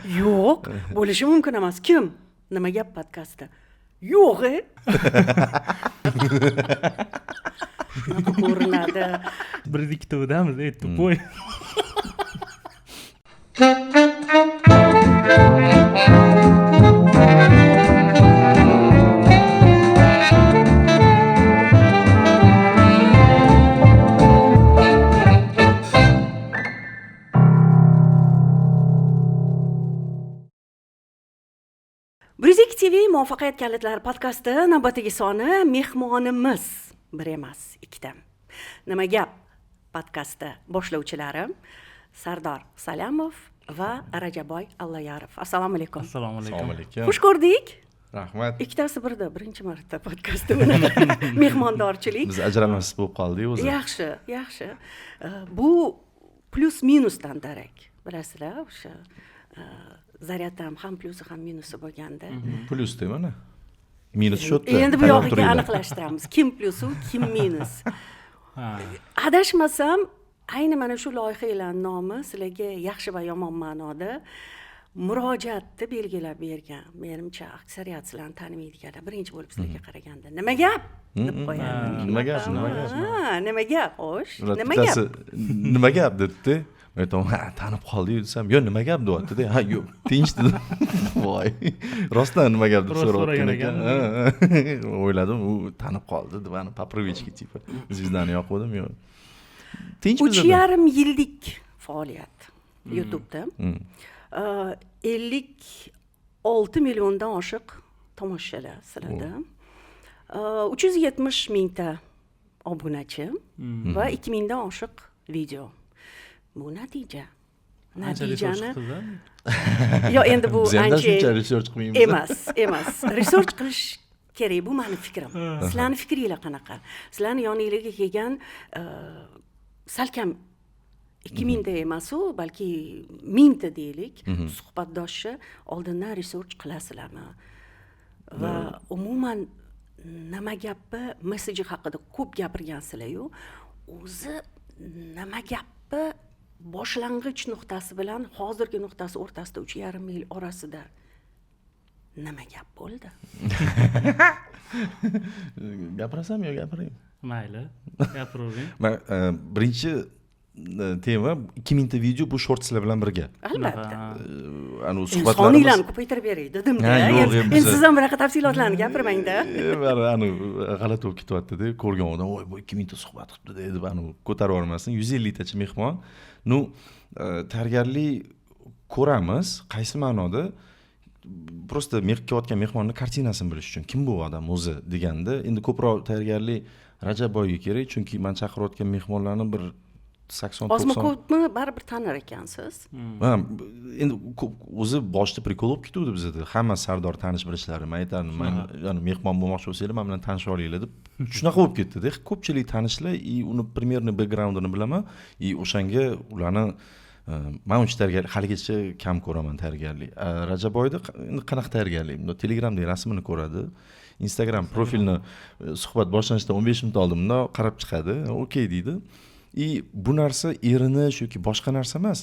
Yo'q, bo'lishi mumkin emas. Kim? Nima gap podkastda? Yo'q. Shunaqa ko'rinadi. Bir ikkita o'damiz, tupoy. Brizik TV muvaffaqiyat kalitlari podkasti navbatdagi soni mehmonimiz bir emas, ikkita. Nima gap podkasti boshlovchilari Sardor Salamov va Rajaboy Allayarov. Assalomu alaykum. Assalomu alaykum. Xush ko'rdik. Rahmat. Ikkitasi birda, birinchi marta podkastda mehmondorchilik. Biz ajralmas bo'lib qoldik o'zi. Yaxshi. Bu plus minusdan darak. Bilasizlar, o'sha zaryad ham plusi ham minusi bo'lganda. Plyus mana. Minus shotda. Endi bu yog'iga aniqlashtiramiz. Kim plusi, kim minus. Adashmasam, ayni mana shu loyihalar nomi sizlarga yaxshi va yomon ma'noda murojaatni belgilab bergan. Menimcha aksariyat sizlarni tanimaydiganlar birinchi bo'lib sizlarga qaraganda nima gap deb qo'yadi. Nima gap? Nima gap? Xo'sh, nima Bittasi gap? nima gap dedi. Men aytaman, tanib qoldik desam, "Yo, nima gap?" deyapti-da. Ha, yo'q, tinch dedim. Voy. Rostdan nima gap deb so'rayotgan ekan. O'yladim, u tanib qoldi deb, ana Poprovichga tipa zvizdani yoqdim, yo'q. Tinch biz. 3,5 yillik faoliyat YouTube'da. 56 milliondan oshiq tomoshalar sizlarda. 370 mingta obunachi va 2000 dan oshiq video. Bu natija. Natijani yo endi bu ancha research qilmaymiz. Emas. Research qilish kerak, bu meni fikrim. Sizlarning fikringiz qanaqa? Sizlarning yoningizga kelgan salkam 2000 ta emas-u, balki 1000 ta deylik, suhbatdoshi oldindan research qilasizlarmi? Va umuman nima gapi messeji haqida ko'p gapirgansizlar-yu, o'zi nima gapi boshlang'ich nuqtasi bilan hozirgi nuqtasi o'rtasida 3,5 yil orasida nima gap bo'ldi? Gapirasam yo gapiray? Mayli, gapiravering. Men birinchi tema 2000 ta video bu shortslar bilan birga. Albatta. Ana Soniylarni suhbatlarimiz ko'paytirib beray dedim-da. yo'q, Endi siz ham bunaqa tafsilotlarni gapirmang-da. Ana g'alati bo'lib ketyapti-da. Ko'rgan odam, "Voy, bu 2000 ta suhbat qilibdi" deb ana ko'tarib yubormasin. 150 tacha mehmon. Tayyorgarlik ko'ramiz, qaysi ma'noda? Prosta kelayotgan mehmonni kartinasini bilish uchun kim bu odam o'zi deganda, endi ko'proq tayyorgarlik Rajaboyga kerak, chunki men chaqirayotgan mehmonlarni bir 80-90 Ozmi-ko'pmi baribir tanir ekansiz. Endi o'zi boshida prikol bo'lib ketuvdi bizda. Hamma Sardor tanish bilishlari. Men aytardim, men mehmon bo'lmoqchi bo'lsanglar, men bilan tanisha olinglar deb. Shunaqa bo'lib ketdi-da. Ko'pchilik tanishlar, uni primerni backgroundini bilaman, o'shanga ularni men uncha tayyorgarlik haligacha kam ko'raman tayyorgarlik. Rajaboyda qanaqa tayyorgarlik? Telegramda rasmini ko'radi. Instagram profilni suhbat boshlanishidan 15 minut oldin qarab chiqadi. Okey deydi. Bu narsa erinish yoki boshqa narsa emas.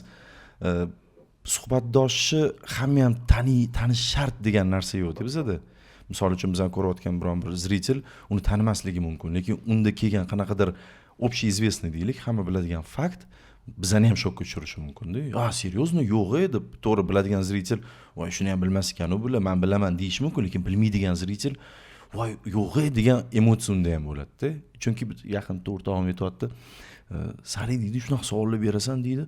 Suhbatdoshi hamma ham tanish shart degan narsa yo'q bizda. Misol uchun bizdan ko'rayotgan biron bir zritel uni tanimasligi mumkin, lekin unda kelgan qanaqadir общий известный deylik, hamma biladigan fakt bizani ham shokka tushirishi mumkin-da. Seryozni yo'q deb to'g'ri biladigan zritel, "Voy, shuni ham bilmas ekan, u men bilaman" deyish mumkin, lekin bilmaydigan zritel, "Voy, yo'q" degan emotsiya unda ham bo'ladi-da. Chunki yaqin o'rtog'im aytayapti, "Sari deydi, shunaqa savollar berasan" deydi.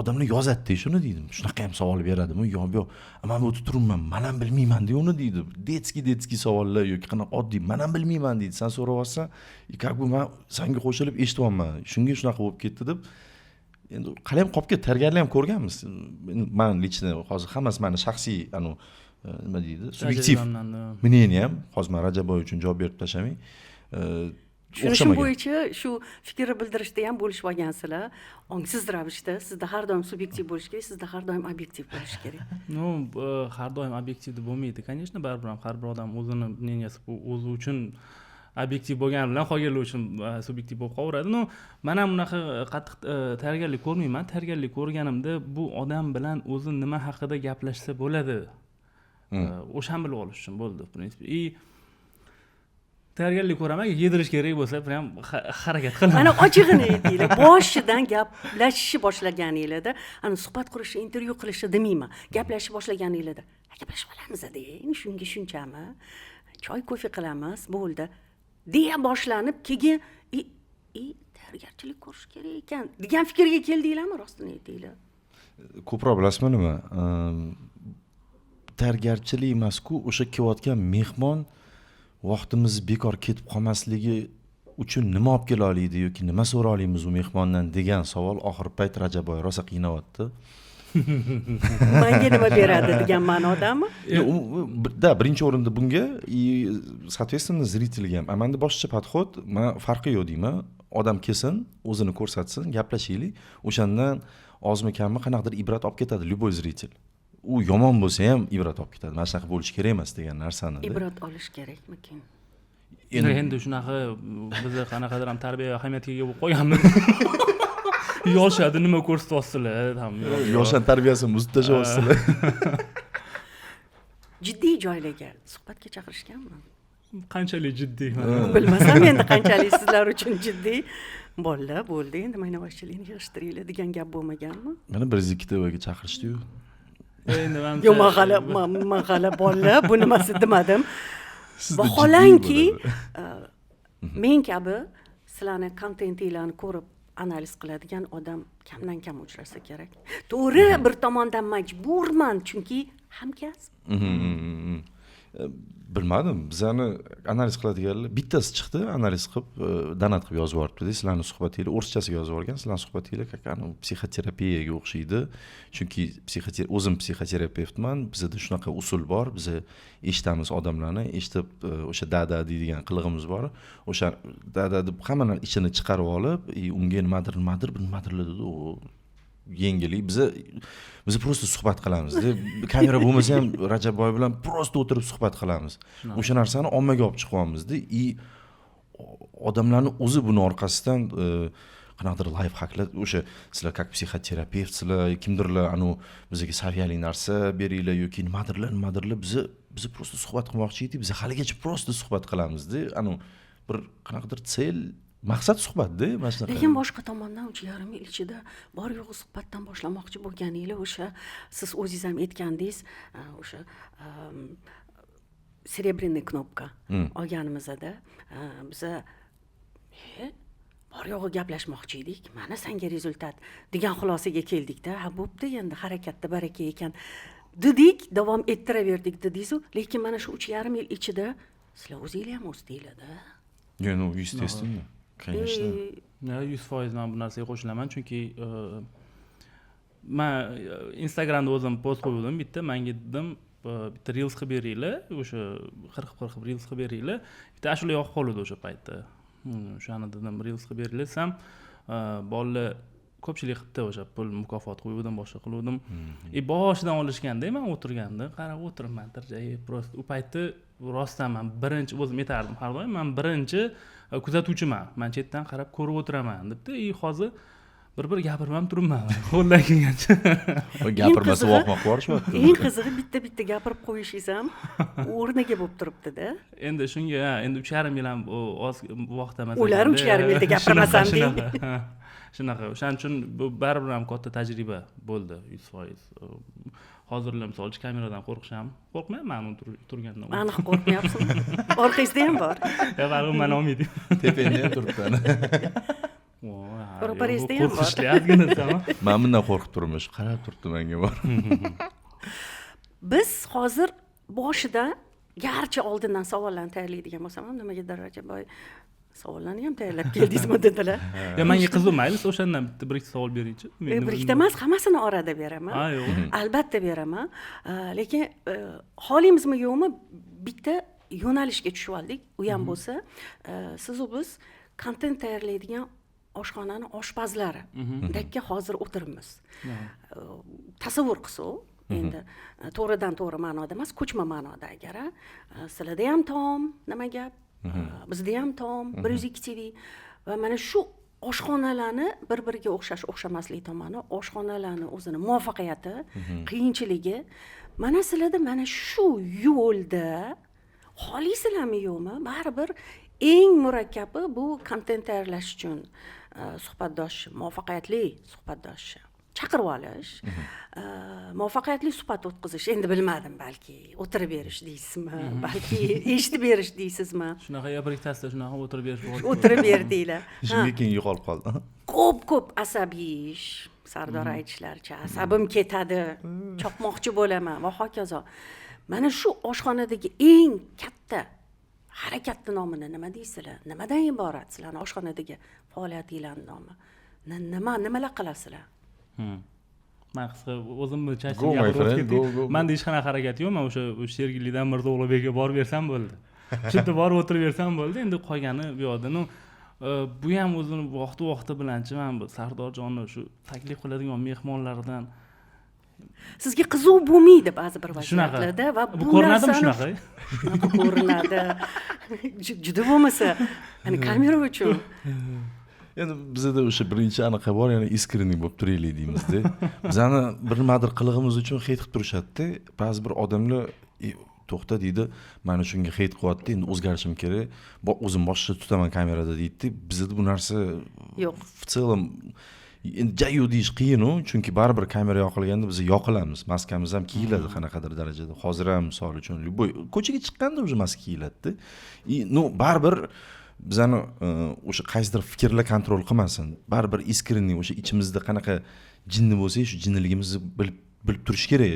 Odamlar yozadi shuni deydi. Shunaqa ham savol beradimi? Yo'q. Men bu yerda turibman, men ham bilmayman deydi uni deydi. Detski savollar yoki qanaqa oddiy, men ham bilmayman deydi. Sen so'rayapsan, как бы men senga qo'shilib eshityapman. Shunga shunaqa bo'lib ketdi deb. Endi qalay ham qolib ketdi, tayyorgarlik ham ko'rganmiz. Men lично hozir hammasi meni shaxsiy nima deydi? Subyektiv мнением, hozir men Rajaboy uchun javob berib tashamay. Shu bo'yicha shu fikrni bildirishda ham bo'lishib olgansizlar. Ongsiz ravishda sizda har doim subyektiv bo'lish kerak, sizda har doim obyektiv bo'lish kerak. Har doim obyektiv bo'lmaydi, конечно, baribir ham har bir odam o'zini мнениесі o'zi uchun obyektiv bo'lgani bilan qolganlar uchun subyektiv bo'lib qolaveradi. No, men ham unaqa qattiq tayyorgarlik ko'rmayman. Tayyorgarlik ko'rganimda bu odam bilan o'zi nima haqida gaplashsa bo'ladi. O'shani bilib olish uchun bo'ldi, в принципе. Tayyorgarlik ko'raman, yedirish kerak bo'lsa, ham harakat qilaman. Mana ochig'ini aytinglar, boshidan gaplashishni boshlaganinglarda, ana suhbat qurishni, intervyu qilishni demayman. Gaplashishni boshlaganinglarda, gaplashib olamiz-da, shunga shunchami? Choy, kofe qilamiz, bo'ldi. deya boshlanib, keyin tayyorgarchilik ko'rish kerak ekan degan fikrga keldinglarmi, rostini aytinglar? Ko'proq bilasizmi nima? Tayyorgarchilik emas-ku, o'sha kelayotgan mehmon vaqtimiz bekor ketib qolmasligi uchun nima olib kela oladi yoki nima so'ra olamiz u mehmondan degan savol oxir payt Rajaboy rosa qiynayapti. Menga nima beradi degan ma'nodami? Da, birinchi o'rinda bunga soответственно zritelga ham. Amanda boshqa podxod, men farqi yo'q deyman. Odam kelsin, o'zini ko'rsatsin, gaplashaylik. O'shandan ozmi kammi qanaqadir ibrat olib ketadi любой zritel. U yomon bo'lsa ham ibrat olib ketadi. Mana shunaqa bo'lish kerak emas degan narsani. Ibrat olish kerakmikin? Endi shunaqa biz qanaqadir ham tarbiya ahamiyatiga ega bo'lib qolganmiz. Yoshlarni nima ko'rsatyapsizlar ham. Yoshlar tarbiyasini buzib tashyapsizlar. Jiddiy joylarga suhbatga chaqirishganmi? Qanchalik jiddiy? Bilmasam endi qanchalik sizlar uchun jiddiy. Bolalar bo'ldi, endi maynaboshchilikni yig'ishtiringlar degan gap bo'lmaganmi? Mana 1-2 to'yga chaqirishdi-yu. Endi Yo'q, mag'ala bolalar, bu nimasi demadim. Vaholanki men kabi sizlarni kontentinglarni ko'rib analiz qiladigan odam kamdan kam uchrasa kerak. To'g'ri, bir tomondan majburman, chunki hamkasb. Bilmadim, bizani analiz qiladiganlar bittasi chiqdi, analiz qilib, donat qilib yozib yuboribdi-da, sizlarning suhbatinglar o'rischasiga yozib yuborgan, sizlarning suhbatinglar kakani psixoterapiyaga o'xshaydi. Chunki o'zim psixoterapevtman, bizda shunaqa usul bor, biz eshitamiz odamlarni, eshitib o'sha dada deydigan qilig'imiz bor. O'sha dada deb hammaning ichini chiqarib olib, unga nimadir dedi, u yengillik biz просто suhbat qilamiz. Kamera bo'lmasa ham Rajabboy bilan просто o'tirib suhbat qilamiz. O'sha narsani ommaga olib chiqyapmiz-da. Odamlarni o'zi buni orqasidan qanaqadir life hacklar, o'sha sizlar как psixoterapevtlar, kimdirlar bizga saviyali narsa beringlar yoki nimadirlar, biz просто suhbat qilmoqchi edik, biz haligacha просто suhbat qilamiz-da. Bir qanaqadir tsel maqsad suhbatda, mana shunaqa. Lekin boshqa tomondan 3,5 yil ichida bor yo'g'i suhbatdan boshlamoqchi bo'lganinglar, o'sha siz o'zingiz ham aytgandingiz, o'sha серебряный knopka olganimizda biz bor yo'g'i gaplashmoqchi edik. Mana senga rezultat degan xulosaga keldik-da. Ha, bo'pti, endi harakatda baraka ekan dedik, davom ettiraverdik dedingiz-ku. Lekin mana shu 3,5 yil ichida sizlar o'zingizlar ham o'sdinglar-da. Yo'q, естественно. Конечно. 100% men bu narsaga qo'shilaman, chunki men Instagramda o'zim post qo'ydim, menga dedim, bitta reels qilib beringlar, o'sha 40 reels qilib beringlar. Bitta ashula yoqib qoldi o'sha paytda. O'shani dedim, reels qilib beringlar desam, bolalar ko'pchilik qilibdi, o'sha pul mukofot qo'ydim, boshqa qildim. Boshidan olishganda men o'tirganda, qarab o'tiribman, tirjayib, prosta u paytda rostdan men birinchi o'zim aytardim har doim, men birinchi kuzatuvchiman. Men chetdan qarab ko'rib o'tiraman debdi. Hozir bir gapirib ham turibman. Qo'ldan kelgancha. Gapirmasa voqmoq borishyapti. Eng qizig'i bitta gapirib qo'yishingiz ham o'rniga bo'lib turibdi-da. Endi shunga, endi 3,5 yil ham oz vaqt emas. Ular 3,5 yilda gapirmasam deng. Shunaqa. O'shaning uchun bu baribir ham katta tajriba bo'ldi, 100%. Hozirlar misol uchun kameradan qo'rqisham, qo'rqmayman turgandan. Aniq qo'rqmayapsizmi? Orqangizda ham bor. Baribir men olmaydim. Tepangda ham turibdi. Ro'parangizda ham bor. Qo'rqishlayotgan Men bundan qo'rqib turibman, qarab turibdi menga bor. Biz hozir boshida garchi oldindan savollarni tayyorlaydigan bo'lsam ham nimagadir Rajabboy savollarni ham tayyorlab keldingizmi dedilar. Menga qiziq, mayli, o'shandan bitta bir savol beringchi. Bir ikkita emas, hammasini orada beraman. Albatta beraman. Lekin xohlaymizmi yo'qmi, bitta yo'nalishga tushib oldik. U ham bo'lsa, siz u biz kontent tayyorlaydigan oshxonani oshpazlari dakka hozir o'tiribmiz. Tasavvur qilsak, endi to'g'ridan to'g'ri ma'noda emas, ko'chma ma'noda agar sizlarda ham taom, nima gap, bizda ham taom 102 TV va mana shu oshxonalarni bir-biriga o'xshamaslik tomoni, oshxonalarni o'zini muvaffaqiyati, qiyinchiligi, mana sizlarda mana shu yo'lda xohlaysizlarmi yo'qmi, baribir eng murakkabi bu kontent tayyorlash uchun suhbatdosh, muvaffaqiyatli suhbatdosh chaqirib olish, muvaffaqiyatli suhbat o'tkazish. Endi bilmadim, balki o'tirib berish deysizmi, balki eshitib berish deysizmi? Shunaqa gapiriktasizlar, shunaqa o'tirib berish bo'ldi. O'tirib berdinglar. Shunga keyin yo'qolib qoldi. Ko'p asabiy ish, Sardor aytishlaricha, asabim ketadi, chopmoqchi bo'laman va hokazo. Mana shu oshxonadagi eng katta harakatning nomini nima deysizlar? Nimadan iborat sizlarning oshxonadagi faoliyatinglarning nomi? Nimalar qilasizlar? Men qisqa o'zimni chashimga gapirib ketdim. Menda hech qanaqa harakat yo'q. Men o'sha Sergelidan Mirzo-Ulug'bekka borib bersam bo'ldi. Shu yerda borib o'tirib bersam bo'ldi. Endi qolgani bu yoqda. Bu ham o'zini vaqti bilanchi men bu Sardorjonni shu taklif qiladigan mehmonlardan sizga qiziq bo'lmaydi ba'zi bir vaziyatlarda va bu ko'rinadimi shunaqa? Shunaqa ko'rinadi. Juda bo'lmasa, ana kamera uchun. Endi bizda o'sha birinchi anaqa bor, ya'ni искренний bo'lib turaylik deymizda. Bizani bir nimadir qilig'imiz uchun hate qilib turishadi-da. Ba'zi bir odamlar to'xta deydi, mana shunga hate qilyapti, endi o'zgarishim kerak. O'zim boshqa tutaman kamerada deydi. Bizda bu narsa yo'q. В целом endi jayu deyish qiyin-ku, chunki baribir kamera yoqilganda biz yoqilamiz. Maskamiz ham kiyiladi qanaqadir darajada. Hozir ham misol uchun ko'chaga chiqqanda o'sha maska kiyiladi-da. Baribir bizani o'sha qaysidir fikrlar kontrol qilmasin. Baribir искренний o'sha ichimizda qanaqa jinni bo'lsa, shu jinniligimizni bilib turish kerak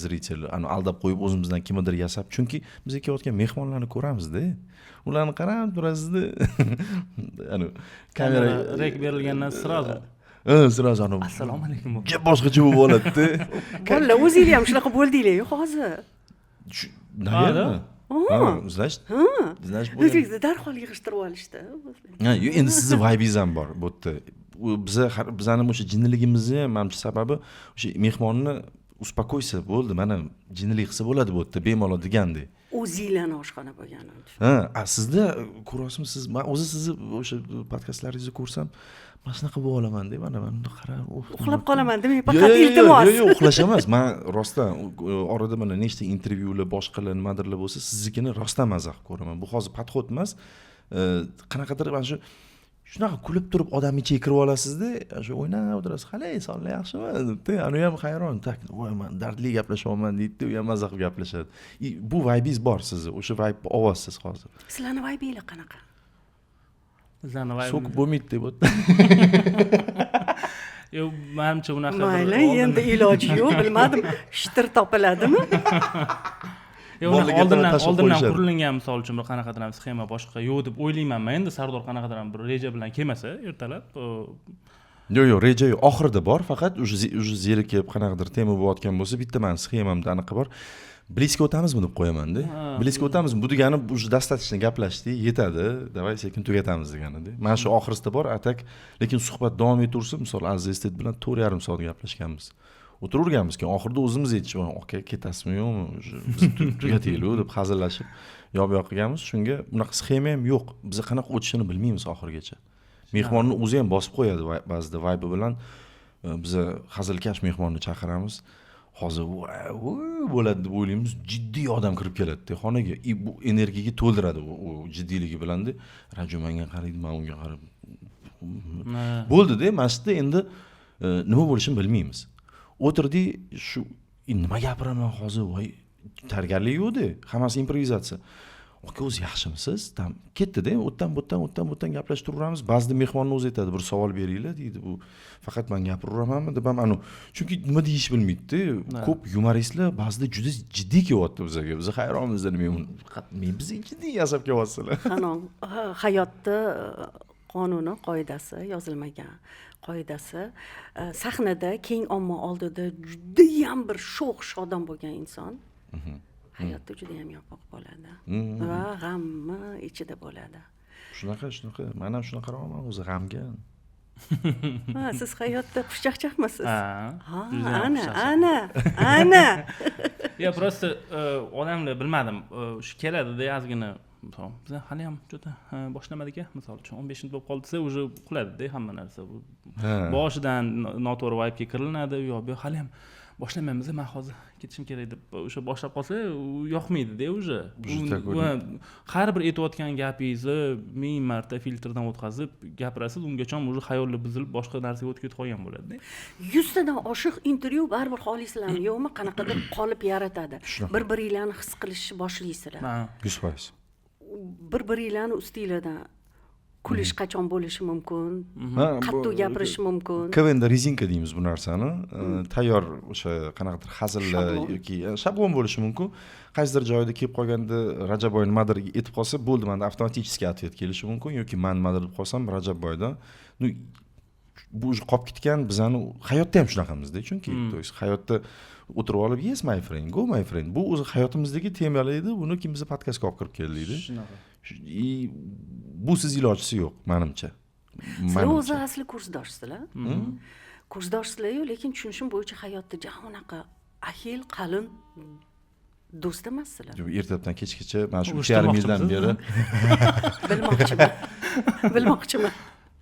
zritel. Aldab qo'yib o'zimizdan kimdir yasab, chunki biz kelayotgan mehmonlarni ko'ramiz-da. Ularni qarab turasizda. Kamera rek berilgandan sirazu assalomu alaykum. Gap boshqacha bo'lib oladi-da. Bolalar o'zinglar ham shunaqa bo'ldinglar-ku hozir. Значит, darhol yig'ishtirib olishdi. Endi sizni vibengiz ham bor bu yerda. Bizani o'sha jinniligimizni menimcha sababi o'sha mehmonni uspakoysa bo'ldi, mana jinnilik qilsa bo'ladi bu yerda bemalol degandek. O'zinglarning oshxona bo'lgani uchun. Sizda ko'ryapsizmi siz? Men o'zi sizni o'sha podkastlaringizni ko'rsam, mana shunaqa bo'lib olaman deb, mana qarab, uxlab qolaman demay, faqat iltimos. Yo'q, uxlash emas. Men rostdan orada mana nechta intervyular, boshqalar nimadirlar bo'lsa, siznikini rostdan mazza qilib ko'raman. Bu hozir podxod emas. Qanaqadir mana shunaqa kulib turib odam ichiga kirib olasizda, shu o'ynab o'tirasiz. "Qalay, sonlar yaxshimi?" deb, uni ham hayron, "Voy, men dardli gaplashyapman" deydi, u ham mazza qilib gaplashadi. Bu vibengiz bor sizni, o'sha vibe ovozsiz hozir. Sizlarning vibinglar qanaqa? Bizlarning vibe so'kib bo'lmaydi deb o'tdi. Yo'q, menimcha unaqa mayli, endi iloji yo'q, bilmadim, shitir topiladimi? Oldindan qurilgan misol uchun bir qanaqadir ham sxema boshqa yo'q deb o'ylayman. Men endi Sardor qanaqadir ham bir reja bilan kelmasa, ertalab yo'q, reja yo'q, oxirida bor, faqat o'sha zerikib qanaqadir tema bo'layotgan bo'lsa, bitta men sxemamda anaqa bor. Bliska o'tamizmi deb qo'yaman-da. Bliska o'tamizmi? Bu degani уже достаточно gaplashdik, yetadi. Davay sekin tugatamiz degani-da. Mana shu oxirisida bor atak, lekin suhbat davom etaversa, misol Aziz Estet bilan 4,5 soat gaplashganmiz. O'tiraverganmiz, keyin oxirida o'zimiz aytishib, "Aka, ketasizmi yo'qmi? Biz tugataylik" deb hazillashib yo'q qilganmiz. Shunga bunaqa sxema ham yo'q. Biz qanaqa o'tishini bilmaymiz oxirgacha. Mehmonni o'zi ham bosib qo'yadi ba'zida vibe bilan. Biz hazilkash mehmonni chaqiramiz. Hozir bo'ladi deb o'ylaymiz, jiddiy odam kirib keladi xonaga. Bu energiyaga to'ldiradi u jiddiyligi bilan-da. Rajo menga qaraydi, men unga qarab. Bo'ldi-da, mashqda endi nima bo'lishini bilmaymiz. O'tirdik, shu nima gapiraman hozir, voy, tayyorgarlik yo'q-da, hammasi improvizatsiya. "Aka, o'zi yaxshimisiz?" Tam ketdi-da, o'tdan gaplashib turaveramiz. Ba'zida mehmonni o'zi aytadi, "Bir savol beringlar" deydi. Bu faqat men gapiravermanmi deb ham chunki nima deyish bilmaydi-da. Ko'p yumoristlar ba'zida juda jiddiy kelyapti bizga. Biz hayronmiz, men biz jiddiy yasab kelyapsizlar. Hayotda qonuni, qoidasi, yozilmagan qoidasi, sahnada keng omma oldida juda ham bir sho'x shodon bo'lgan inson hayotda juda ham yopiq bo'ladi va g'ammi ichida bo'ladi. Shunaqa, men ham shunaqa qaraman, o'zi g'amgan. Siz hayotda xushchaqchaqmisiz? Ana. Ya, просто odamlar bilmadim, shu keladi-da, ozgina misol biz hali ham juda boshlamadik misol uchun 15 bo'lib qolsa уже uxladida hamma narsa boshidan noto'g'ri vibe'ga kirilinadi yo bu hali ham boshlamaymiz men hozir ketishim kerak deb o'sha boshlab qolsa yoqmaydi-da уже har bir aytayotgan gapingizni 1000 marta filtrdan o'tkazib gapirasiz ungacha уже xayollar buzilib boshqa narsaga o'tib ketib qolgan bo'ladi-da 100 tadan oshiq intervyu baribir xohlaysizlarmi yo'qmi qanaqadir qolip yaratadi bir-biringlarni his qilishni boshlaysizlar 100%. bir-biringlarni ustinglardan kulish qachon bo'lishi mumkin qattiq gapirish mumkin KVNda rezinka deymiz bu narsani tayyor o'sha qanaqadir hazillar yoki shablon bo'lishi mumkin qaysidir joyda kelib qolganda Rajabboy nimadir aytib qolsa bo'ldi menda avtomatik ответ kelishi mumkin yoki men nimadir deb qolsam Rajabboydan bu qolib ketgan bizani hayotda ham shunaqamizda chunki то есть hayotda o'tirib olib yes my friend go my friend bu o'zi hayotimizdagi temalar edi buni kim biza podkastga olib kirib keldik shunaqa busiz ilojisi yo'q menimcha sizlar o'zi asli kursdoshsizlar kursdoshsizlar-yu lekin tushunishim bo'yicha hayotda unaqa ahil qalin do'st emassizlar ertadan kechgacha mana shu 3,5 yildan beri bilmoqchiman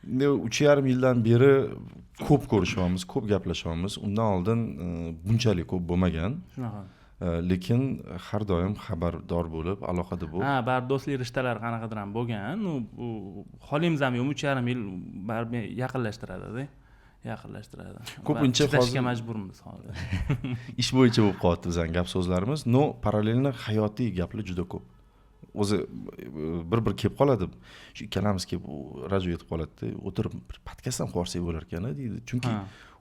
3,5 yildan beri ko'p ko'rishyapmiz ko'p gaplashyapmiz undan oldin bunchalik ko'p bo'lmagan shunaqa lekin har doim xabardor bo'lib aloqada bo'lib baribir do'stlik rishtalar qanaqadir ham bo'lgan holimiz ham 3,5 yil baribir yaqinlashtiradi ko'pincha hozir majburmiz hozir ish bo'yicha bo'lib qolyapti bizning gap so'zlarimiz но parallelni hayotiy gaplar juda ko'p o'zi bir kelib qoladi shu ikkalamiz kelib radio yetib qoladida o'tirib podkast ham qilsak bo'lar ekan deydi chunki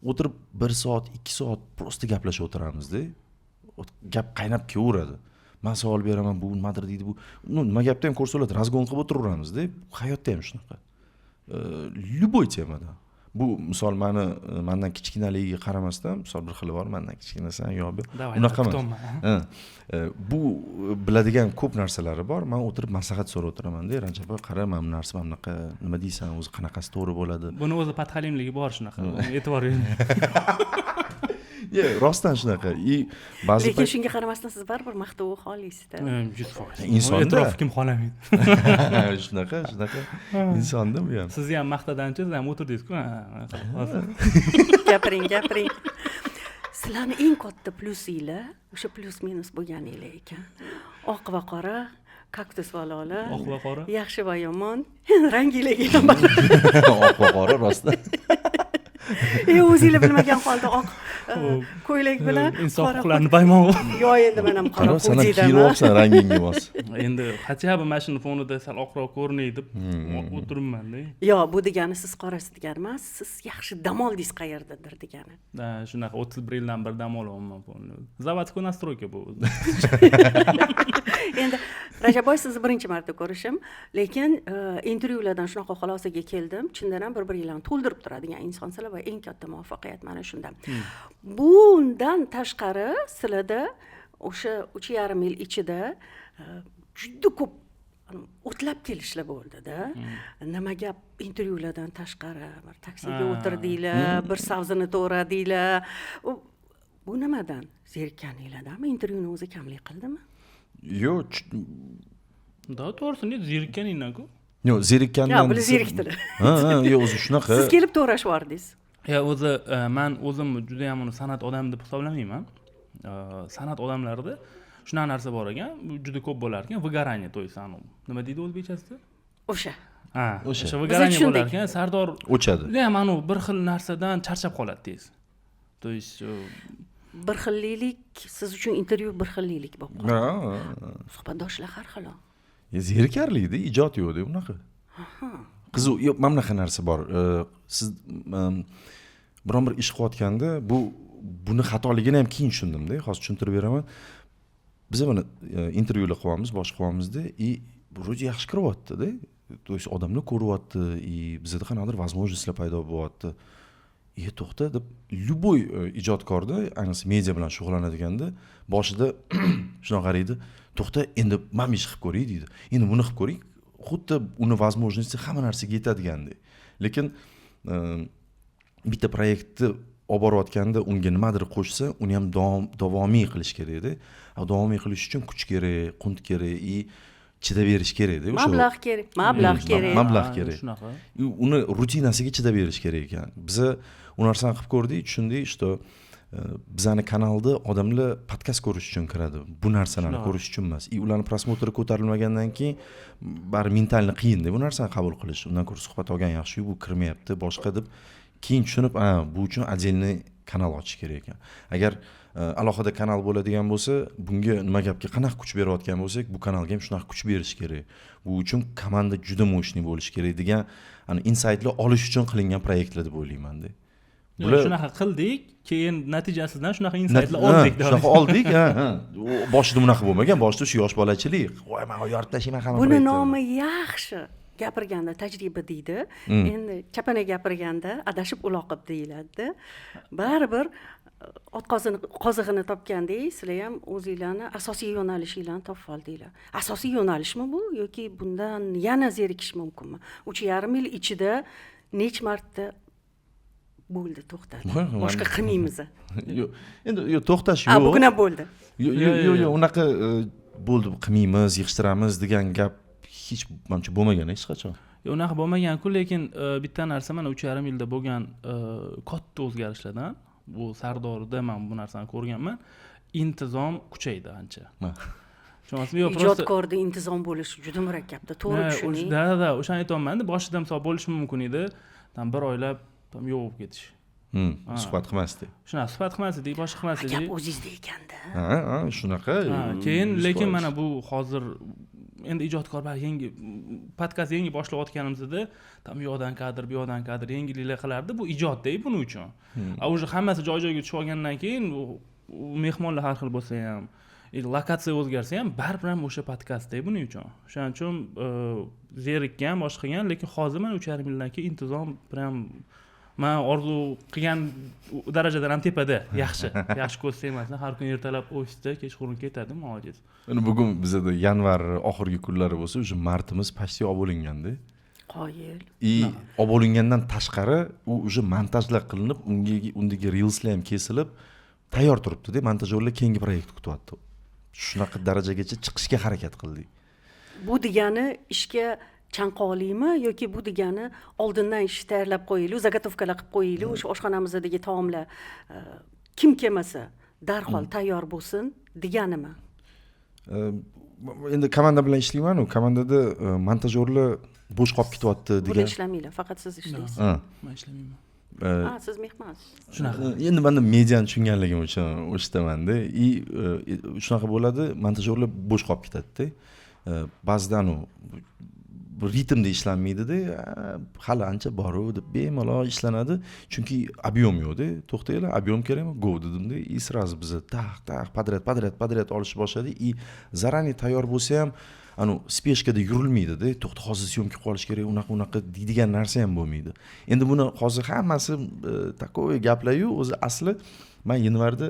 o'tirib 1 soat 2 soat просто gaplashib o'tiramizda gap qaynab kelaveradi men savol beraman bu nimadir deydi bu nima gapda ham ko'rsa bo'ladi razgon qilib o'tiraveramizda hayotda ham shunaqa любой temada bu misol mendan kichkinaligiga qaramasdan misol bir xili bor mendan kichkinasan yo unaqa emas bu biladigan ko'p narsalari bor men o'tirib maslahat so'rab o'tiramanda Rajab qara mana bu narsa mana bunaqa nima deysan o'zi qanaqasi to'g'ri bo'ladi buni o'zi podhalimligi bor shunaqa e'tibor bering rostdan shunaqa lekin shunga qaramasdan siz baribir maqtovni xohlaysizda 100%. Insonda e'tirof kim xohlamaydi shunaqa insonda bu ham sizni ham maqtadanchi siz ham o'tirdingiz-ku gapiring sizlarni eng katta plyusinglar o'sha plyus minus bo'lganinglar ekan oq va qora kaktus va lola oq va qora yaxshi va yomon ranginglarga ham oq va qora rostdan o'zinglar bilmagan holda oq ko'ylak bilan inson huquqlarini baymoq yo endi men ham qora ko'rjidaman kiyryapsan rangingga mos endi хотя бы mana shuni fonida sal oqroq ko'rinay deb o'tiribman-da yo bu degani siz qorasiz degani emas siz yaxshi dam oldingiz qayerdadir degani shunaqa 31 yildan beri dam olyapman заводской настройка bu endi Rajabboy sizni birinchi marta ko'rishim lekin intervyulardan shunaqa xulosaga keldim chindan ham bir-biringlarni to'ldirib turadigan insonsizlar va eng katta muvaffaqiyat mana shunda bundan tashqari sizlarda o'sha 3,5 yil ichida juda ko'p o'tlab kelishlar bo'ldida nima gap intervyulardan tashqari bir taksiga o'tirdinglar bir savzini to'g'radinglar bu nimadan zerikkaninglardanmi intervyuni o'zi kamlik qildimi yo'q to'g'risini zerikkaningdan-ku yo'q zerikkandan bular zerikdilar yo'q o'zi shunaqa siz kelib to'g'rashib yubordingiz o'zi men o'zim juda ham uni san'at odami deb hisoblamayman san'at odamlarida shunaqa narsa bor ekan juda ko'p bo'lar ekan выгорание то есть nima deydi o'zbekchasida o'sha выгорание bo'lar ekan sardor o'chadi ham anu bir xil narsadan charchab qoladi tez то есть bir xillik siz uchun intervyu bir xillik bo'lib qoldi suhbatdoshlar har xil zerikarlikda ijod yo'qda bunaqa qiziq yo'q mana bunaqa narsa bor siz biron bir ish qilayotganda buni xatoligini ham keyin tushundimda hozir tushuntirib beraman biz mana intervyular qilyapmiz boshqa qilyapmizda вроде yaxshi kiryapti-da то есть odamlar ko'ryapti bizda qanaqadir возможностьlar paydo bo'lyapti to'xta deb любой ijodkorda ayniqsa media bilan shug'ullanadiganda boshida shunaqa qaraydi to'xta endi mana bu ishni qilib ko'ray deydi endi buni qilib ko'ring xuddi uni возможности hamma narsaga yetadigandek lekin bitta proyektni olib borayotganda unga nimadir qo'shsa uni ham davomiy qilish kerakda davomiy qilish uchun kuch kerak qunt kerak chidab berish kerak-da. Mablag' kerak, mablag' kerak. Mablag' kerak. Shunaqa. Uni rutinasiga chidab berish kerak ekan. Biza u narsani qilib ko'rdik, tushundik, что bizani kanalda odamlar podkast ko'rish uchun kiradi. Bu narsalarni ko'rish uchun emas. Ularni prosmotri ko'tarilmagandan keyin bari mentalni qiyin-da bu narsani qabul qilish. Undan ko'ra suhbat olgan yaxshi, bu kirmayapti, boshqa deb keyin tushunib, bu uchun отдельный kanal ochish kerak ekan. Agar alohida kanal bo'ladigan bo'lsa, bunga nima gapga qanaqa kuch berayotgan bo'lsak, bu kanalga ham shunaqa kuch berish kerak. Bu uchun komanda juda mo'shni bo'lishi kerak degan, insightlar olish uchun qilingan proyektlar deb o'ylayman-da. Bular shunaqa qildik, keyin natijasidan shunaqa insightlar oldik. Shunaqa oldik, boshida bunaqa bo'lmagan, boshida shu yosh bolachilik. Voy, men yorib tashlayman hamma. Buni nomi yaxshi. Gapirganda tajriba deydi. Endi chapana gapirganda adashib uloqib deyiladi. Baribir ot qozig'ini topgandek, sizlar ham o'zingizlarni asosiy yo'nalishinglarni topib oldinglar. Asosiy yo'nalishmi bu yoki bundan yana zerikish mumkinmi? 3,5 yil ichida nech marta bo'ldi, to'xtadi. Boshqa qilmaymiz. Yo'q, endi to'xtash yo'q. Bugina bo'ldi. Yo'q, unaqa bo'ldi, qilmaymiz, yig'ishtiramiz degan gap hech menimcha bo'lmagan hech qachon. Unaqa bo'lmagan-ku, lekin bitta narsa mana 3,5 yilda bo'lgan katta o'zgarishlardan, bu Sardorda men bu narsani ko'rganman, intizom kuchaydi ancha. Tushunasizmi? Yo'q, prosta ijodkorda intizom bo'lish juda murakkabda, to'g'ri tushuning. Da, o'shani aytayapman-da, boshida misol bo'lishi mumkin edi, bir oylab yo'q bo'lib ketish. Suhbat qilmasdik. Shunaqa suhbat qilmasdik, boshqa qilmasdik. Gap o'zingizda ekanda. Shunaqa. Keyin lekin mana bu hozir endi ijodkor yangi podkast yangi boshlayotganimizda tam yo'qdan kadr, bu yoqdan kadr yangiliklar qilardi. Bu ijodda buning uchun. O'sha hammasi joy-joyiga tushib olgandan keyin mehmonlar har xil bo'lsa ham, lokatsiya o'zgarsa ham baribir ham o'sha podkastda buning uchun. Shuning uchun zerikkan, boshqa qilgan, lekin hozir mana 3,5 yildan keyin intizom ham men orzu qilgan darajadan ham tepada, yaxshi ko'rsa emasdan har kun ertalab ofisda, kechqurun ketadi, молодец. Endi bugun bizda yanvar oxirgi kunlari bo'lsa, o'sha martimiz почти olib bo'linganda. Qoyil. Olib bo'lingandan tashqari u o'sha montajlar qilinib, undagi reelslar ham kesilib, tayyor turibdi-da, montajyorlar keyingi proyekt kutyapti. Shunaqa darajagacha chiqishga harakat qildik. Bu degani ishga chanqoqlimi yoki bu degani oldindan ish tayyorlab qo'yaylik, zagotovkalar qilib qo'yaylik, o'sha oshxonamizdagi taomlar kim kelmasa darhol tayyor bo'lsin deganimi? Endi komanda bilan ishlayman-ku, komandada montajyorlar bo'sh qolib ketyapti degan. Bular ishlamaylar, faqat siz ishlaysiz. Men ishlamayman. Siz mehmonsiz. Shunaqa. Endi menda mediani tushunganligim uchun o'shtamanda. Shunaqa bo'ladi, montajyorlar bo'sh qolib ketadi-da. Ba'zidan ritmda ishlanmaydi-da, hali ancha boru deb bemalol ishlanadi, chunki объем yo'q-da. To'xtanglar, объем kerakmi? Go dedimda, sразу biz подряд olish boshladi. Zaranniy tayyor bo'lsa ham, speshkada yurilmaydi-da. To'xta, hozir syomka qolish kerak, unaqa deydigan narsa ham bo'lmaydi. Endi buni hozir hammasi takoy gaplar-yu, o'zi asli men yanvarda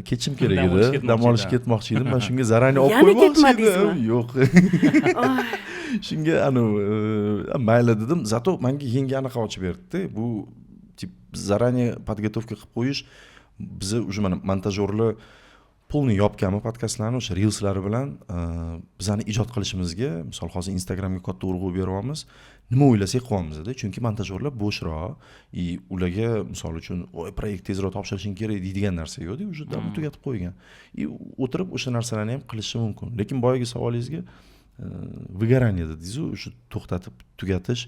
ketishim kerak edi, dam olishga ketmoqchi edim. Men shunga zaranniy olib qo'ymoqchi edim. Yo'q. Shunga mayli dedim. Zato menga yangi anaqa ochib berdi-da. Bu tip zaranniy podgotovka qilib qo'yish bizni уже mana montajyorlar polni yopganmi podkastlarni o'sha reelslari bilan bizani ijod qilishimizga, misol hozir Instagramga katta urg'u beryapmiz. Nima o'ylasak qilyapmiz-da, chunki montajyorlar bo'shroq, ularga misol uchun voy proyekt tezroq topshirishing kerak deydigan narsa yo'q-da, уже davr tugatib qo'ygan. O'tirib o'sha narsalarni ham qilishi mumkin. Lekin boyagi savolingizga выгорание dedingiz-ku, o'sha to'xtatib tugatish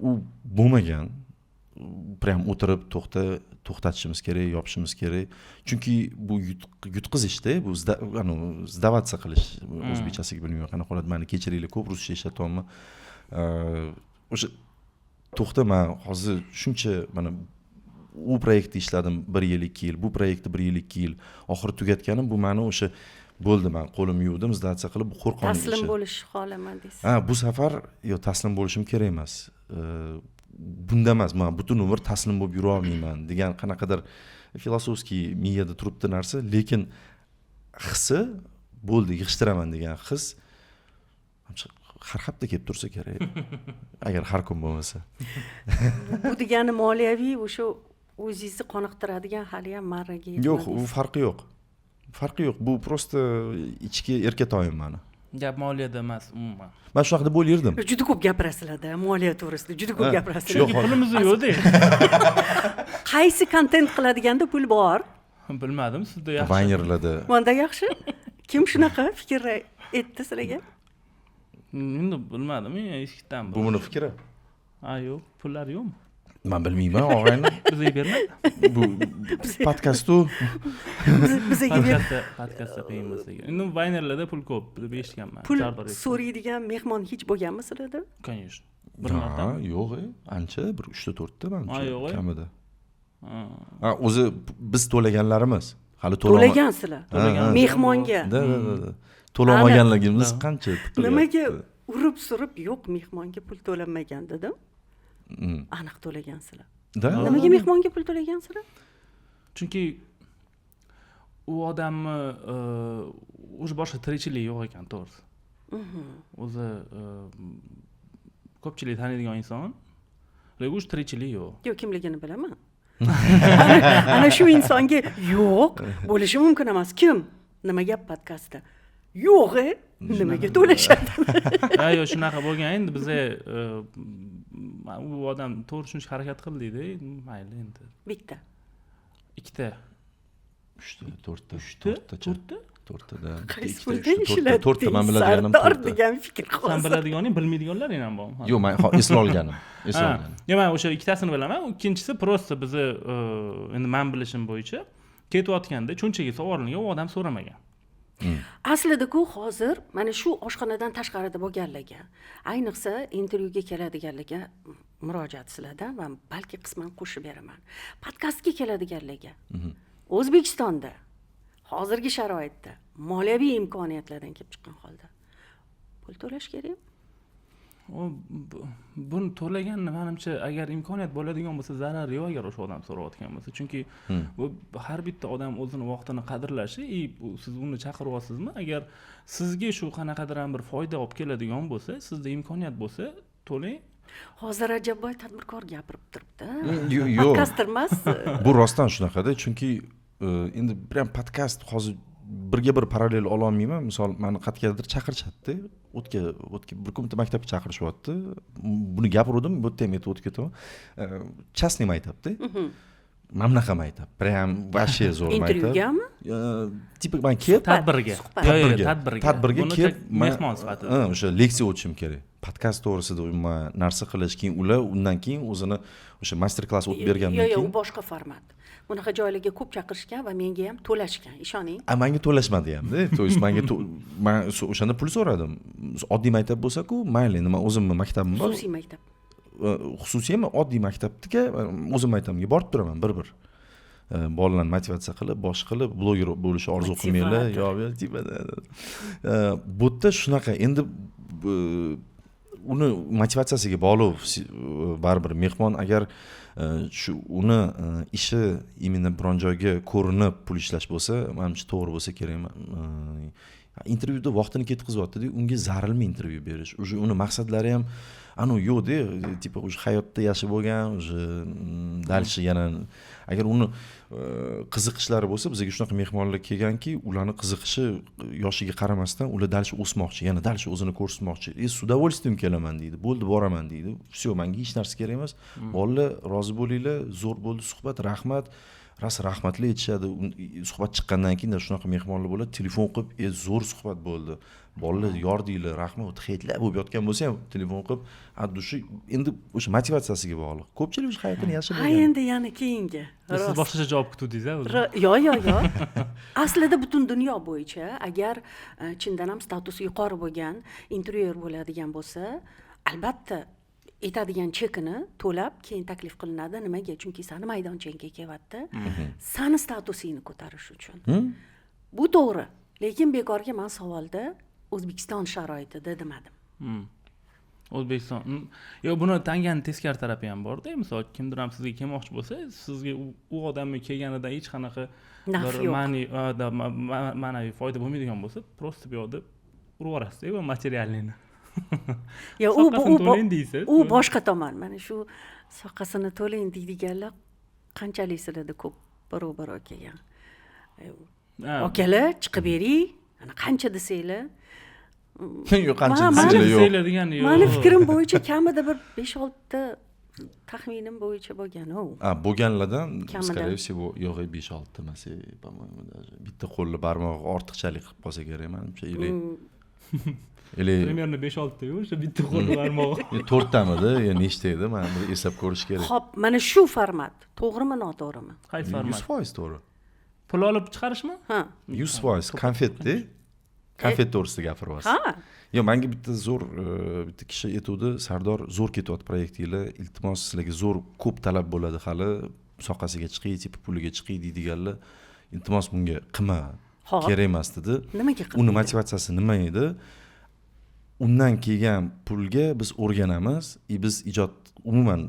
u bo'lmagan. Prям o'tirib to'xtatishimiz kerak, yopishimiz kerak. Chunki bu yutqizishda, bu zdavatsiya qilish, o'zbekchasiga bilmayman qanaqa qoladi. Meni kechiringlar, ko'p ruscha ishlatyapman. O'sha to'xta, men hozir shuncha mana u proyektda ishladim 1 yil, 2 yil, bu proyektda 1 yil, 2 yil. Oxiri tugatganim bu meni o'sha bo'ldi, men qo'lim yuvdim, izdatsiya qilib qo'rqonim ishi. Taslim bo'lishni xohlaman deysiz. Bu safar taslim bo'lishim kerak emas. Bunda emas, men butun umr taslim bo'lib yura olmayman degan qanaqadir filosofskiy miyada turibdi narsa, lekin hissi bo'ldi, yig'ishtiraman degan his har hafta kelib tursa kerak. Agar har kun bo'lmasa. Bu degani moliyaviy o'sha o'zingizni qoniqtiradigan hali ham marraga yetmadingiz. Yo'q, u farqi yo'q. Bu prosta ichki erkatoyim meni. Gap moliyada emas umuman. Men shunaqa deb o'ylardim. Juda ko'p gapirasizlar-da, moliya to'g'risida juda ko'p gapirasizlar. Chunki pulimiz yo'q-da. Qaysi kontent qiladiganda pul bor? Bilmadim, sizda yaxshi. Vaynerlarda. Manda yaxshi. Kim shunaqa fikr aytdi sizlarga? Endi bilmadim, eshikdan. Bu meni fikri. Ha, yo'q, pullar yo'qmi? Men bilmayman, og'ayni. Bizga bermadi. Bu podkast-u. Bizga Podkastda qiyin bo'lsa. Endi Vaynerlarda pul ko'p deb eshitganman. pul so'raydigan mehmon hech bo'lganmi sizlarda? Конечно. Bir marta. Yo'q, ancha bir 3-4 ta menimcha yo'q. kamida. Ha, o'zi biz to'laganlarimiz. Hali to'lamagan. To'lagansizlar. Mehmonga. Da. To'lamaganligimiz qancha? Nimaga urib surib yo'q mehmonga pul to'lanmagan dedim. Aniq to'lagansizlar. Nimaga mehmonga pul to'lagansizlar? Chunki u odamni o'zi boshqa tirikchilik yo'q ekan, to'g'risi. O'zi ko'pchilik taniydigan inson, lekin o'zi tirikchilik yo'q. Yo'q, kimligini bilaman. Ana shu insonga yo'q bo'lishi mumkin emas. Kim? Nima gap podkastda? Yo'q, nimaga to'lashadi? Ha, yo'q, shunaqa bo'lgan. Endi biz u odam to'g'ri tushunishga harakat qildik-da, mayli endi. Bitta. Ikkita. 4ta. Qaysi pulda ishlading? 4ta men biladiganim 4ta. degan fikr hozir. Sen biladiganing, bilmaydiganlar ham bormi? Yo'q, men esla olganim. Yo'q, men o'sha ikkitasini bilaman. Ikkinchisi prosta bizni endi men bilishim bo'yicha ketayotganda cho'nchaga sovringa u odam so'ramagan. Aslida-ku hozir mana shu oshxonadan tashqarida bo'lganlarga, ayniqsa intervyuga keladiganlarga murojaat sizlardan va balki qisman qo'shib beraman. Podkastga keladiganlarga O'zbekistonda hozirgi sharoitda moliyaviy imkoniyatlardan kelib chiqqan holda pul to'lash kerakmi? Buni to'laganni menimcha agar imkoniyat bo'ladigan bo'lsa zarari yo'q agar o'sha odam so'rayotgan bo'lsa. Chunki bu har bitta odam o'zini vaqtini qadrlashi, siz uni chaqiryapsizmi? Agar sizga shu qanaqadir ham bir foyda olib keladigan bo'lsa, sizda imkoniyat bo'lsa, to'lang. Hozir Rajabboy tadbirkor gapirib turibdi. Yo'q. Podkast emas. Bu rostdan shunaqada, chunki endi prям podkast hozir birga bir parallel ola olmayman. Misol meni qayergadir chaqirishadi. O'tga bir kun maktabga chaqirishyapti. Buni gapirdim, bu yerda ham o'tib ketaman. Chasnim aytibdi. Mana bunaqa aytib. Prям вообще zo'r aytib. Intervyugami? Tipa men kelib Tadbirga. Tadbirga kelib mehmon sifatida. O'sha leksiya o'tishim kerak. Podkast to'g'risida umuman narsa qilish, keyin undan keyin o'zini o'sha master klass o'tib bergandan keyin. Yo'q, u boshqa format. Bunaqa joylarga ko'p chaqirishgan va menga ham to'lashgan, ishoning. Menga to'lashmadi ham-da. To есть men o'shanda pul so'radim. Oddiy maktab bo'lsa-ku, mayli, nima o'zimni maktabim bor. Xususiy maktab. Xususiy emas, oddiy maktabga o'zim maktabimga borib turaman bir. Bolalarni motivatsiya qilib, bosh qilib, bloger bo'lishni orzu qilmaylar, yo'q, tipada. Bu yerda shunaqa. Endi uni motivatsiyasiga bog'liq baribir mehmon agar shu uni ishi именно biron joyga ko'rinib pul ishlash bo'lsa, menimcha to'g'ri bo'lsa kerak. Intervyuda vaqtini ketkazyapti-da, unga zarilma intervyu berish. Uje uni maqsadlari ham yo'q-da, tipa uje hayotda yashab bo'lgan, uje dальше yana agar uni qiziqishlari bo'lsa, bizga shunaqa mehmonlar kelganki, ularni qiziqishi yoshiga qaramasdan ular dальше o'smoqchi, yana dальше o'zini ko'rsatmoqchi. С удовольствием kelaman deydi. Bo'ldi, boraman deydi. Всё, menga hech narsa kerak emas. Bolalar rozi bo'linglar, zo'r bo'ldi suhbat, rahmat. Rahmatli aytishadi. Suhbat chiqqandan keyin shunaqa mehmonlar bo'ladi, telefon qilib, zo'r suhbat bo'ldi. Bolalar yordinglar, rahmat, xeytlar bo'lib yotgan bo'lsa ham telefon qilib, addushi endi o'sha motivatsiyasiga bog'liq. Ko'pchilik o'sha hayotini yashab bo'lgan. Ha, endi yana keyingi. Siz boshqacha javob kutdingiz-a o'zi? Yo'q. Aslida butun dunyo bo'yicha agar chindan ham statusi yuqori bo'lgan intervyer bo'ladigan bo'lsa, albatta aytadigan chekini to'lab keyin taklif qilinadi. Nimaga? Chunki seni maydonchangga kelyapti. Seni statusingni ko'tarish uchun. Bu to'g'ri. Lekin bekorga men savolda O'zbekiston sharoitida demadim. O'zbekiston. Yo'q, buni tangani teskari tarafi ham bor-da. Misol kimdir ham sizga kelmoqchi bo'lsa, sizga u odamning kelganidan hech qanaqa ma'naviy foyda bo'lmaydigan bo'lsa, prosta bu yoqda urib yuborasiz-da, bu materialni. Ya u boshqa tomon. Mana shu soqqasini to'lang deydiganlar qanchalik sizlarda ko'p barobar kelgan. Okalar chiqib bering, ana qancha desanglar, yo'q qancha Ma- desanglar yo'q. desanglar degani yo'q. Mani fikrim bo'yicha kamida bir 5-6 ta taxminim bo'yicha bo'lgan u. Bo'lganlardan Kamida. скорее всего yo'q 5-6 emas, по-моему даже bitta qo'lli barmog'i ortiqchalik qilib qolsa kerak menimcha или Примерно 5-6 ta o'sha bitta qo'l barmog'i. 4 tamidi, yo nechta edi? Men bir eslab ko'rish kerak. Xo'p, mana shu format to'g'rimi, noto'g'rimi? Qaysi format? 100% to'g'ri. Pul olib chiqarishmi? Ha. 100% konfetda. Konfet to'g'risida gapiryapsiz. Ha. Yo, menga bitta zo'r bitta kishi aytuvdi, Sardor zo'r ketyapti proyektinglar, iltimos sizlarga zo'r ko'p talab bo'ladi hali, sohasiga chiqing, tipi puliga chiqing deydiganlar, iltimos bunga qilma. Xo'p. Kerak emas dedi. Nimaga qilmaydi? Uni motivatsiyasi nima edi? Undan kelgan pulga biz o'rganamiz, biz ijod umuman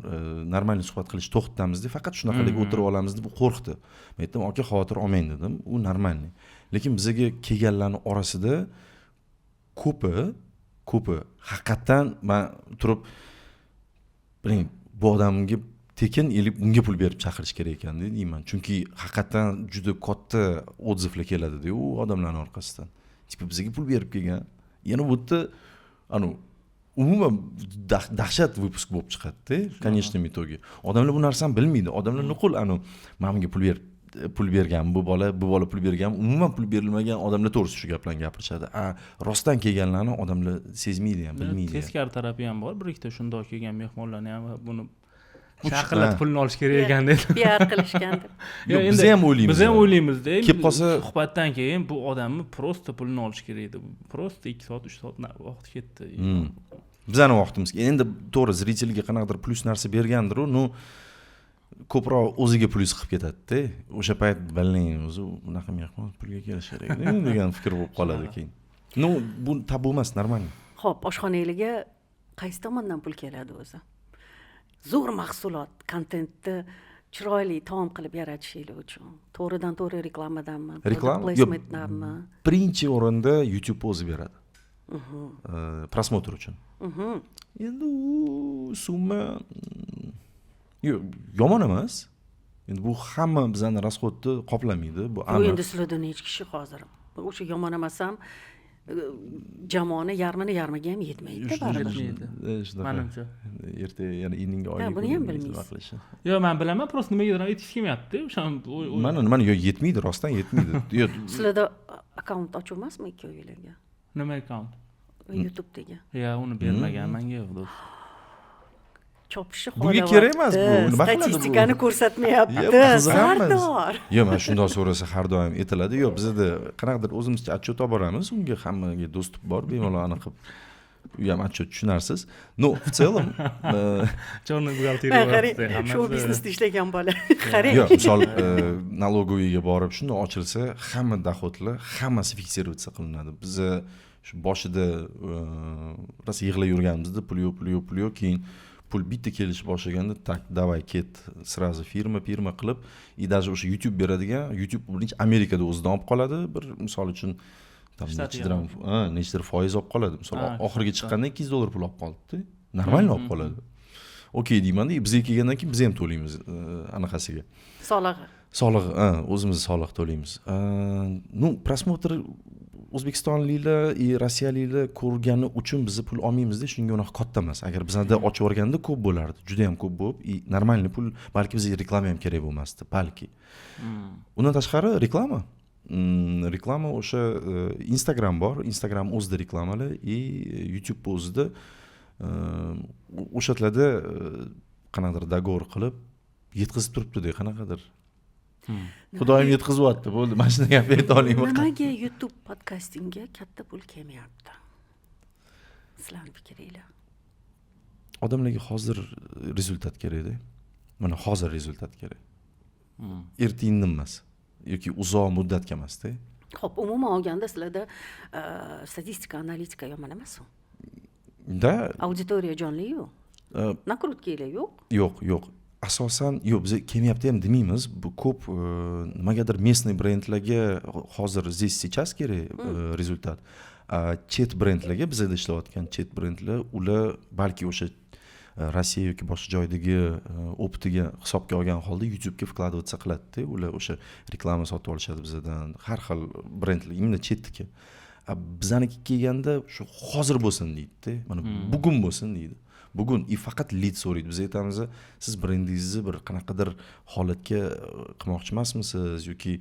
normalniy suhbat qilish to'xtatamiz deb faqat shunaqalik o'tirib olamiz deb qo'rqdi. Men aytdim, "Aka, xavotir olmang" dedim. U normalniy. Lekin bizga kelganlarning orasida ko'pi haqiqatan men turib biling bu odamga tekin elib unga pul berib chaqirish kerak ekan deyman. Chunki haqiqatan juda katta odzivlar keladi-da u odamlarning orqasidan. Tipi bizga pul berib kelgan. Yana bu yerda umuman dahshat выпуск bo'lib chiqadi-da, konечном итоге. Odamlar bu narsani bilmaydi. Odamlar nuqul men bunga pul bergan, bu bola pul bergan, umuman pul berilmagan odamlar to'g'risida shu gaplarni gapirishadi. Rostdan kelganlarni odamlar sezmaydi ham, bilmaydi. Teskari tarafi ham bor. Bir ikkita shundoq kelgan mehmonlarni ham buni Bu chaqirib pulni olish kerak ekan dedi. PR qilishgandi. Yo'q, biz ham o'ylaymiz. Biz ham o'ylaymiz-da. Kelib qolsa suhbatdan keyin bu odamni prosta pulni olish kerak edi. Prosta 2 soat, 3 soat vaqt ketdi. Bizning vaqtimiz. Endi to'g'ri zritelga qanaqadir plus narsa bergandir u, ko'proq o'ziga plus qilib ketadi-da. O'sha payt bilning o'zi bunaqa mehmon pulga kelish kerak degan fikr bo'lib qoladi keyin. Bu tabu emas, normal. Xo'p, oshxonangizga qaysi tomondan pul keladi o'zi? Zo'r mahsulot, kontentni chiroyli taom qilib yaratishinglar uchun to'g'ridan-to'g'ri reklamadanmi, placementdanmi? Birinchi o'rinda YouTube o'zi beradi. Prosmotr uchun. Endi u summa yomon emas. Endi bu hamma bizning rasxodni qoplamaydi. Bu aniq. Endi sizlardan hech kishi hozir o'sha yomon emas ham jamoani yarmiga ham yetmaydi baribir. Menimcha. Erta yana inning oylik. Buni ham bilmaysiz. Yo'q, men bilaman, просто nimaga aytish kelmayapti. O'sha mana yetmaydi, rostdan yetmaydi. Yo'q. Sizlarda akkaunt ochilmasmi ikkovingizlarga? Nima akkaunt? YouTube'dagi. Ya, uni bermagan menga do'st. Chopishi Bunga kerak emas bu. Nima qiladi bu? Statistikani ko'rsatmayapti. Sardor. Yo'q, men shundoq so'rasa har doim aytiladi. Yo'q, bizda qanaqadir o'zimizcha отчет olib boramiz, unga hammaga dostуп bor, bemalol aniq qilib. U ham отчет tushunarsiz. В целом, Chorniy buxgalteriya. Shu biznesda ishlagan bola. Qarang. Yo'q, misol налоговыйga borib shundoq ochilsa, hamma doxodlar hammasi fiksироваться qilinadi. Biz shu boshida rosa yig'lab yurganimizda pul yo'q, keyin pul bitta kelish boshlaganda tak davay ket сразу firma qilib, и даже o'sha YouTube beradigan, YouTube birinchi Amerikada o'zidan olib qoladi, bir misol uchun nechta foiz olib qoladi. Misol oxirgi chiqqanda $200 pul olib qoldi-da. Normalniy olib qoladi. Okey deyman-da, bizga kelgandan keyin biz ham to'laymiz anaqasiga. Solig'i, o'zimiz soliq to'laymiz. Prosmotr O'zbekistonliklar va Rossiyaliklar ko'rgani uchun biz pul olmaymiz-da, shunga unaqa katta emas. Agar bizda ochib o'rganda ko'p bo'lardi, juda ham ko'p bo'lib, normalniy pul, balki bizga reklama ham kerak bo'lmasdi, balki. Undan tashqari reklama o'sha Instagram bor, Instagram o'zida reklamalar va YouTube o'zida o'shalarda qanaqadir dogovor qilib yetkazib turibdi-da, qanaqadir. Xudoyim yetkazyapti, bo'ldi. Mana shunday gap ayta olmayman. Nimaga YouTube podkastingga katta pul kelmayapti? Sizlarning fikringlar. Odamlarga hozir rezultat kerak-da. Mana hozir rezultat kerak. Erta-indin emas yoki uzoq muddatga emas-da. Xo'p, umuman olganda sizlarda statistika, analitika yomon emas-ku? Da, auditoriya jonli-yu. Nakrutkanglar yo'q? Yo'q. Asosan yo'q, biz kelmayapti ham demaymiz. Bu ko'p nimagadir местный brendlarga hozir здесь сейчас kerak rezultat. Chet brendlarga, bizda ishlayotgan chet brendlar, ular balki o'sha Rossiya yoki boshqa joydagi optiga hisobga olgan holda YouTube'ga vkладываться qiladi-da. Ular o'sha reklama sotib olishadi bizdan. Har xil brendlar, именно chetniki. bizaniki kelganda shu hozir bo'lsin deydi-da. Mana bugun bo'lsin deydi. Bugun faqat lead so'raydi. Biz aytamiz, siz brendingizni bir qanaqadir holatga qilmoqchi emasmisiz yoki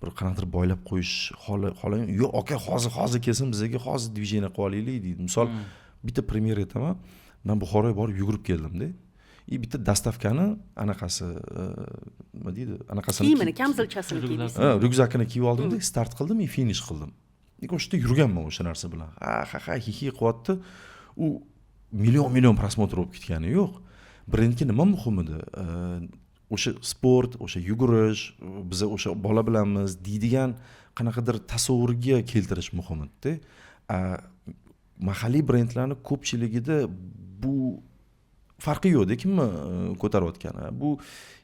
bir qanaqadir boylab qo'yish xohlang? Yo'q, aka, hozir kelsin bizga, hozir движение qilib olaylik deydi. Misol bitta premyer aytaman. Men Buxoroga borib yugurib keldim-da. Bitta dastavkani anaqasi nima deydi? Anaqasini kiyimini, kamzilchasini kiydingiz. Ryukzakini kiyib oldim-da, start qildim, finish qildim. O'shda yurganman o'sha narsa bilan. Hi qilyapti. U million prosmotr bo'lib ketgani yo'q. Brendga nima muhim edi? O'sha sport, o'sha yugurish, biz o'sha bola bilanmiz deydigan qanaqadir tasavvurga keltirish muhim edi-da. Mahalliy brendlarni ko'pchiligida bu farqi yo'q-da, kimni ko'tarayotgani. Bu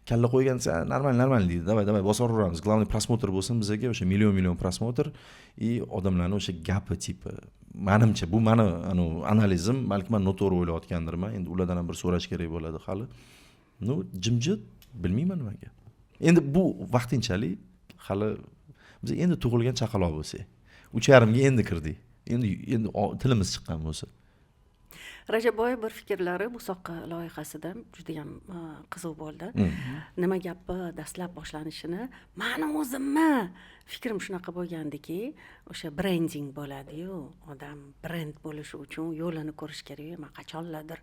kalla qo'ygansa normal deydi. Davay bosaveramiz. Главный prosmotr bo'lsin bizga, o'sha million prosmotr odamlarning o'sha gapi tipi. Menimcha bu meni analizim, balki men noto'g'ri o'ylayotgandirman. Endi ulardan ham bir so'rash kerak bo'ladi hali. Jimjit bilmayman nimaga. Endi bu vaqtinchalik, hali biz endi tug'ilgan chaqaloq bo'lsak, 3,5 ga endi kirdik. Endi tilimiz chiqqan bo'lsa. Rajabboy bir fikrlari bu soqqa loyihasida juda ham qiziq bo'ldi. Nima gapi dastlab boshlanishini meni o'zimmi fikrim shunaqa bo'lgandiki, o'sha brending bo'ladi-yu, odam brend bo'lishi uchun yo'lini ko'rish kerak. Men qachonlardir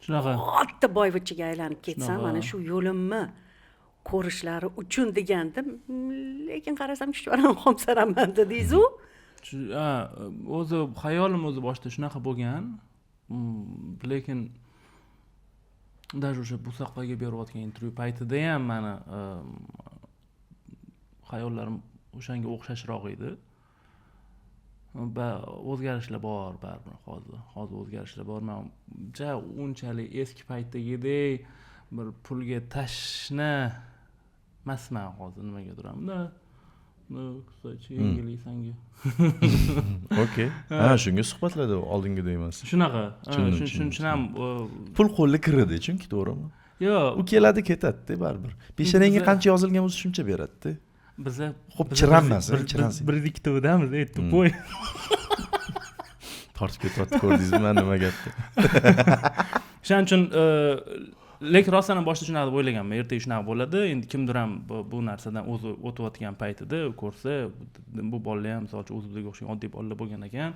shunaqa katta boyvachchaga aylanib ketsam, mana shu yo'limni ko'rishlari uchun degandim, lekin qarasam chuchvaram xomsaraman dedingiz-u. O'zi xayolim o'zi boshida shunaqa bo'lgan. Lekin даже o'sha Busoqqaga berayotgan intervyu paytida ham meni xayollarim o'shanga o'xshashroq edi. O'zgarishlar bor baribir hozir o'zgarishlar bor. Men unchalik eski paytdagidek bir pulga tashna emasman hozir, nimaga turamda. Kısaca yengili sanki. Okey. Shunga suhbatlarda oldingida emas. Shunaqa. Shuning ham pul qo'lga kiradi, chunki to'g'rimi? Yo'q. U keladi, ketadi baribir. Peshanangga qancha yozilgan bo'lsa shuncha beradi-da. Biza xo'p, chiranmasin, chiransin. Bir diktovdamiz, tupoy. Tortib ketyapti, ko'rdingizmi, men nima gapdi? Shuning uchun lekin rostdan boshida shunaqa deb o'ylaganman. Ertaga shunaqa bo'ladi. Endi kimdir ham bu narsadan o'zi o'tayotgan paytida ko'rsa, bu bolalar ham masalan o'zimizga o'xshagan oddiy bolalar bo'lgan ekan.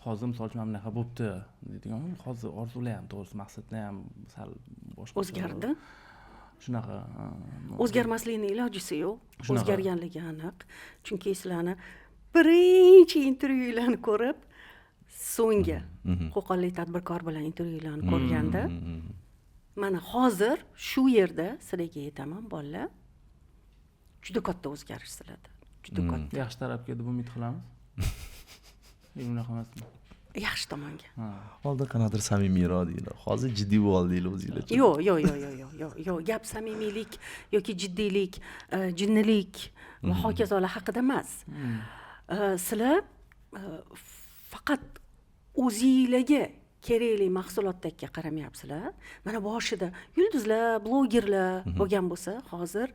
Hozir masalan mana bunaqa bo'pti deydigan. Hozir orzular ham to'g'risi, maqsadlar ham sal boshqa o'zgardi. Shunaqa. O'zgarmaslikning ilojisi yo'q. O'zgarganligi aniq. Chunki sizlarni birinchi intervyularni ko'rib, so'nggi Qo'qonlik tadbirkor bilan intervyularni ko'rganda, mana hozir shu yerda sizlarga aytaman, bolalar, juda katta o'zgarish sizlarda. Juda katta. Yaxshi tarafga deb umid qilamiz. Unaqa emasmi? Yaxshi tomonga. Oldin qanaqadir samimiyroq deylar. Hozir jiddiy bo'ldinglar o'zingizlar. Yo'q. Gap samimiylik yoki jiddiylik, jinnilik va hokazolar haqida emas. Sizlar faqat o'zingizlarga kerakli mahsulotlarga qaramayapsizlar. Mana boshida yulduzlar, blogerlar bo'lgan bo'lsa, hozir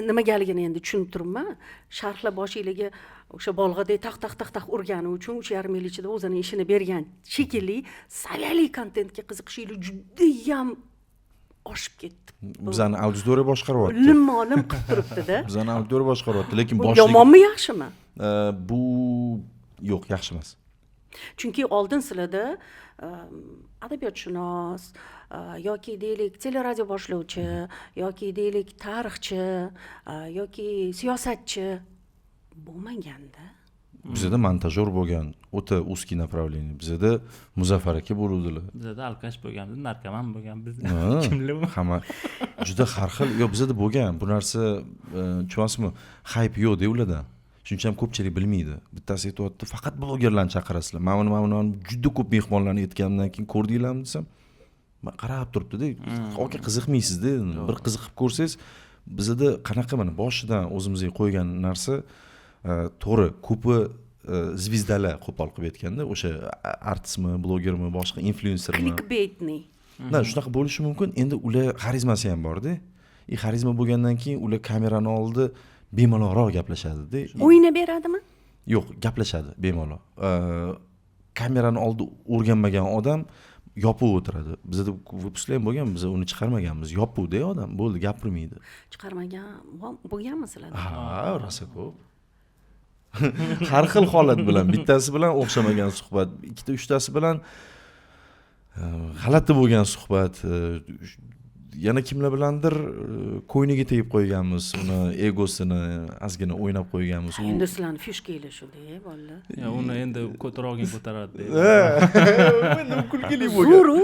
nimagaligini endi tushunib turibman. Sharhlar boshingizga o'sha bolg'adek taq urgani uchun 3,5 yil ichida o'zining ishini bergan shekilli saviyali kontentga qiziqishingiz juda ham oshib ketdi. Bizani auditoriya boshqaryapti. Lim-molim qilib turibdi-da. Bizani auditoriya boshqaryapti, lekin boshlik yomonmi, yaxshimi? Bu yo'q, yaxshi emas. Chunki oldin sizlarda adabiyotshunos yoki deylik teleradio boshlovchi yoki deylik tarixchi yoki siyosatchi bo'lmaganda. Bizda montajyor bo'lgan, o'ta узкий направление. Bizda Muzaffar aka bo'luvdilar. Bizda alkash bo'lgan, narkoman bo'lgan, bizda kimlar? Hamma juda har xil. Yo'q, bizda bo'lgan. Bu narsa tushunasizmi? Hype yo'q deyularda. Shuning uchun ham ko'pchilik bilmaydi. Bittasi aytayapti, faqat blogerlarni chaqirasizlar. Mana juda ko'p mehmonlarni aytgandan keyin ko'rdinglarmi desam, men qarab turibdi-da, "Aka, qiziqmaysiz-da, bir qiziqib ko'rsangiz, bizda qanaqa mana boshidan o'zimizga qo'ygan narsa to'g'ri, ko'pi zvizdalar qo'pol qilib aytganda, o'sha artistmi, blogermi, boshqa influencermi. Clickbaitni. Shunaqa bo'lishi mumkin. Endi ular xarizmasi ham bor-da. Xarizma bo'lgandan keyin ular kamerani oldida bemalolroq gaplashadi-da. O'ynab beradimi? yo'q, gaplashadi bemalol. Kamerani oldida o'rganmagan odam yopib o'tiradi. Bizda выпускlar ham bo'lgan, biz uni chiqarmaganmiz. Yopuvdi odam, bo'ldi, gapirmaydi. Chiqarmagan bo'lganmi sizlarda? Ha, rosa ko'p. Har xil holat bilan, bittasi bilan o'xshamagan suhbat, ikkita, uchtasi bilan g'alati bo'lgan suhbat, yana kimlar bilandir ko'yniga tegib qo'yganmiz, uni egosini ozgina o'ynab qo'yganmiz. Endi sizlarni fishkanglar shunday, bolalar. Uni endi ko'tarog'ing ko'taradi deydi. Endi kulgili bo'lgan. Zo'r u.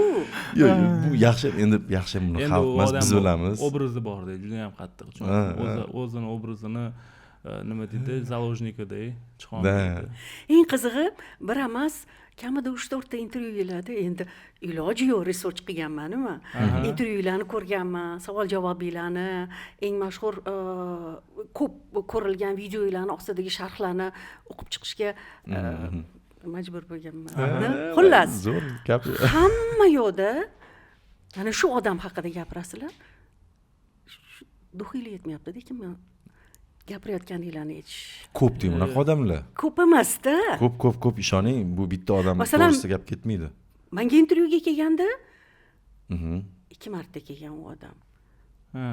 Yo'q, bu yaxshi, endi yaxshi buni xalq emas, biz bilamiz. Obrazi bor deydi, juda ham qattiq. O'zini obrazini nima deydi, zaложникida chiqolmaydi. Eng qizig'i, bir emas, kamida 3-4 ta intervyularda endi iloji yo'q research qilganman-ku. Intervyularni ko'rganman, savol-javoblarni, eng mashhur ko'p ko'rilgan videolarni ostidagi sharhlarni o'qib chiqishga majbur bo'lganman. Xullas, Zo'r gap. hamma yo'da mana shu odam haqida gapirasizlar. Duxili yetmayapti lekin men gapirayotganinglarni aytish. Ko'p deng, unaqa odamlar. Ko'p emas-da. Ko'p ishoning, bu bitta odam Masalan, to'g'risida gap ketmaydi. Menga intervyuga kelganda 2 marta kelgan u odam. Ha.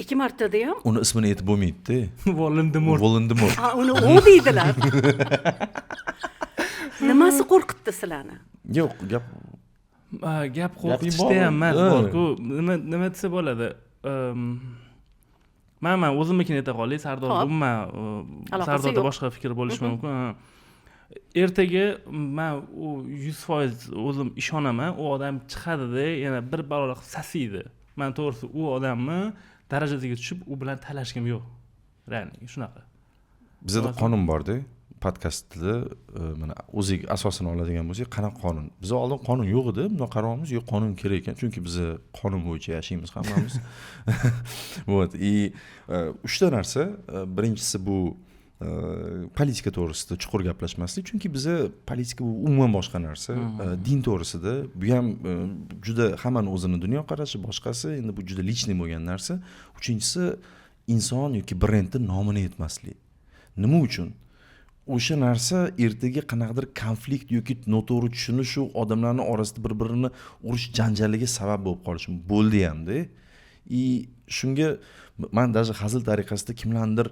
2 martada ham Uni ismini aytib bo'lmaydi-da. Voldemort. Voldemort. uni u deydilar. Nimasi qo'rqitdi sizlarni? Yo'q, Gap qo'rqitishda ham emas, bor-ku. Nima desa bo'ladi? Men o'zimnikini ayta qolay, Sardor umuman Sardorda boshqa fikr bo'lishi mumkin. Ertaga men u 100% o'zim ishonaman, u odam chiqadi-da, yana bir barobar sasiydi. Men to'g'risi u odamni darajasiga tushib, u bilan talashgim yo'q. Ya'ni shunaqa. Bizda qonun bor-da, podkastda mana o'ziga asosini oladigan bo'lsak, qanaqa qonun? Bizda oldin qonun yo'q edi, bunday qarorimiz yo'q, qonun kerak ekan, chunki biz qonun bo'yicha yashaymiz hammamiz. Вот, и 3 ta narsa, birinchisi bu politika to'g'risida chuqur gaplashmaslik, chunki biza politika bu umuman boshqa narsa. Din to'g'risida bu ham juda hammani o'zini dunyoqarashi, boshqasi, endi bu juda lichniy bo'lgan narsa. Uchinchisi inson yoki brendni nomini aytmaslik. Nima uchun? O'sha narsa ertaga qanaqadir konflikt yoki noto'g'ri tushunish shu odamlarning orasida bir-birini urush janjaliga sabab bo'lib qolishi bo'ldi hamda. И shunga men даже hazil tariqasida kimlardir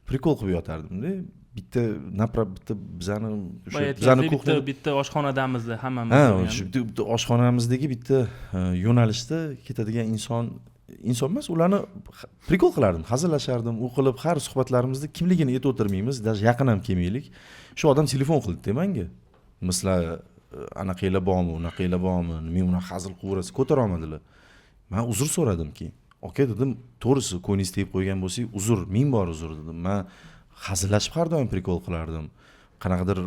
prikol qilib yotardim-da. Bitta bizani bitta oshxonadamizda hammamiz. Ha, bitta oshxonamizdagi bitta yo'nalishda ketadigan inson emas, ularni prikol qilardim, hazillashardim, u qilib har suhbatlarimizda kimligini aytib o'tirmaymiz, даже yaqin ham kelmaylik. Shu odam telefon qildi-da menga. Mislar anaqanglar bormi, unaqanglar bormi, men uni hazil qilaverasiz, ko'tara olmadilar. Men uzr so'radimki, "Aka" dedim, "To'g'risi ko'ningiz tegib qo'ygan bo'lsa, uzr, ming bor uzr" dedim. Men hazillashib har doim prikol qilardim. Qanaqadir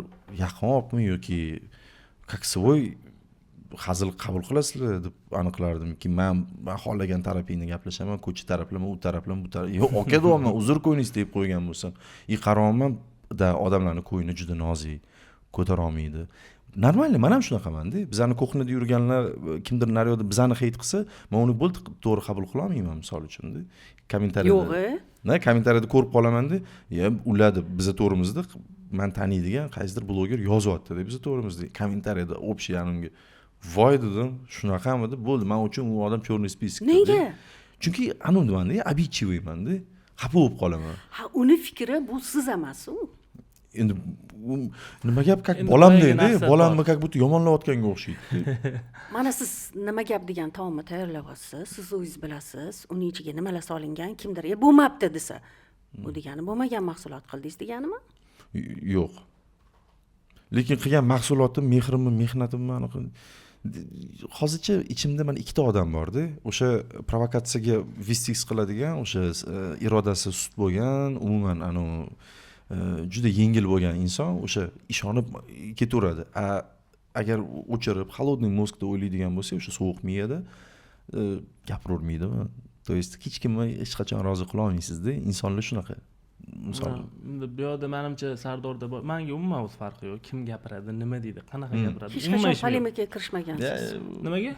yaqin olibmi yoki как свой hazil qabul qilasizlar deb aniqlardimki, men xohlagan tarafingni gaplashaman, ko'cha taraflama, u taraflama, bu taraf. Yo'q, aka deyapman, uzr ko'ningiz tegib qo'ygan bo'lsam. Qarorman da odamlarning ko'ngli juda nozik, ko'tara olmaydi. Normalni, men ham shunaqaman-da. Bizani ko'xnida yurganlar kimdir naryoqda bizani hate qilsa, men uni bo'ldi to'g'ri qabul qila olmayman, misol uchun-da. Kommentariyada. Yo'q, kommentariyada ko'rib qolaman-da, ular biz to'g'rimizda men taniydigan qaysidir bloger yozyapti deb biz to'g'rimizda kommentariyada общий yanimga voy dedim, shunaqami deb bo'ldi. Men uchun u odam черный список. Nega? Chunki anu demanda, обидчивыйman-da. Xafa bo'lib qolaman. Ha, uni fikri bu siz emas-ku. Endi nima gap, как bolam deydi, bolamni как будто yomonlayotganga o'xshaydi. Mana siz nima gap degan taomni tayyorlayapsiz, siz o'zingiz bilasiz, uning ichiga nimalar solingan, kimdir bo'lmabdi desa, bu degani bo'lmagan mahsulot qildingiz deganimi? Yo'q. Lekin qilgan mahsulotim, mehrimmi, mehnatimmi aniq. Hozircha ichimda mana 2 ta odam bor-da. O'sha provokatsiyaga vestix qiladigan, o'sha irodasi sust bo'lgan, umuman juda yengil bo'lgan inson o'sha ishonib ketaveradi. Agar o'chirib, холодный mozgda o'ylaydigan bo'lsa, o'sha sovuq miyada gapiravermaydi. То есть hech kimni hech qachon rozi qila olmaysiz-da. Insonlar shunaqa. Misol. Bu yerda menimcha Sardorda bor. Menga umuman o'z farqi yo'q. Kim gapiradi, nima deydi, qanaqa gapiradi. Hech qachon polemikaga kirishmagansiz. Nimaga?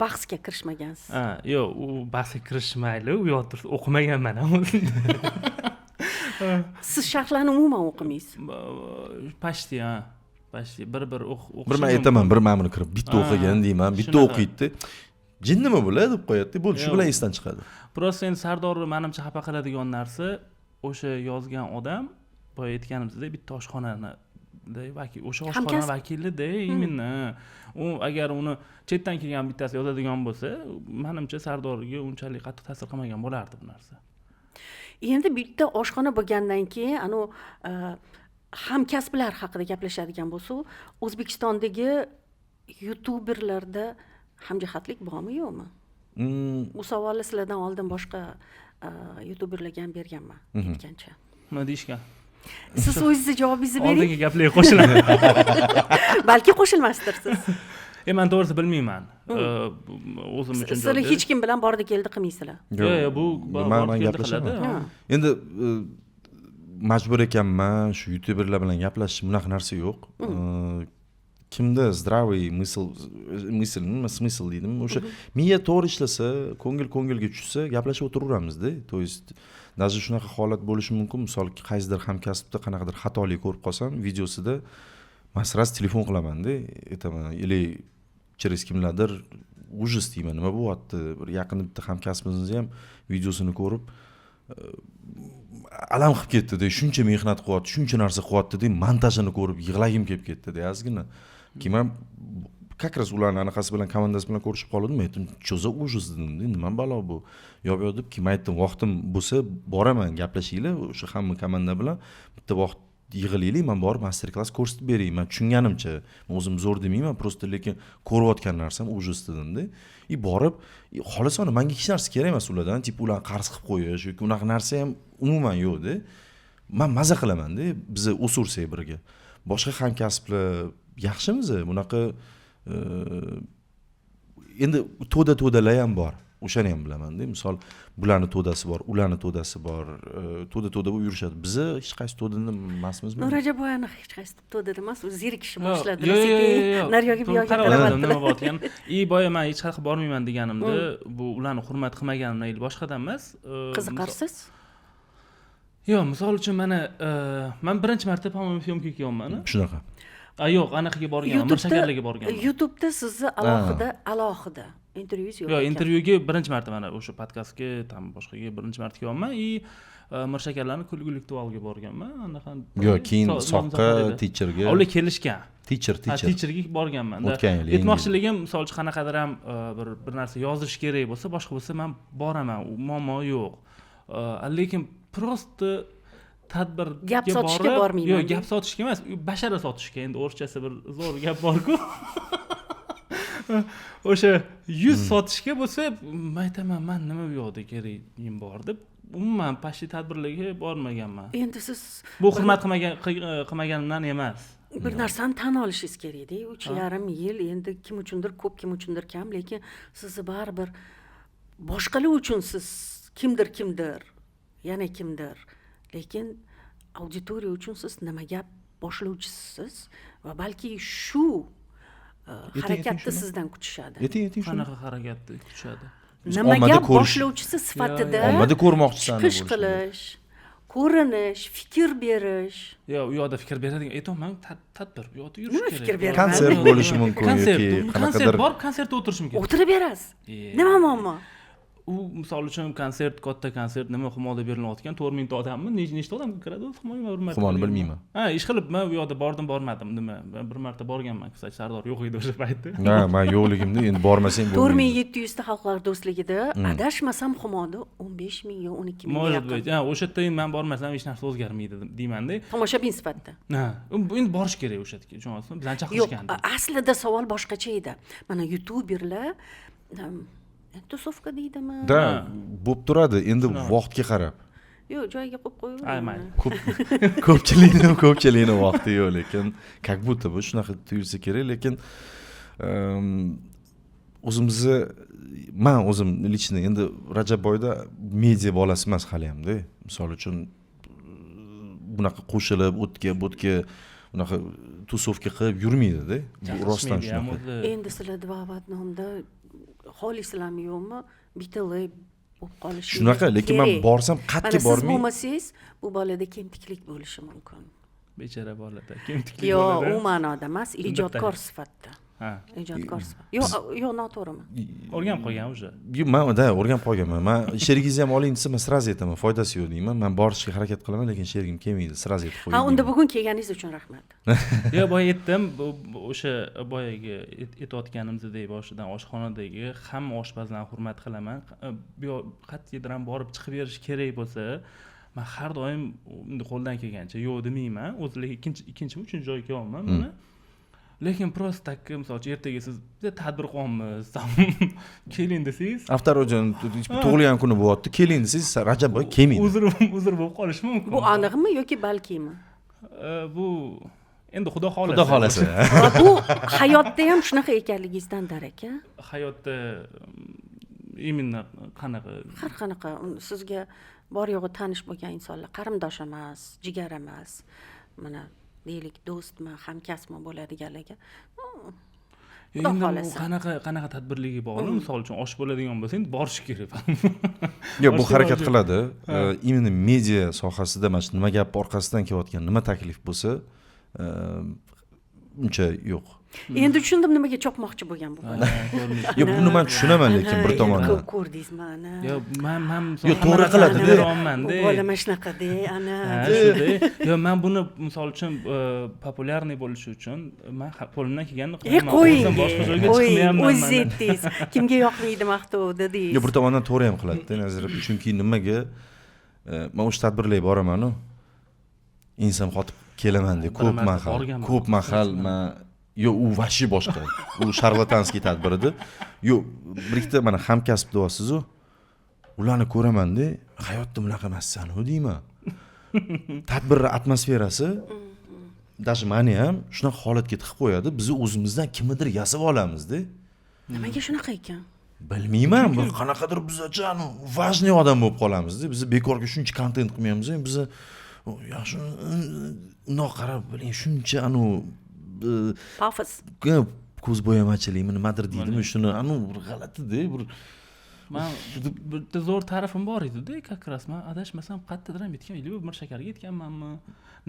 Bahsga kirishmagansiz. Yo'q, u bahsga kirishmayli, u yo'q o'qimaganman ham. Siz sharhlarni umuman o'qimaysiz. Pashti, ha. Pashti bir o'qish. Bir men aytaman, bir men buni kirib bitta o'qigan deyman, bitta shunaqa. o'qiydi. Jinnimi bular deb qo'yadi, bo'ldi, shu bilan esdan chiqadi. Prosta endi Sardorni menimcha xafa qiladigan narsa o'sha yozgan odam boya aytganimizdek bitta oshxonani o'sha oshxona vakilida именно u agar uni chetdan kelgan bittasi yozadigan bo'lsa, menimcha Sardorga unchalik qattiq ta'sir qilmagan bo'lardi bu narsa. Endi bitta oshxona bo'lgandan keyin hamkasblar haqida gaplashadigan bo'lsak, O'zbekistondagi youtuberlarda hamjihatlik bormi, yo'qmi? Bu savolni sizlardan oldin boshqa youtuberlarga ham berganman aytgancha. Nima deyishgan? Siz o'zingizni javobingizni bering. Oldingi gaplarga qo'shilaman. Balki qo'shilmasdirsiz. Men to'g'risi bilmayman. O'zim uchun Sizlar hech kim bilan bordi keldi qilmaysizlar. Yo'q, bu men gaplashaman. Endi majbur ekanman shu youtuberlar bilan gaplashish, bunaqa narsa yo'q. Kimda zdravый смысл deydimi? O'sha miya to'g'ri ishlasa, ko'ngilga tushsa, gaplashib o'tiraveramizda. То есть даже shunaqa holat bo'lishi mumkin. Misol qaysidir hamkasbda qanaqadir xatolik ko'rib qolsam, videosida men sraz telefon qilaman-da, aytaman, или через kimlardir ужас deyman, nima bo'lyapti? Bir yaqin bitta hamkasbimizni ham videosini ko'rib alam qilib ketdi-da, shuncha mehnat qilyapti, shuncha narsa qilyapti-da, montajini ko'rib yig'lagim kelib ketdi-da, ozgina. Keyin men как раз ularning anaqasi bilan komandasi bilan ko'rishib qoldim, aytdim, "Что за ужас?" dedim, "Nima balo bu?" Yo'q deb, keyin aytdim, "Vaqtim bo'lsa, boraman, gaplashinglar o'sha hamma komanda bilan, bitta vaqt yig'ilaylik, men borib master klass ko'rsatib beray. Men tushunganimcha, men o'zim zo'r demayman, prosta lekin ko'rayotgan narsam ujus dedim-da. Borib, xolisona menga hech narsa kerak emas ulardan, tip ularni qarz qilib qo'yish yoki unaqa narsa ham umuman yo'q-da. Men maza qilaman-da, biz o'sursak birga. Boshqa hamkasblar yaxshimiz? Bunaqa endi to'dalar ham bor. O'shani ham bilaman-da. Misol, bularning to'dasi bor, ularning to'dasi bor. To'da bo'lib yurishadi. Biz hech qaysi to'dani emasmizmi? Rajaboyani hech qaysi to'dada emas, u zerikishni boshladi. Yo'q. Naryoga bu yoqqa qaramayapti. Nima bo'layotgan? Boya men hech qayerga bormayman deganimda, bu ularni hurmat qilmaganimdan boshqadan emas. Qiziqarsiz? Yo'q, misol uchun men birinchi marta pomom syomka qilyapman. Shunaqa. Yo'q, anaqaga borganman, Mirshakarlarga borganman. YouTube'da sizni alohida intervyuingiz yo'q. Yo'q, intervyuga birinchi marta mana o'sha podkastga, tam boshqaga birinchi marta kelyapman. Mirshakarlarning kulgulik tuvalga borganman. Anaqa. Yo'q, keyin soqqa, teacherga. Ular kelishgan. Teacherga borganman. O'tgan yil. Aytmoqchiligim, misol uchun qanaqadir ham bir narsa yozish kerak bo'lsa, boshqa bo'lsa men boraman. U muammo yo'q. Lekin prosta tadbirga gap sotishga bormayman. Yo'q, gap sotishga emas, bashara sotishga. Endi o'rchasi bir zo'r gap bor-ku. O'sha 100 sotishga bo'lsa, men aytaman, men nima bu yoqda keragim bor deb, umuman pashti tadbirlarga bormaganman. Endi siz bu hurmat qilmaganimdan emas. Bir narsani tan olishingiz kerak-da. 3,5 yil endi kim uchundir ko'p, kim uchundir kam, lekin sizni baribir boshqalar uchun siz kimdir, yana kimdir. Lekin auditoriya uchun siz nima gap boshlovchisiz va balki shu harakatni sizdan kutishadi. Qanaqa harakatni kutishadi? Nima gap boshlovchisi sifatida ommada ko'rmoqchisan chiqish qilish, ko'rinish, fikr berish. Yo'q, u yoqda fikr beradigan, aytaman, tadbir, bu yoqda yurish kerak. Fikr beraman. Konsert bo'lishi mumkin yoki konsert bor, konsertda o'tirishim kerak. O'tirib berasiz. Nima muammo? U misol uchun konsert, katta konsert nima Humoda berilayotgan 4000 ta odammi, nechta odam kiradi? Humoni bilmayman. Ish qilib men u yoqda bormadim, nima? Bir marta borganman, kısaca Sardor yo'q edi o'sha paytda. Ha, men yo'qligimda endi bormasang bo'lmaydi. 4700 ta xalqlar do'stligida adashmasam Humoda 15000 yo 12000 Может быть. O'sha yerda men bormasam hech narsa o'zgarmaydi deymanda. Tomoshabin sifatida. Ha, endi borish kerak o'sha yerga, tushunasizmi? Bizdan chaqirishgan. Yo'q, aslida savol boshqacha edi. Mana youtuberlar tusovka deydimi? Da, bo'lib turadi, endi vaqtga qarab. Yo'q, joyiga qo'yib qo'yaveradi. Ko'pchilikning vaqti yo'q, lekin как будто bu shunaqa tuyulsa kerak, lekin men o'zim лично endi Rajabboyda media bolasi emas hali ham-da. Misol uchun bunaqa qo'shilib, o'tga bunaqa tusovka qilib yurmaydi-da. Bu rostdan shunaqa. Endi sizlar Dvavat nomida xolisizlarmi yo'qmi? Bitta bo'lib qolishi Shunaqa, lekin men borsam qat'iy siz bormay. bo'lmasangiz, bu bolada kemtiklik bo'lishi mumkin. Bechara bolada kemtiklik Yo'q, bolada. u ma'noda emas, ijodkor sifatida. Ha. Ijodkor sifatida. Yo'q, noto'g'rimi? O'rganib qolgan уже. Men o'rganib qolganman. Men sherigingizni ham oling desa, men sraz aytaman, foydasi yo'q deyman. Men borishga harakat qilaman, lekin sherigim kelmaydi, sraz aytib qo'ying. Ha, unda bugun kelganingiz uchun rahmat. Yo, boya aytdim, o'sha boyagi aytayotganimizdek boshidan oshxonadagi hamma oshpazlarni hurmat qilaman. Bu qat'iy ham borib chiqib berish kerak bo'lsa, men har doim qo'ldan kelgancha yo'q demayman. O'zi ikkinchi, uchinchi joyga kelyapman buni. Lekin prosta takka, misol uchun ertaga siz bitta tadbir qilamiz, keling desangiz, Avtarojon tug'ilgan kuni bo'lyapti, keling desangiz, Rajab boy kelmaydi. uzr bo'lib qolishi mumkin. Bu aniqmi yoki balkimi? Bu endi xudo xohlasa. Xudo xohlasa. Bu hayotda ham shunaqa ekanligingizdan darak, a? Hayotda именно qanaqa Har qanaqa sizga bor yo'g'i tanish bo'lgan insonlar, qarindosh emas, jigar emas. Mana deylik, do'stmi, hamkasbmi bo'ladiganlarga. Xudo endi bu xohlasa. qanaqa tadbirligi bor. Misol uchun osh bo'ladigan bo'lsa, endi borish kerak. Yo'q, bu Boshqa harakat iloji- qiladi. Именно media sohasida mana shu nima gap orqasidan kelayotgan, nima taklif bo'lsa, uncha yo'q. Endi tushundim nimaga chopmoqchi bo'lgan bu bola. Yo'q, buni men tushunaman, lekin bir tomondan. Ko'p ko'rdingizmi ana? Yo, men Yo, to'g'ri qiladi-da. Bu bola mana shunaqada, ana. Yo, men buni misol uchun populyarniy bo'lishi uchun men qo'limdan kelganini Qo'ying, boshqa joyga qo'ying, chiqmayapman. o'zingiz aytdingiz. Kimga yoqmaydi maqtovda deysiz. Yo'q, bir tomondan to'g'ri ham qiladi-da, nazar. Chunki nimaga men o'sha tadbirlarga boraman-ku. Inson qotib kelaman deb ko'p marta mahal. borganman. Ko'p mahal men yo'q, u vashi boshqa. U sharlatanskiy tadbir edi. Yo'q, bir ikkita mana hamkasb deyapsiz-ku. Ularni ko'raman-da, hayotda bunaqa emassan-ku deyman. Tadbirning atmosferasi даже meni ham shunaqa holatga tiqib qo'yadi. Biz o'zimizdan kimnidir yasab olamiz-da. Nimaga shunaqa ekan? Bilmayman, bir qanaqadir bizacha важный odam bo'lib qolamiz-da. Biz bekorga shuncha kontent qilmaymiz, biz yaxshi unoq qarab biling, shuncha Pafos. ko'z bo'yamachilikmi nimadir deydimi, shuni bir g'alati-da, bir Men bitta zo'r tarafim bor edi-da, как раз men adashmasam qayerdadir ham aytgan, или bir shakarga aytganmanmi?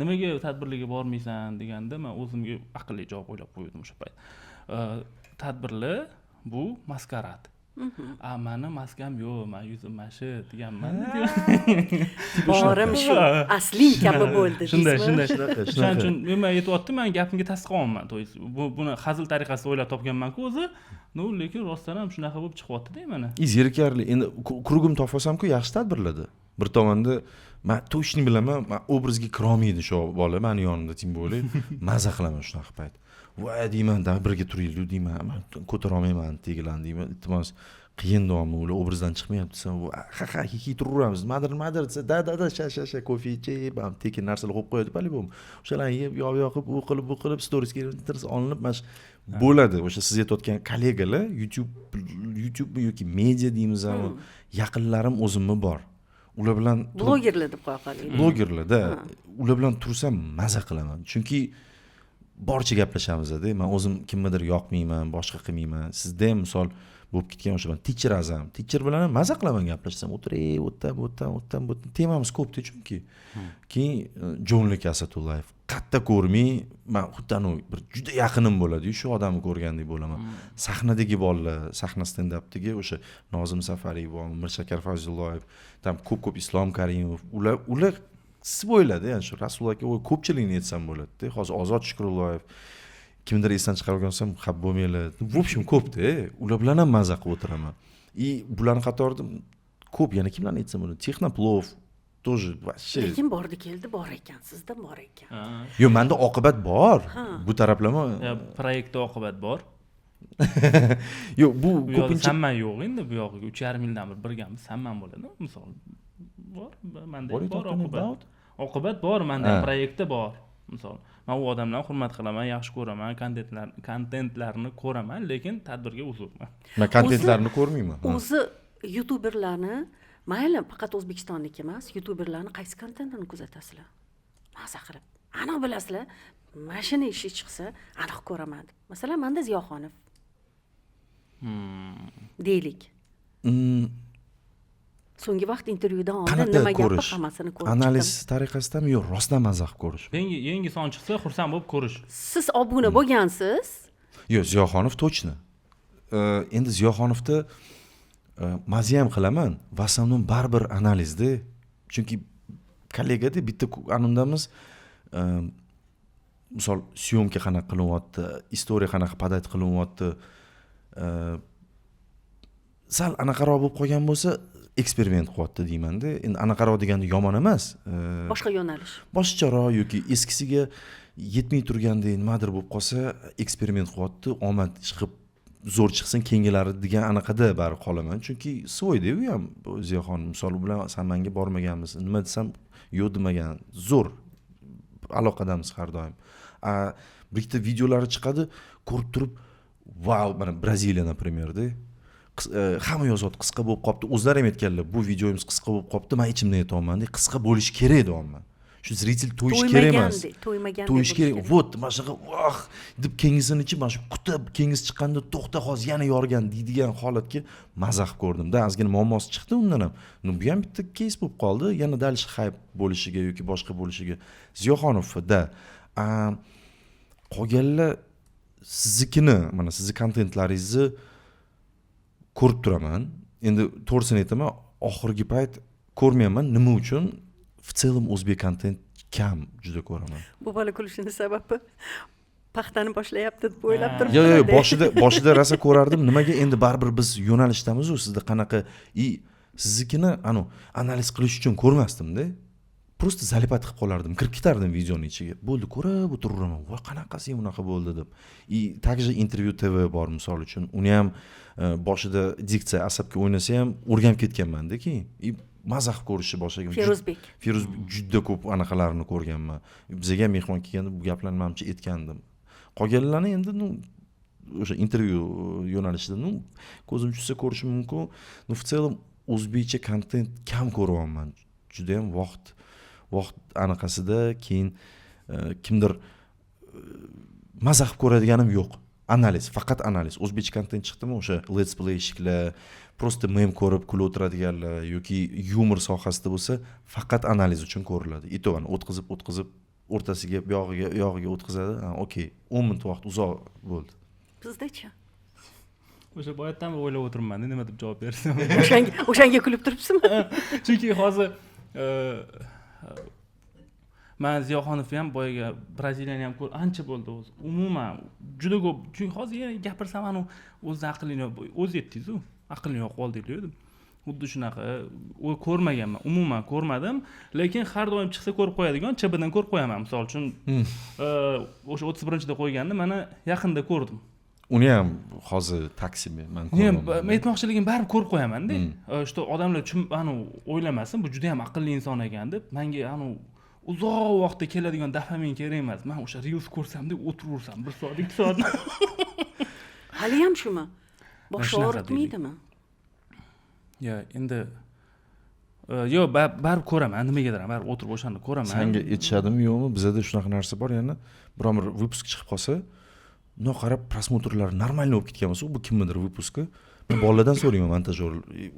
Nimaga tadbirlarga bormaysan deganda, men o'zimga aqlli javob o'ylab qo'ydim o'sha payt. Tadbirlar bu maskarad. Mani maskam yo'q, men yuzim mashi deganman. Borim shu asli kabi bo'ldi. Shunday. shunaqa. Shuning uchun men aytyaptim, men gapimga tasdiqlayapman. To есть buni hazil tariqasida o'ylab topganman-ku o'zi. No, lekin rostdan ham shunaqa bo'lib chiqyapti-da mana. Zerikarli. Endi krugim topsam-ku yaxshi tadbirlarda. Bir tomonda men точно bilaman, men obrazga kirolmaydi shu bola, meni yonimda tim bo'lib, maza qilaman shunaqa payt. Voy deyman, birga turaylik deyman, men ko'tara olmayman, tegilan deyman. Iltimos, qiyin davomli ular obrazdan chiqmayapti desam, ha turaveramiz. Nimadir desa, da sha kofe ichib, tekin narsalar qo'yib qo'yadi, по-любому. O'shalarni yeb, yoqib, u qilib, storiesga olinib, mana bo'ladi. O'sha siz aytayotgan kollegalar, YouTube yoki media deymizmi, yaqinlarim o'zimmi bor. Ular bilan Blogerlar deb qo'ya qoling. blogerlarda ular bilan tursam maza qilaman. Chunki barcha gaplashamiz-da. Men o'zim kimnidir yoqmayman, boshqa qilmayman. Sizda ham misol bo'lib ketgan o'sha teacher azam. Teacher bilan ham maza qilaman gaplashsam, o'tdan. Temamiz ko'p-da chunki. Keyin Jonlik Asatullayev qatta ko'rmay, men xuddi bir juda yaqinim bo'ladi-yu, shu odamni ko'rgandek bo'laman. Sahnadagi bolalar, sahna stand-updagi o'sha Nozim Safariyev, Mirshakar Fazlillayev, tam ko'p Islom Karimov, ular siz o'yladi, ya'ni shu Rasulullohga ko'pchilikni aytsam bo'ladi-da. Hozir Ozod Shukrulloyev kimdir esdan chiqarib olsam, xab bo'lmaylar. В общем, ko'p-da. Ular bilan ham maza qilib o'tiraman. Bularning qatorida ko'p, yana kimlarni aytsam bo'ladi? Texnoplov тоже вообще. Lekin bordi keldi bor ekan, sizda bor ekan. Yo'q, menda oqibat bor. Bu taraflama. Proyektda oqibat bor. Yo'q, bu ko'pincha samman yo'q endi bu yog'iga 3,5 yildan birgamiz samman bo'ladi, misol. Bor, menda bor oqibat. Oqibat bor, menda proyektda bor. Misol, men u odamlarni hurmat qilaman, yaxshi ko'raman, kontentlarini ko'raman, lekin tadbirga uzurman. Men kontentlarini ko'rmayman. O'zi youtuberlarni, mayli faqat O'zbekistonniki emas, youtuberlarni qaysi kontentini kuzatasizlar? Maza qilib. Aniq bilasizlar, mashina ishi chiqsa, aniq ko'raman. Masalan, menda Ziyoxonov. Deylik. So'nggi vaqt intervyudan oldin qanaqa nima gapi ko'rish? hammasini ko'rib Analiz chiqdim. tariqasidami yo rostdan mazax ko'rish? Yangi son chiqsa xursand bo'lib ko'rish. Siz obuna bo'lgansiz. Yo'q, Ziyoxonov точно. Endi Ziyoxonovda mazza ham qilaman, va основном baribir analizda. Chunki kollegada bitta anundamiz misol syomka qanaqa qilinyapti, istoriya qanaqa podать qilinyapti. Sal anaqaroq bo'lib qolgan bo'lsa, eksperiment qilyapti deyman-da. Endi anaqaroq deganda yomon emas. Boshqa yo'nalish. Boshqacharoq yoki eskisiga yetmay turganda nimadir bo'lib qolsa, eksperiment qilyapti, omad chiqib zo'r chiqsin keyingilari degan anaqada bari qolaman. Chunki svoyda u ham Ziyoxon misoli bilan Samanga bormaganmiz. Nima desam, yo'q demagan. Zo'r aloqadamiz har doim. Bir ikkita videolari chiqadi, ko'rib turib, wow, mana Braziliya например-da. Hamma yozyapti, qisqa bo'lib qopti. O'zlari ham aytganlar, bu videomiz qisqa bo'lib qopti. Men ichimdan aytayapman, qisqa bo'lishi kerak deyapman. Shu zritel to'yish kerak emas. To'ymagan. To'yish kerak. Вот, mana shunaqa, voh, deb kengisini ichib, mana shu kutib, kengiz chiqqanda to'xta hozir yana yorgan deydigan holatga mazax ko'rdim-da. Ozgina muammosi chiqdi undan ham. Bu ham bitta case bo'lib qoldi. Yana dalish hype bo'lishiga yoki boshqa bo'lishiga. Ziyoxonovda qolganlar siznikini, mana sizning kontentlaringizni ko'rib turaman. Endi to'g'risini aytaman, oxirgi payt ko'rmayman. Nima uchun? В целом o'zbek kontent kam juda ko'raman. Bu bola kulishini sababi paxtani boshlayapti deb o'ylab turibdi. Yo'q, boshida rosa ko'rardim. Nimaga endi baribir biz yo'nalishdamiz-ku, sizda qanaqa siznikini analiz qilish uchun ko'rmasdim-da. Просто zalipat qilib qolardim, kirib ketardim videoning ichiga. Bo'ldi, ko'rib o'tiraman. Voy, qanaqasi unaqa bo'ldi deb. Также intervyu TV bor misol uchun. Uni ham boshida diksiya asabga o'ynasa ham o'rganib ketganman-da keyin. Mazax ko'rishni boshlagan. Feruzbek juda ko'p anaqalarini ko'rganman. Bizga ham mehmon kelganda bu gaplarni menimcha aytgandim. Qolganlarni endi o'sha intervyu yo'nalishida ko'zim tushsa ko'rishim mumkin. В целом o'zbekcha kontent kam ko'ryapman. Juda ham vaqt anaqasida keyin kimdir mazax ko'radiganim yo'q. Analiz, faqat analiz. O'zbekcha kontent chiqdimi o'sha let's play shiklar, просто mem ko'rib kulib o'tiradiganlar yoki yumor sohasida bo'lsa, faqat analiz uchun ko'riladi. Itovani o'tkazib o'rtasiga, yog'iga o'tkazadi. Okey, 10 minut vaqt uzoq bo'ldi. Bizda-chi? O'sha boyatdan o'ylab o'tiribman, nima deb javob bersam. O'shanga kulib turibsizmi? Chunki hozir men Ziyoxonov ham boyaga Braziliyani ham ancha bo'ldi o'zi. Umuman juda ko'p. Chunki hozir yana gapirsam o'z aqlini o'z yetdingiz-ku. Aqlni yo'q qoldinglar dedim. Xuddi shunaqa ko'rmaganman. Umuman ko'rmadim, lekin har doim chiqsa ko'rib qo'yadigan chabidan ko'rib qo'yaman. Misol uchun o'sha 31-da qo'yganni mana yaqinda ko'rdim. Uni ham hozir taksimi men ko'raman. Men aytmoqchiligim baribir ko'rib qo'yaman-da. Что odamlar o'ylamasin, bu juda ham aqlli inson ekan deb menga uzoq vaqtda keladigan dopamin kerak emas. Men o'sha reels ko'rsam deb o'tiraversam 1 soat, 2 soat. Hali ham shumi? Boshqa o'rtmaydimi? Endi yo'q, baribir ko'raman, nimaga baribir o'tirib o'shani ko'raman. Senga aytishadimi yo'qmi? Bizda shunaqa narsa bor, yana biron bir выпуск chiqib qolsa, qarab prosmotrlar normalniy bo'lib ketgan bo'lsa, bu kimnidir выпуски. Men bolalardan so'rayman, montajyor.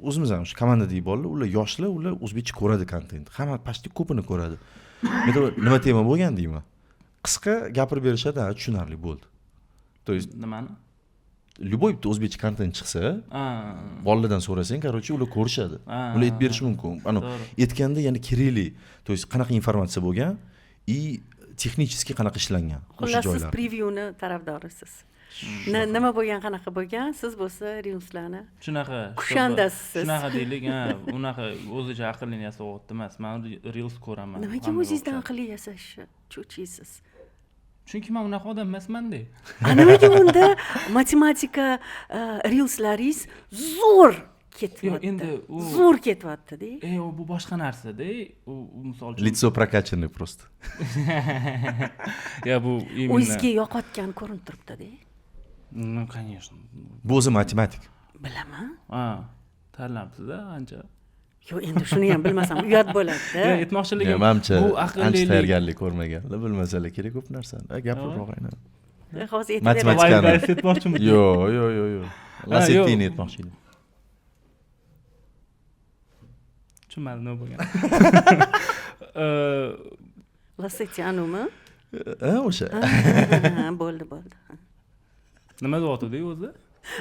O'zimiz ham shu komandadagi bolalar, ular yoshlar, ular o'zbekcha ko'radi kontent. Hamma почти ko'pini ko'radi. Men nima tema bo'lgan deyman. Qisqa gapirib berishadi, tushunarli bo'ldi. То есть nimani? Любой bitta o'zbekcha kontent chiqsa, bolalardan so'rasang, короче, ular ko'rishadi. Ular aytib berish mumkin. Aytganda yana kerakli, то есть qanaqa informatsiya bo'lgan и texnически qanaqa ishlangan o'sha joylar. Siz prevyuni tarafdorisiz. Nima bo'lgan, qanaqa bo'lgan, siz bo'lsa reelslarni. Shunaqa. Kushandasiz. Shunaqa deylik, unaqa o'zicha aqlli yasayapti emas. Men reels ko'raman. Nimaga o'zingizdan aqlli yasashni cho'chiysiz? Chunki men unaqa odam emasman-da. Nimaga unda matematika reelslaringiz zo'r ketyapti. Endi zo'r ketyapti-da. Bu boshqa narsa-da. U misol uchun Лицо прокачанное просто. Bu imенно. O'zingizga yoqayotgan ko'rinib turibdi-da. Конечно. Bu o'zi matematik. Bilaman. Tanlabsiz-da ancha. Yo'q, endi shuni ham bilmasam uyat bo'ladi-da. Aytmoqchiligim bu aqllilik tayyorgarlik ko'rmaganlar, bilmasalar kerak ko'p narsani. Gapirib aynan. Hozir Matematikani aytmoqchimi? Yo'q. Lasetini aytmoqchi edim. tushunmadim nima bo'lgan. Lasetyanumi? O'sha. Bo'ldi. Nima deyotgandik o'zi?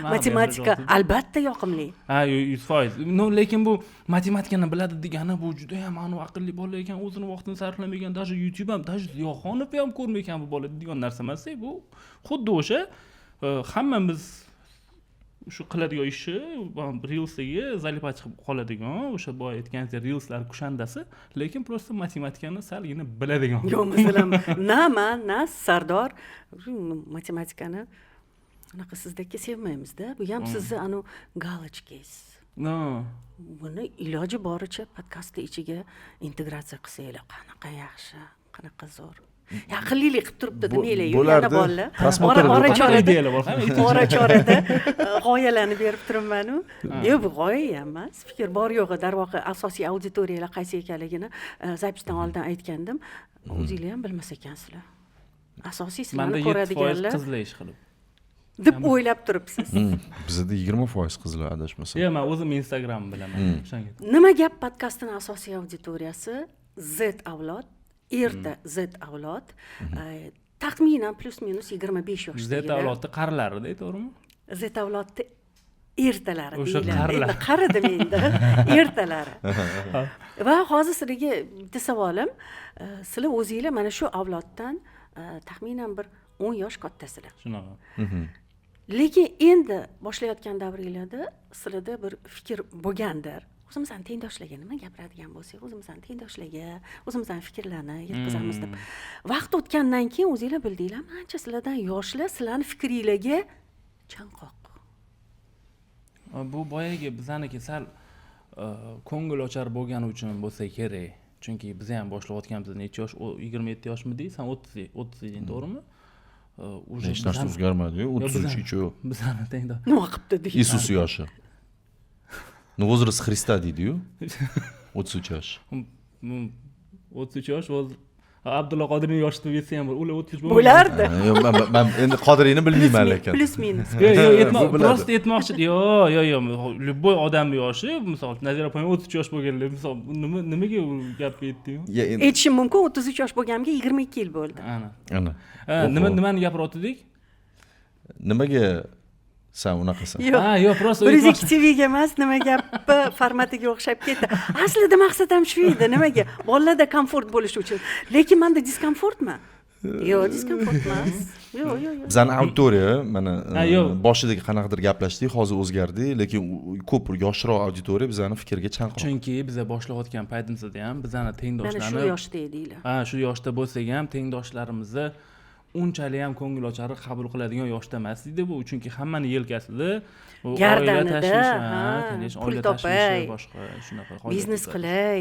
Matematika albatta yoqimli. Ha, 100%. No, lekin bu matematikani biladi degani bu juda ham aqlli bola ekan, o'zini vaqtini sarflamagan, даже YouTube ham, даже Ziyoxonov ham ko'rmagan bu bola degan narsa emas, bu xuddi o'sha hammamiz shu qiladigan ishi Reels'dagi zalipach qilib qoladigan, o'sha boya aytganingizdek Reels'lar kushandasi, lekin просто matematikani salgina biladigan. Yo'q, masalan, na Sardor matematikani anaqa sizdagi sevmaymiz-da. Bu ham sizni anu galochkangiz. No. Buni iloji boricha podkastning ichiga integratsiya qilsanglar, qanaqa yaxshi, qanaqa zo'r. Aqllilik qilib turibdi demanglar, yana bolalar. Ora-chorada g'oyalarni berib turibman-u. Yo'q, bu g'oya emas. Fikr bor yo'g'i, darvoqe asosiy auditoriyalar qaysi ekanligini zapisdan oldin aytgandim. O'zinglar ham bilmas ekansizlar. Asosiy sizlarni ko'radiganlar. 7% qizlar ish qilib deb o'ylab turibsiz. Bizda 20% qizlar adashmasam. Yo'q, men o'zim Instagram bilaman. O'shanga. Nima gap podkastning asosiy auditoriyasi Z avlod, erta Z avlod, taxminan plus-minus 25 yoshdagilar. Z avlodni qarilarida, to'g'rimi? Z avlodni ertalari o'sha qarilar. Qaridim endi, ertalari. Va hozir sizlarga bitta savolim, sizlar o'zingizlar mana shu avloddan taxminan bir 10 yosh kattasizlar. Shunaqa. Lekin endi boshlayotgan davringlarda sizlarda bir fikr bo'lgandir. O'zimizdan tengdoshlarga nima gapiradigan bo'lsak, o'zimizdan tengdoshlarga, o'zimizdan fikrlarni yetkazamiz deb. Vaqt o'tgandan keyin o'zingizlar bildinglar, ancha sizlardan yoshlar sizlarning fikringlarga chanqoq. Bu boyagi bizaniki sal ko'ngilochar bo'lgani uchun bo'lsa kerak. Chunki biz ham boshlayotganmiz, necha yosh, 27 yoshmiding, sen 30 eding, to'g'rimi? Hech narsa o'zgarmadi-yu, 33-chu. Bizani tengda. Nima qilibdi deydi. Isus yoshi. No возраст Xrista deydi-yu. 33 yosh. 33 yosh hozir Abdulla Qodirning yoshi deb yetsa ham ular 33 bo'lardi. Yo'q, men endi Qodiriyni bilmayman lekin. Plus minus. Yo'q, просто aytmoqchi. Yo'q, любой odam yoshi, misol Nazira opam 33 yosh bo'lganlar, misol nimaga u gapga aytdi-yu? Aytishim mumkin, 33 yosh bo'lganimga 22 yil bo'ldi. Ana. Nimani gapiryaptik? Nimaga sen unaqasan? Yo'q, просто bir ektiviga emas, nima gapi formatiga o'xshab ketdi. Aslida maqsad ham shu edi, nimaga? Bolalarda komfort bo'lishi uchun. Lekin menda diskomfortmi? Yo'q, diskomfort emas. Yo'q. Bizning auditoriya mana boshidagi qanaqadir gaplashdik, hozir o'zgardi, lekin ko'p yoshroq auditoriya bizning fikrga chanqoq. Chunki biz boshlayotgan paytimizda ham bizning tengdoshlarimiz mana shu yoshda edinglar. Shu yoshda bo'lsak ham tengdoshlarimizni unchalik ham ko'ngilochar qabul qiladigan yoshda emas edi bu, chunki hammani yelkasida oila tashvishi, pul topay, boshqa shunaqa biznes qilay.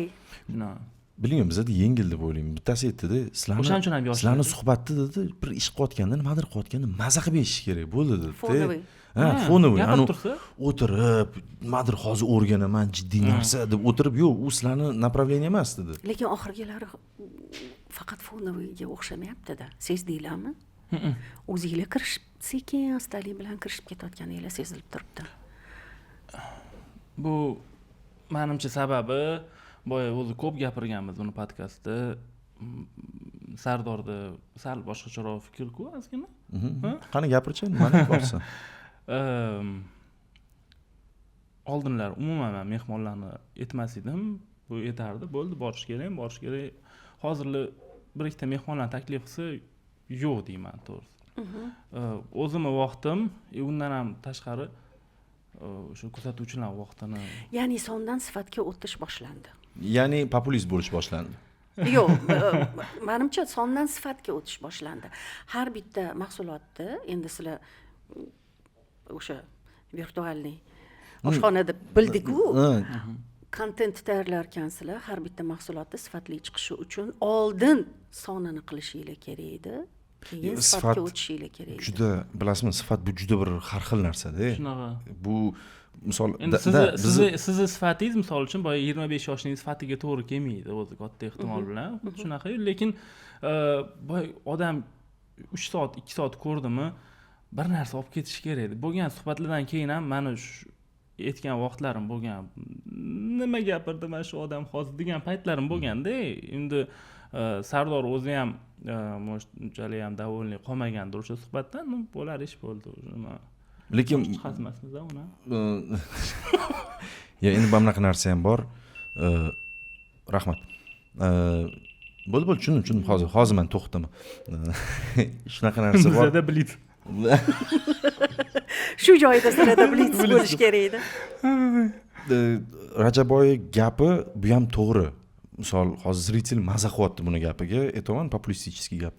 Bilmayman, bizda yengil deb o'ylayman. Bittasi aytdi-da, sizlarni suhbatda dedi, bir ish qilayotganda, nimadir qilayotganda maza qilib eshitish kerak bo'ldi dedi. Fonoviy. O'tirib, nimadir hozir o'rganaman, jiddiy narsa deb o'tirib, yo'q, u sizlarni направление emas dedi. Lekin oxirgilari faqat fonoviyga o'xshamayapti-da. Sezdinglarmi? O'zingizlar kirishib, sekin astalik bilan kirishib ketayotganingiz sezilib turibdi. Bu menimcha sababi boya o'zi ko'p gapirganmiz buni podkastda. Sardorda sal boshqacharoq fikr-ku, ozgina. Qani gapirchi, nimani borsan? Oldinlar umuman men mehmonlarni aytmas edim. Bu yetardi, bo'ldi, borish kerak. Hozirlar bir ikkita mehmonlarni taklif qilsa, yo'q deyman, to'g'risi. O'zimning vaqtim, undan ham tashqari o'sha kuzatuvchilar vaqtini. Ya'ni sondan sifatga o'tish boshlandi. Ya'ni populist bo'lish boshlandi. Yo'q, menimcha sondan sifatga o'tish boshlandi. Har bitta mahsulotni endi sizlar o'sha virtualniy oshxonada bildik-ku. Kontent tayyorlarkansizlar, har bitta mahsulotni sifatli chiqishi uchun oldin sonini qilishinglar kerak edi. Keyin sifatga o'tishinglar kerak edi. Juda, bilasizmi, sifat bu juda bir har xil narsa-da. Shunaqa. Bu misol sizni sifatingiz misol uchun boya 25 yoshning sifatiga to'g'ri kelmaydi o'zi katta ehtimol bilan. Shunaqa, lekin boy odam 3 soat, 2 soat ko'rdimi, bir narsa olib ketish kerak edi. Bo'lgan suhbatlardan keyin ham mana aytgan vaqtlarim bo'lgan. Nima gapirdi mana shu odam hozir degan paytlarim bo'lganda, endi Sardor o'zi ham unchalik ham davolniy qolmagandir o'sha suhbatdan, bo'lar ish bo'ldi. Lekin chiqazmasmiz uni. Ya endi bunaqa narsa ham bor. Rahmat. Bo'ldi, tushundim. Hozir men to'xtaman. Shunaqa narsa bor. Bizda blitz. Shu joyda sizlarda blitz bo'lish kerak edi. Rajaboy gapi bu ham to'g'ri. Misol hozir zritel maza qilyapti buni gapiga, aytaman populistiskiy gap.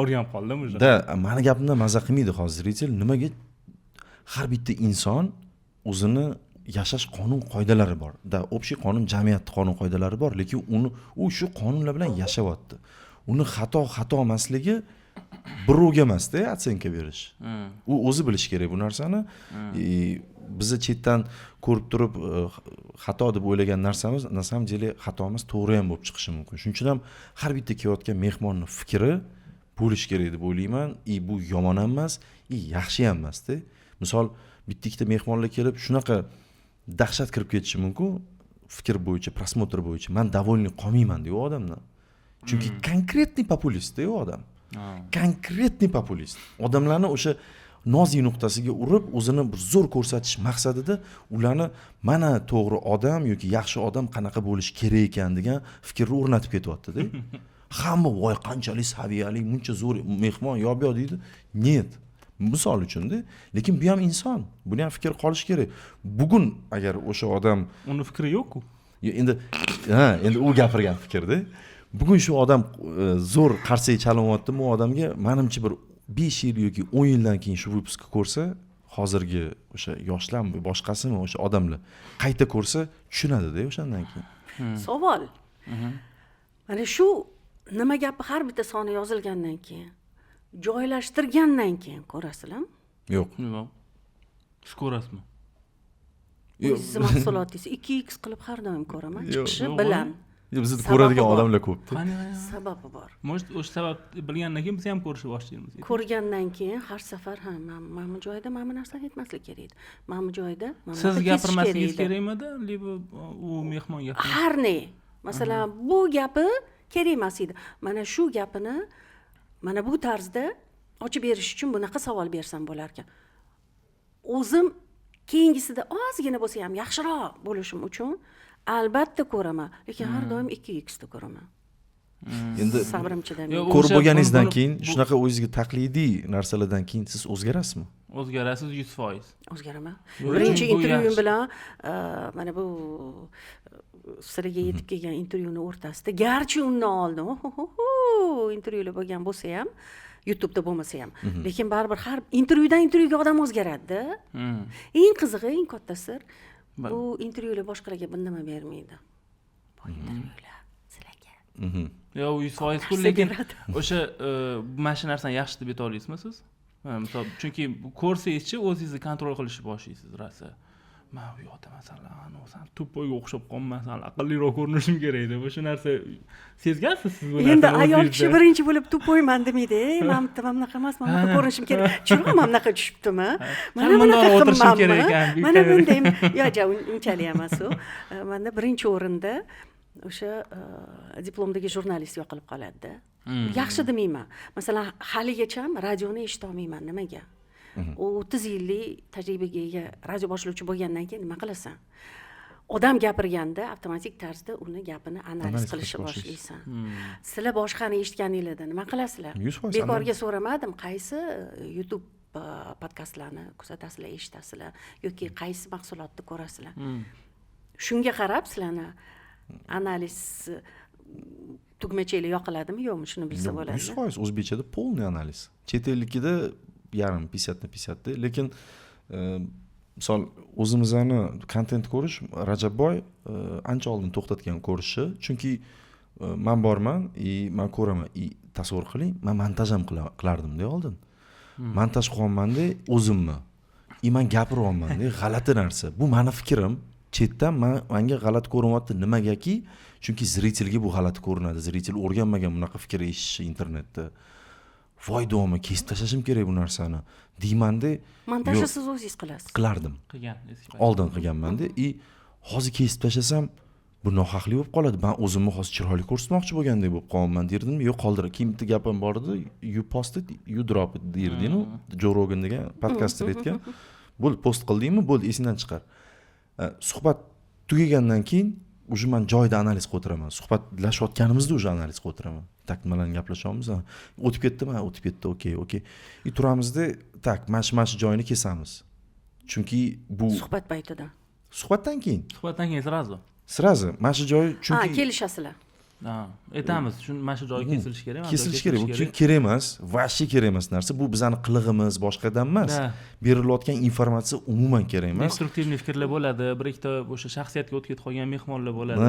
O'rganib qoldim o'sha. Da, meni gapimdan maza qilmaydi hozir zritel. Nimaga har bitta inson o'zini yashash qonun qoidalari bor. Da, общий qonun, jamiyat qonun qoidalari bor, lekin u shu qonunlar bilan yashayapti. Uni xato emasligi birovga emas-da, otsenka berish. U o'zi bilish kerak bu narsani. Bizni chetdan ko'rib turib xato deb o'ylagan narsamiz, na samom деле xatomiz to'g'ri ham bo'lib chiqishi mumkin. Shuning uchun ham har bitta kelayotgan mehmonning fikri bo'lish kerak deb o'ylayman. Bu yomon ham emas, yaxshi ham emas-da. Misol bitta ikkita mehmonlar kelib shunaqa dahshat kirib ketishi mumkin, fikr bo'yicha, prosmotr bo'yicha. Men davolniy qolmayman deb odamdan. Chunki konkretniy populist-da u odam. Konkretniy populist. Odamlarni o'sha nozik nuqtasiga urib, o'zini bir zo'r ko'rsatish maqsadida ularni mana to'g'ri odam yoki yaxshi odam qanaqa bo'lishi kerak ekan degan fikrni o'rnatib ketyapti-da. Hamma voy qanchalik saviyali, buncha zo'r mehmon yo'q deydi. Net. Misol uchun-da, lekin bu ham inson. Buni ham fikr qolish kerak. Bugun agar o'sha odam uni fikri yo'q-ku. Endi u gapirgan fikrda. Bugun shu odam zo'r qarsak chalinyaptimi, u odamga menimcha bir 5 yil yoki 10 yildan keyin shu vyuskni ko'rsa, hozirgi o'sha yoshlarmi, boshqasimi o'sha odamlar qayta ko'rsa, tushunadi-da o'shandan keyin. Savol. Mana shu nima gapi har bitta soni yozilgandan keyin, joylashtirgandan keyin ko'rasizlarmi? Yo'q. Siz ko'rasizmi? Siz mahsulotingizni 2x qilib har doim ko'raman, chiqishi bilan. Bizni ko'radigan odamlar ko'p-da. Sababi bor. Может, o'sha sabab bilgandan keyin biz ham ko'rishni boshlaymiz. Ko'rgandan keyin har safar ham mana bu joyda mana bu narsani aytmaslik kerak edi. Mana bu joyda mana siz gapirmasligingiz kerakmidi? Libo u mehmon gapirdi. Har ne. Masalan, bu gapi kerak emas edi. Mana shu gapini mana bu tarzda ochib berish uchun bunaqa savol bersam bo'lar ekan. O'zim keyingisida ozgina bo'lsa ham yaxshiroq bo'lishim uchun albatta ko'raman, lekin har doim 2x da ko'raman. Endi sabrim chidamaydi. Ko'rib bo'lganingizdan keyin, shunaqa o'zingizga taqlidiy narsalardan keyin siz o'zgarasizmi? O'zgarasiz 100%. O'zgaraman. Birinchi intervyum bilan mana bu sizlarga yetib kelgan intervyuning o'rtasida, garchi undan oldin intervyular bo'lgan bo'lsa ham, YouTube'da bo'lmasa ham, lekin baribir har intervyudan intervyuga odam o'zgaradi-da. Eng qizig'i, eng katta sir, bu intervyular boshqalarga bindama bermaydi. Bu intervyular sizlarga. Yo, 100%, lekin o'sha mana shu narsani yaxshi deb ayta olasizmi siz? Misol, chunki ko'rsangizchi o'zingizni kontrol qilishni boshlaysiz rosa. Men u yoqda masalan, o'zim tupoyga o'xshab qolmasan, aqlliroq ko'rinishim kerak deb o'sha narsa sezgansiz siz bu narsani. Endi ayol kishi birinchi bo'lib tupoyman demaydi. Men bunaqa emas, men bunaqa ko'rinishim kerak. Chunki men bunaqa tushibdimi? Mana bunaqa o'tirishim kerak ekan. Mana bunday, yo'q, unchalik emas u. Menda birinchi o'rinda o'sha diplomdagi jurnalist yoqilib qoladi-da. Yaxshi demayman. Masalan, haligacha radioni eshita olmayman. Nimaga? 30 yillik tajribaga ega radio boshlovchi bo'lgandan keyin nima qilasan? Odam gapirganda avtomatik tarzda uni gapini analiz qilishni boshlaysan. Sizlar boshqani eshitganingizda nima qilasizlar? Bekorga so'ramadim, qaysi YouTube podkastlarni kuzatasizlar, eshitasizlar yoki qaysi mahsulotni ko'rasizlar. Shunga qarab sizlarni analiz tugmachanglar yoqiladimi, yo'qmi, shuni bilsa bo'ladi. 100% o'zbekchada полный analiz. Chet ellikida yarim 50-50, lekin misol o'zimizni kontent ko'rish Rajabboy ancha oldin to'xtatgan ko'rishi, chunki men borman, men ko'raman, tasavvur qiling, men montaj ham qilardim-da oldin. Montaj qilyapman-da o'zimni. Men gapiryapman-da, g'alati narsa. Bu meni fikrim. Chetdan menga g'alati ko'rinyapti. Nimagaki? Chunki zritelga bu g'alati ko'rinadi. Zritel o'rganmagan bunaqa fikr eshitishi internetda. voy davomi kesib tashlashim kerak bu narsani deymanda montajni yo'q, siz o'zingiz qilasiz. qilardim. qilgan eski payt. Oldin qilganmanda hozir kesib tashlasam bu nohaqlik bo'lib qoladi. Men o'zimni hozir chiroyli ko'rsatmoqchi bo'lgandek bo'lib qolaman derdim. Yo'q, qoldir. Keyin bitta gapim bor edi. You post it, you drop it derding-ku. Joe Rogan degan podkastda aytgan. Bo'ldi, post qildingmi? Bo'ldi, esingdan chiqar. Suhbat tugagandan keyin уже men joyda analiz qilib o'tiraman. Suhbatlashayotganimizda уже analiz qilib o'tiraman. Tak, mana gaplashyapmiz. O'tib ketdimi? Ha, o'tib ketdi. Okey. Turamizda tak, mana shu joyini kesamiz. Chunki bu Suhbat paytida. suhbatdan keyin Suhbatdan keyin srazi mana shu joy chunki Kelishasizlar. aytamiz, mana shu joyi kesilishi kerak. kesilishi kerak. Bu kerak emas, vashshi kerak emas narsa. Bu bizani qilig'imiz boshqadan emas. Berilayotgan informatsiya umuman kerak emas. Konstruktiv fikrlar bo'ladi, bir ikkita o'sha shaxsiyatga o'tib ketib qolgan mehmonlar bo'ladi.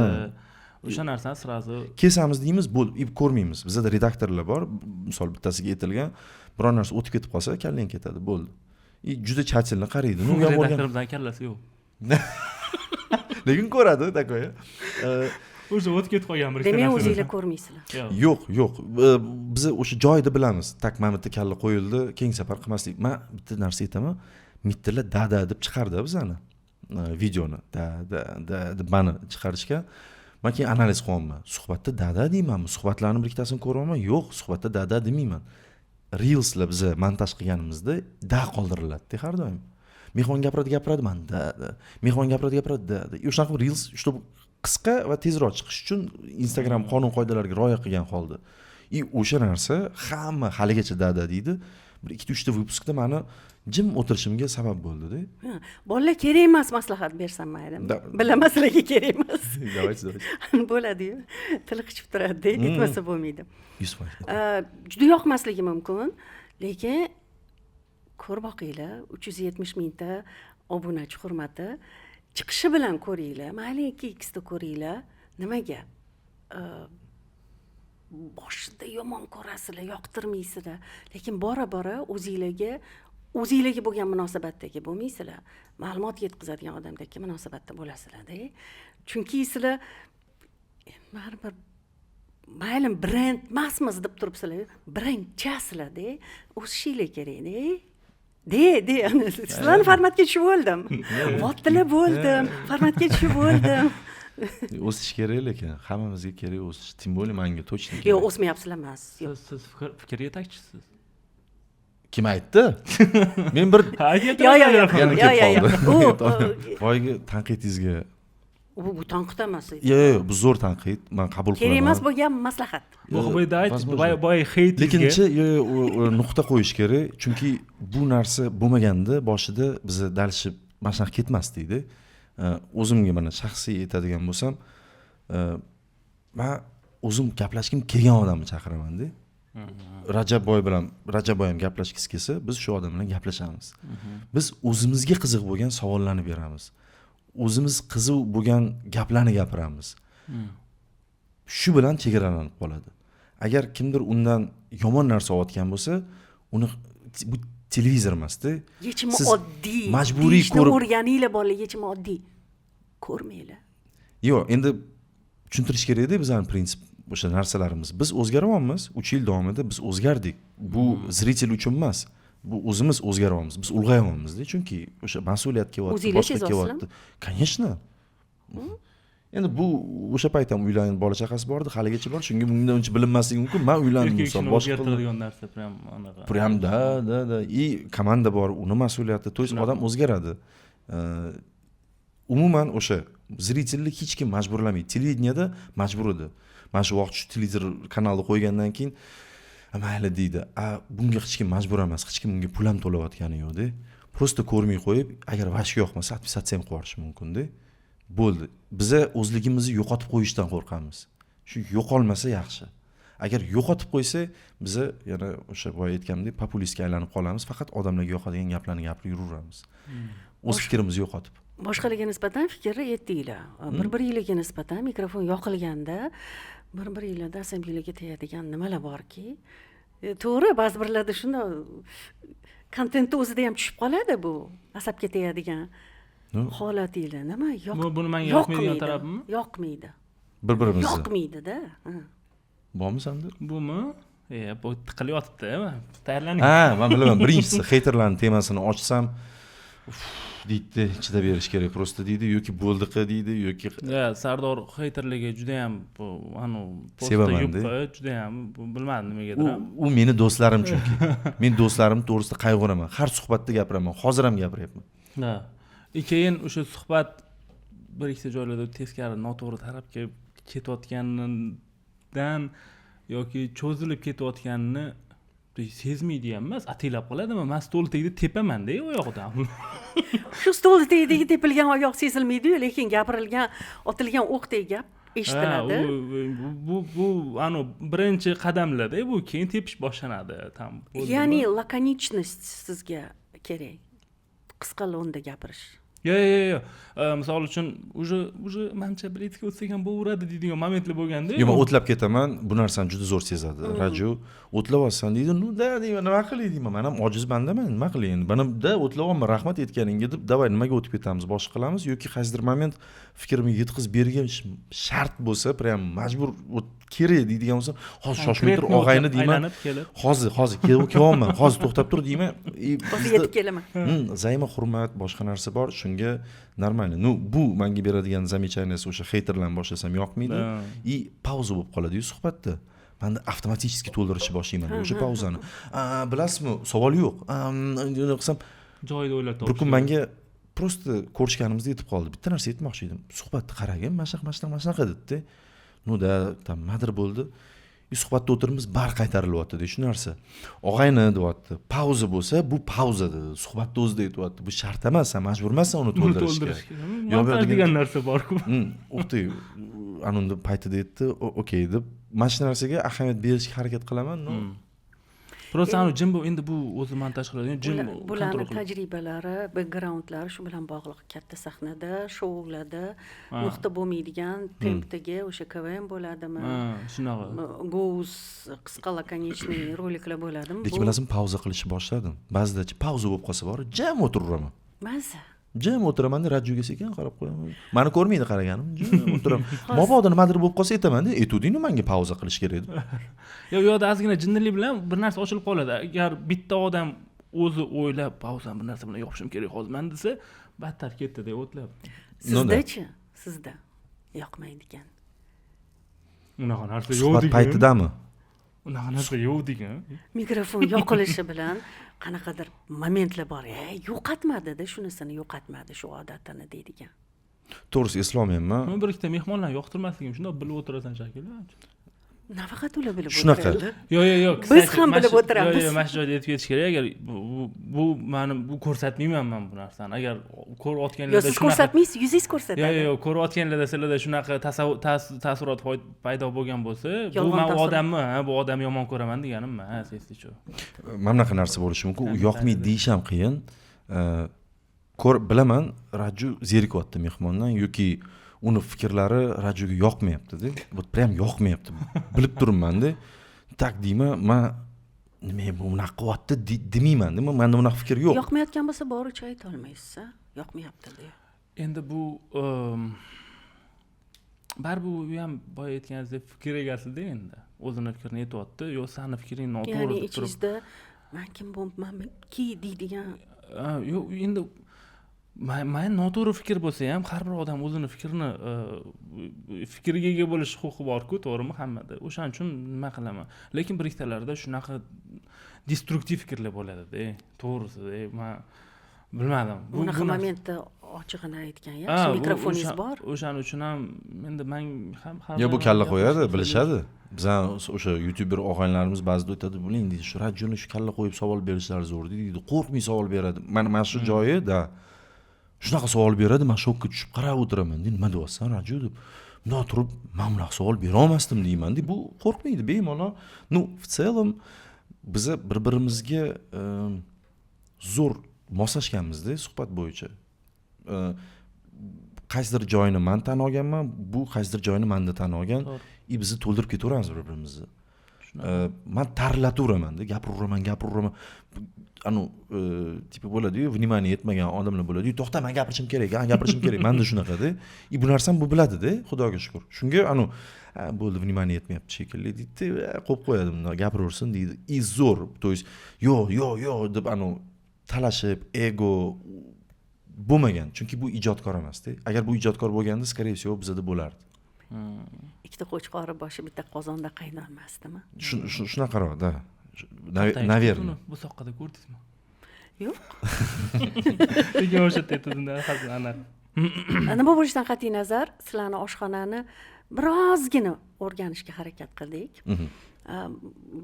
O'sha narsani srazi Kesamiz deymiz, bo'ldi, ko'rmaymiz. Bizda redaktorlar bor, misol bittasiga aytilgan, biror narsa o'tib ketib qolsa, kallang ketadi, bo'ldi. Juda chachilni qaraydi. Unga bo'lgan redaktorimizdan kallasi yo'q. lekin ko'radi, takoya. O'sha o'tib ketib qolgan bir ikkita Demak, narsa. o'zingizlar ko'rmaysizlar. Yo'q. Biz o'sha joyda bilamiz. Tak, mana bitta kalla qo'yildi, keng safar qilmaslik. Men bitta narsa aytaman, mittalar da deb chiqardi bizani videoni. Da deb mani chiqarishga. Men keyin analiz qilyapman. Suhbatda da deymanmi? Suhbatlarning bir ikkitasini ko'ryapman. Yo'q, suhbatda da demayman. Reelslar biz montaj qilganimizda da qoldiriladi har doim. Mehmon gapiradi, men da. Mehmon gapiradi, da. O'shanaqa reels ushbu qisqa va tezroq chiqish uchun Instagram qonun qoidalariga rioya qilgan holda. O'sha narsa hamma haligacha da deydi. Bir 2-3 ta выпускda meni jim o'tirishimga sabab bo'ldi-da. Bolalar kerak emas maslahat bersam mayli. Bilamaslarga kerak emas. Давайте. Bo'ladi-yu. Tili qichib turadi, aytmasa bo'lmaydi. 100%. Juda yoqmasligi mumkin, lekin ko'rib boqinglar, 370 mingta obunachi hurmati chiqishi bilan ko'ringlar, mayli 2x da ko'ringlar. Nimaga? Boshida yomon ko'rasizlar, yoqtirmaysizlar, lekin bora-bora o'zingizlarga bo'lgan munosabatdagi bo'lmaysizlar. Ma'lumot yetkazadigan odamdagi munosabatda bo'lasizlar-da. Chunki sizlar baribir mayli brend emasmiz deb turibsizlar, brendchasizlar-da, o'sishinglar kerak-da. De, sizlarni formatga tushib bo'ldim. Vottilar bo'ldim, formatga tushib bo'ldim. O'sish kerak, lekin hammamizga kerak o'sish. Tim bo'lib menga точно kerak. Yo'q, o'smayapsizlar emas. Siz fikr yetakchisiz. Kim aytdi? Men bir voyga tanqidingizga. Bu tanqid emas. Yo'q, bu zo'r tanqid. Men qabul qilaman. Kerak emas bo'lgan maslahat. Boy hate. Lekinchi nuqta qo'yish kerak, chunki bu narsa bo'lmaganda boshida biz dalishib mashaq ketmasdik-da. O'zimga mana shaxsiy aytadigan bo'lsam, men o'zim gaplashkim kelgan odamni chaqiraman-da. Rajabboy ham gaplashgisi kelsa, biz shu odam bilan gaplashamiz. Biz o'zimizga qiziq bo'lgan savollarni beramiz. O'zimiz qiziq bo'lgan gaplarni gapiramiz. Shu bilan chegaralanib qoladi. Agar kimdir undan yomon narsa olayotgan bo'lsa, uni bu televizor emas-da. Yechimi oddiy. Majburiy ko'rib o'rganinglar bolalar, yechimi oddiy. Ko'rmanglar. Yo'q, endi tushuntirish kerak-da bizning prinsip o'sha narsalarimiz. Biz o'zgaryapmiz, 3 yil davomida biz o'zgardik. Bu zritel uchun emas. Bu o'zimiz o'zgaryapmiz. Biz ulg'ayapmiz-da, chunki o'sha mas'uliyat kelyapti, boshqa kelyapti. Конечно. Endi bu o'sha payt ham uylanib bola chaqasi bor edi, haligacha bor. Shunga bundan uncha bilinmasligi mumkin. Men uylandim, misol boshqa qiladigan narsa prям anaqa. Prям da. Komanda bor, uni mas'uliyati, to есть odam o'zgaradi. Umuman o'sha zritellik hech kim majburlamaydi. Televideniyada majbur edi. Mana shu vaqt shu televizor kanalni qo'ygandan keyin mayli deydi. Bunga hech kim majbur emas, hech kim bunga pul ham to'layotgani yo'q-da. Prosta ko'rmay qo'yib, agar vashga yoqmasa, atpisatsiya ham qo'yish mumkin-da. Bo'ldi. Biza o'zligimizni yo'qotib qo'yishdan qo'rqamiz. Shu yo'qolmasa yaxshi. Agar yo'qotib qo'ysa, biza yana o'sha boya aytgandek populistga aylanib qolamiz, faqat odamlarga yoqadigan gaplarni gapirib yuraveramiz. O'z fikrimizni yo'qotib. Boshqalarga nisbatan fikrni aytdinglar. Bir-biringizga nisbatan mikrofon yoqilganda, bir-biringizda asabiylarga tegadigan nimalar borki, to'g'ri, ba'zi birlarda shunda kontentni o'zida ham tushib qoladi bu asabga tegadigan holatinglar. Nima buni menga yoqmaydigan tarafimi? Yoqmaydi. Bir-birimizni. Yoqmaydi-da. Bormi senda? Bumi? Bu tiqilib yotibdi, tayyorlaning. Men bilaman, birinchisi heyterlarning temasini ochsam, deydi, chidab berish kerak prosta deydi, yoki bo'ldiqa deydi, yoki Sardor heyterlarga juda ham bu postda Sevaman-da. yo'q, juda ham bilmadim nimaga u meni do'stlarim chunki. Men do'stlarim to'g'risida qayg'uraman. Har suhbatda gapiraman, hozir ham gapiryapman. Ha. Keyin o'sha suhbat bir ikkita joylarda teskari noto'g'ri tarafga ketayotganidan yoki cho'zilib ketayotganini sezmaydi ham emas, atilab qoladimi? Men stol tagida tepaman-da oyog'idan. Shu stol tagidagi tepilgan oyoq sezilmaydi-yu, lekin gapirilgan, otilgan o'qdek gap eshitiladi. Bu birinchi qadamlarda bu keyin tepish boshlanadi. Ya'ni lakonichность sizga kerak. Qisqa lo'nda gapirish. Yo'q. Misol uchun уже menimcha biletga o'tsak ham bo'laveradi deydigan momentlar bo'lganda. Men o'tlab ketaman, bu narsani juda zo'r sezadi. Raju, o'tlayapsan deydi, deyman, nima qilay deyman. Men ham ojiz bandaman, nima qilay endi? Mana o'tlayapman, rahmat aytganingga deb, davay nimaga o'tib ketamiz, boshqa qilamiz yoki qaysidir moment fikrimni yetkazib bergan shart bo'lsa, prям majbur kerak deydigan bo'lsa, hozir shoshmay tur, og'ayni deyman. Hozir kelyapman, hozir to'xtab tur deyman. Hozir yetib kelaman. Zayma hurmat, boshqa narsa bor, shunga normalniy. Bu menga beradigan zamechaniyasi o'sha heyterlarni boshlasam yoqmaydi. Pauza bo'lib qoladi-yu suhbatda. Menda avtomatik to'ldirishni boshlayman o'sha pauzani. Bilasizmi, savol yo'q. Qilsam joyida o'ylab topish. Bir kun menga prosta ko'rishganimizda yetib qoldi. Bitta narsa aytmoqchi edim. Suhbatni qaragin, mashnaqa dedi-da. Nimadir bo'ldi. Suhbatda o'tirimiz, bar qaytarilyapti shu narsa. Og'ayni deyapti. Pauza bo'lsa, bu pauza dedi. Suhbatda o'zida aytyapti. Bu shart emas, sen majbur emassan uni to'ldirishga. Yo'q degan narsa bor-ku. O'qdi. Anunda paytida aytdi, okey deb, mana shu narsaga ahamiyat berishga harakat qilaman. Prosta jim bu endi bu o'zi montaj qiladigan jim bularning tajribalari, backgroundlari shu bilan bog'liq. Katta sahnada, shoularda nuqta bo'lmaydigan tempdagi o'sha KVM bo'ladimi? Shunaqa. Go'z qisqa lakonichniy roliklar bo'ladimi? Lekin bilasizmi, pauza qilishni boshladim. Ba'zida pauza bo'lib qolsa bor, jam o'tiraman. Maza. Jam o'tiraman-da, Rajuga sekin qarab qo'yaman. Meni ko'rmaydi qaraganim, jam o'tiraman. Mabodo nimadir bo'lib qolsa aytaman-da, aytuvding-ku menga pauza qilish kerak deb. Yo'q, yo'qda ozgina jinnilik bilan bir narsa ochilib qoladi. Agar bitta odam o'zi o'ylab pauzani bir narsa bilan yopishim kerak hozirman desa, battar ketdi-da o'tlab. Sizda-chi? Sizda yoqmaydigan. Unaqa narsa yo'q Suhbat paytidami? Unaqa narsa yo'q degan. Mikrofon yoqilishi bilan qanaqadir momentlar bor. Yo'qotmadi-da, shunisini yo'qotmadi shu odatini deydigan. To'g'risi eslolmayman. Men bir ikkita mehmonlarni yoqtirmasligim shunday bilib o'tirasan shekilli. Nafaqat ular bilib Shunaqa. o'tiradi. Yo'q. Biz ham bilib o'tiramiz. Yo'q, mana shu joyda aytib ketish kerak. Agar bu meni bu ko'rsatmayman men bu narsani. Agar ko'rayotganlarda siz ko'rsatmaysiz, yuzingiz ko'rsatadi. Yo'q, ko'rayotganlarda sizlarda shunaqa taassurot paydo bo'lgan bo'lsa, bu men odamni, bu odamni yomon ko'raman deganim emas, eslichu. Mana bunaqa narsa bo'lishi mumkin. U yoqmaydi deyish ham qiyin. Bilaman, Raju zerikyapti mehmondan yoki uni fikrlari Rajuga yoqmayapti-da. Bu prям yoqmayapti. Bilib turibman-da. Tak deyman, men nima bu unaqa qilyapti demayman-da. Menda unaqa fikr yo'q. Yoqmayotgan bo'lsa boricha ayta olmaysiz-a? Yoqmayapti deya. Endi bu baribir u ham boya aytganingizdek fikr egasida endi. O'zini fikrini aytyapti, yo seni fikring noto'g'ri Ya'ni deb turib. ichingizda men kim bo'lamanki deydigan. Yo'q, endi men noto'g'ri fikr bo'lsa ham har bir odam o'zini fikriga ega bo'lish huquqi bor-ku, to'g'rimi hammada. O'shaning uchun nima qilaman. Lekin bir ikkitalarda shunaqa destruktiv fikrlar bo'ladi-da. To'g'risi-da, men bilmadim. Bunaqa momentda ochig'ini aytgan yaxshi, mikrofoningiz bor. O'shaning uchun ham endi men ham Yo, bu kalla qo'yadi, bilishadi. Bizlar o'sha YouTuber og'aylarimiz ba'zida aytadi, "Buling deydi, shu Rajuni shu kalla qo'yib savol berishlari zo'r" deydi. Qo'rqmay savol beradi. Mana shu joyida shunaqa savol beradi, men shokka tushib qarab o'tiraman. Nima deyapsan, Raju deb. Bunday turib, men bunaqa savol bera olmasdim deyman-da. Bu qo'rqmaydi, bemalol. В целом biz bir-birimizga zo'r moslashganmiz-da suhbat bo'yicha. Qaysidir joyini men tan olganman, bu qaysidir joyini menda tan olgan. Bizni to'ldirib ketaveramiz bir-birimizni. man tarilataveraman-da, gapiraveraman. Tipi bo'ladi-yu, vнимание etmagan odamlar bo'ladi-yu, to'xta, men gapirishim kerak, menda shunaqada. Bu narsani bu biladi-da, Xudoga shukr. Shunga bo'ldi, vнимание etmayapti shekilli deydi, qo'yib qo'yadi, gapiraversin deydi. Zo'r, то есть yo deb talashib, ego bo'lmagan. Chunki bu ijodkor emas-da. Agar bu ijodkor bo'lganda, скорее всего, bizda bo'lardi. Ikkita qo'chqori boshi bitta qozonda qaynolmasdimi? Shunaqaroq-da. Наверное. Bu soqqada ko'rdingizmi? Yo'q. Lekin o'sha tetida ana. Nima bo'lishidan qat'iy nazar, sizlarning oshxonani birozgina o'rganishga harakat qildik.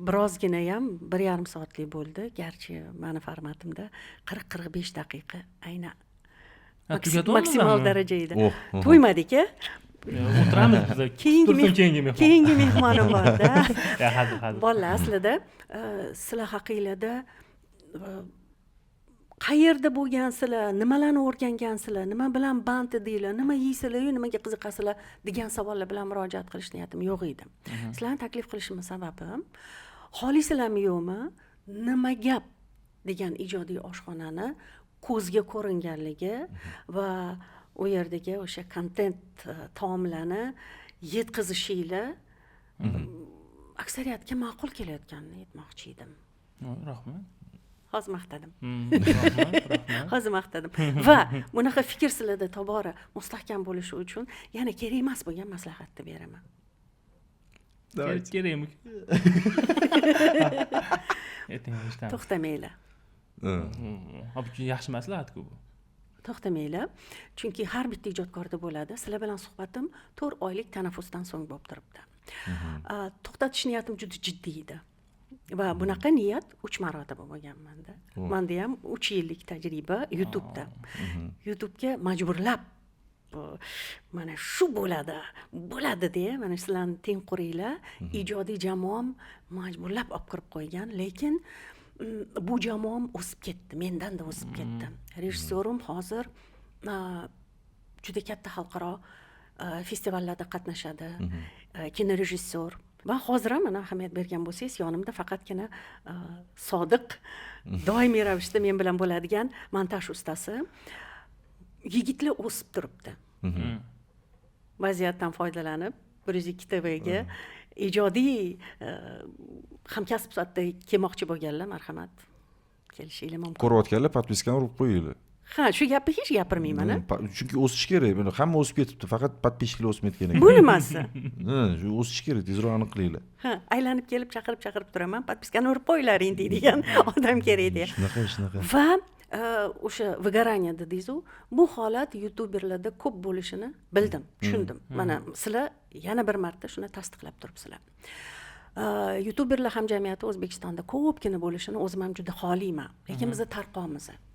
Birozgina ham 1,5 soatlik bo'ldi, garchi meni formatimda 40-45 daqiqa aynan maksimal darajada edi. To'ymadik-a? O'tiramiz biz. Keyingi mehmonim bor-da. Hazil. Bolalar, aslida sizlar haqingizda qayerda bo'lgansizlar, nimalarni o'rgangansizlar, nima bilan band edinglar, nima yeysizlar, nimaga qiziqasizlar degan savollar bilan murojaat qilish niyatim yo'q edi. Sizlarni taklif qilishim sababim, xohlaysizlarmi yo'qmi, nima gap degan ijodiy oshxonani ko'zga ko'ringanligi va u yerdagi o'sha kontent taomlarni yetkazishinglar aksariyatga ma'qul kelayotganini aytmoqchi edim. Rahmat. Hozir maqtadim. Rahmat. Hozir maqtadim. Va bunaqa fikr sizlarda tobora mustahkam bo'lishi uchun yana kerak emas bo'lgan maslahatni beraman. Kerakmi? To'xtamanglar. Yaxshi maslahat-ku bu. To'xtamanglar. Chunki har bitta ijodkorda bo'ladi. Sizlar bilan suhbatim 4 oylik tanaffusdan so'ng bo'lib turibdi. To'xtatish niyatim juda jiddiy edi. Va bunaqa niyat 3 marotaba bo'lganmanda. Menda ham 3 yillik tajriba YouTube'da. YouTube'ga majburlab mana shu bo'ladi deya, mana sizlarning tengquringlar, ijodiy jamoam majburlab olib kirib qo'ygan, lekin bu jamoam o'sib ketdi, mendan da o'sib ketdi. Rejissyorim hozir juda katta xalqaro festivallarda qatnashadi, kinorejissyor. Va hozir ham mana ahamiyat bergan bo'lsangiz, yonimda faqatgina Sodiq doimiy ravishda men bilan bo'ladigan montaj ustasi. Yigitlar o'sib turibdi. Vaziyatdan foydalanib 102 TVga ijodiy hamkasb sifatida kelmoqchi bo'lganlar, marhamat, kelishinglar mumkin. Ko'rayotganlar podpiskani urib qo'yinglar. Ha, shu gapni hech gapirmayman. Chunki o'sish kerak. Buni hamma o'sib ketibdi, faqat podpishchilar o'smayotgan ekan. Bu nimasi? Shu o'sish kerak, tezroq aniq qilinglar. Ha, aylanib kelib chaqirib turaman, podpiskani urib qo'ylaring deydigan odam kerak edi. Shunaqa. Va o'sha выгорание dedingiz-ku, bu holat youtuberlarda ko'p bo'lishini bildim, tushundim. Mana sizlar yana bir marta shuni tasdiqlab turibsizlar. Youtuberlar hamjamiyati O'zbekistonda ko'pgina bo'lishini o'zim ham juda xohlayman. Lekin bizda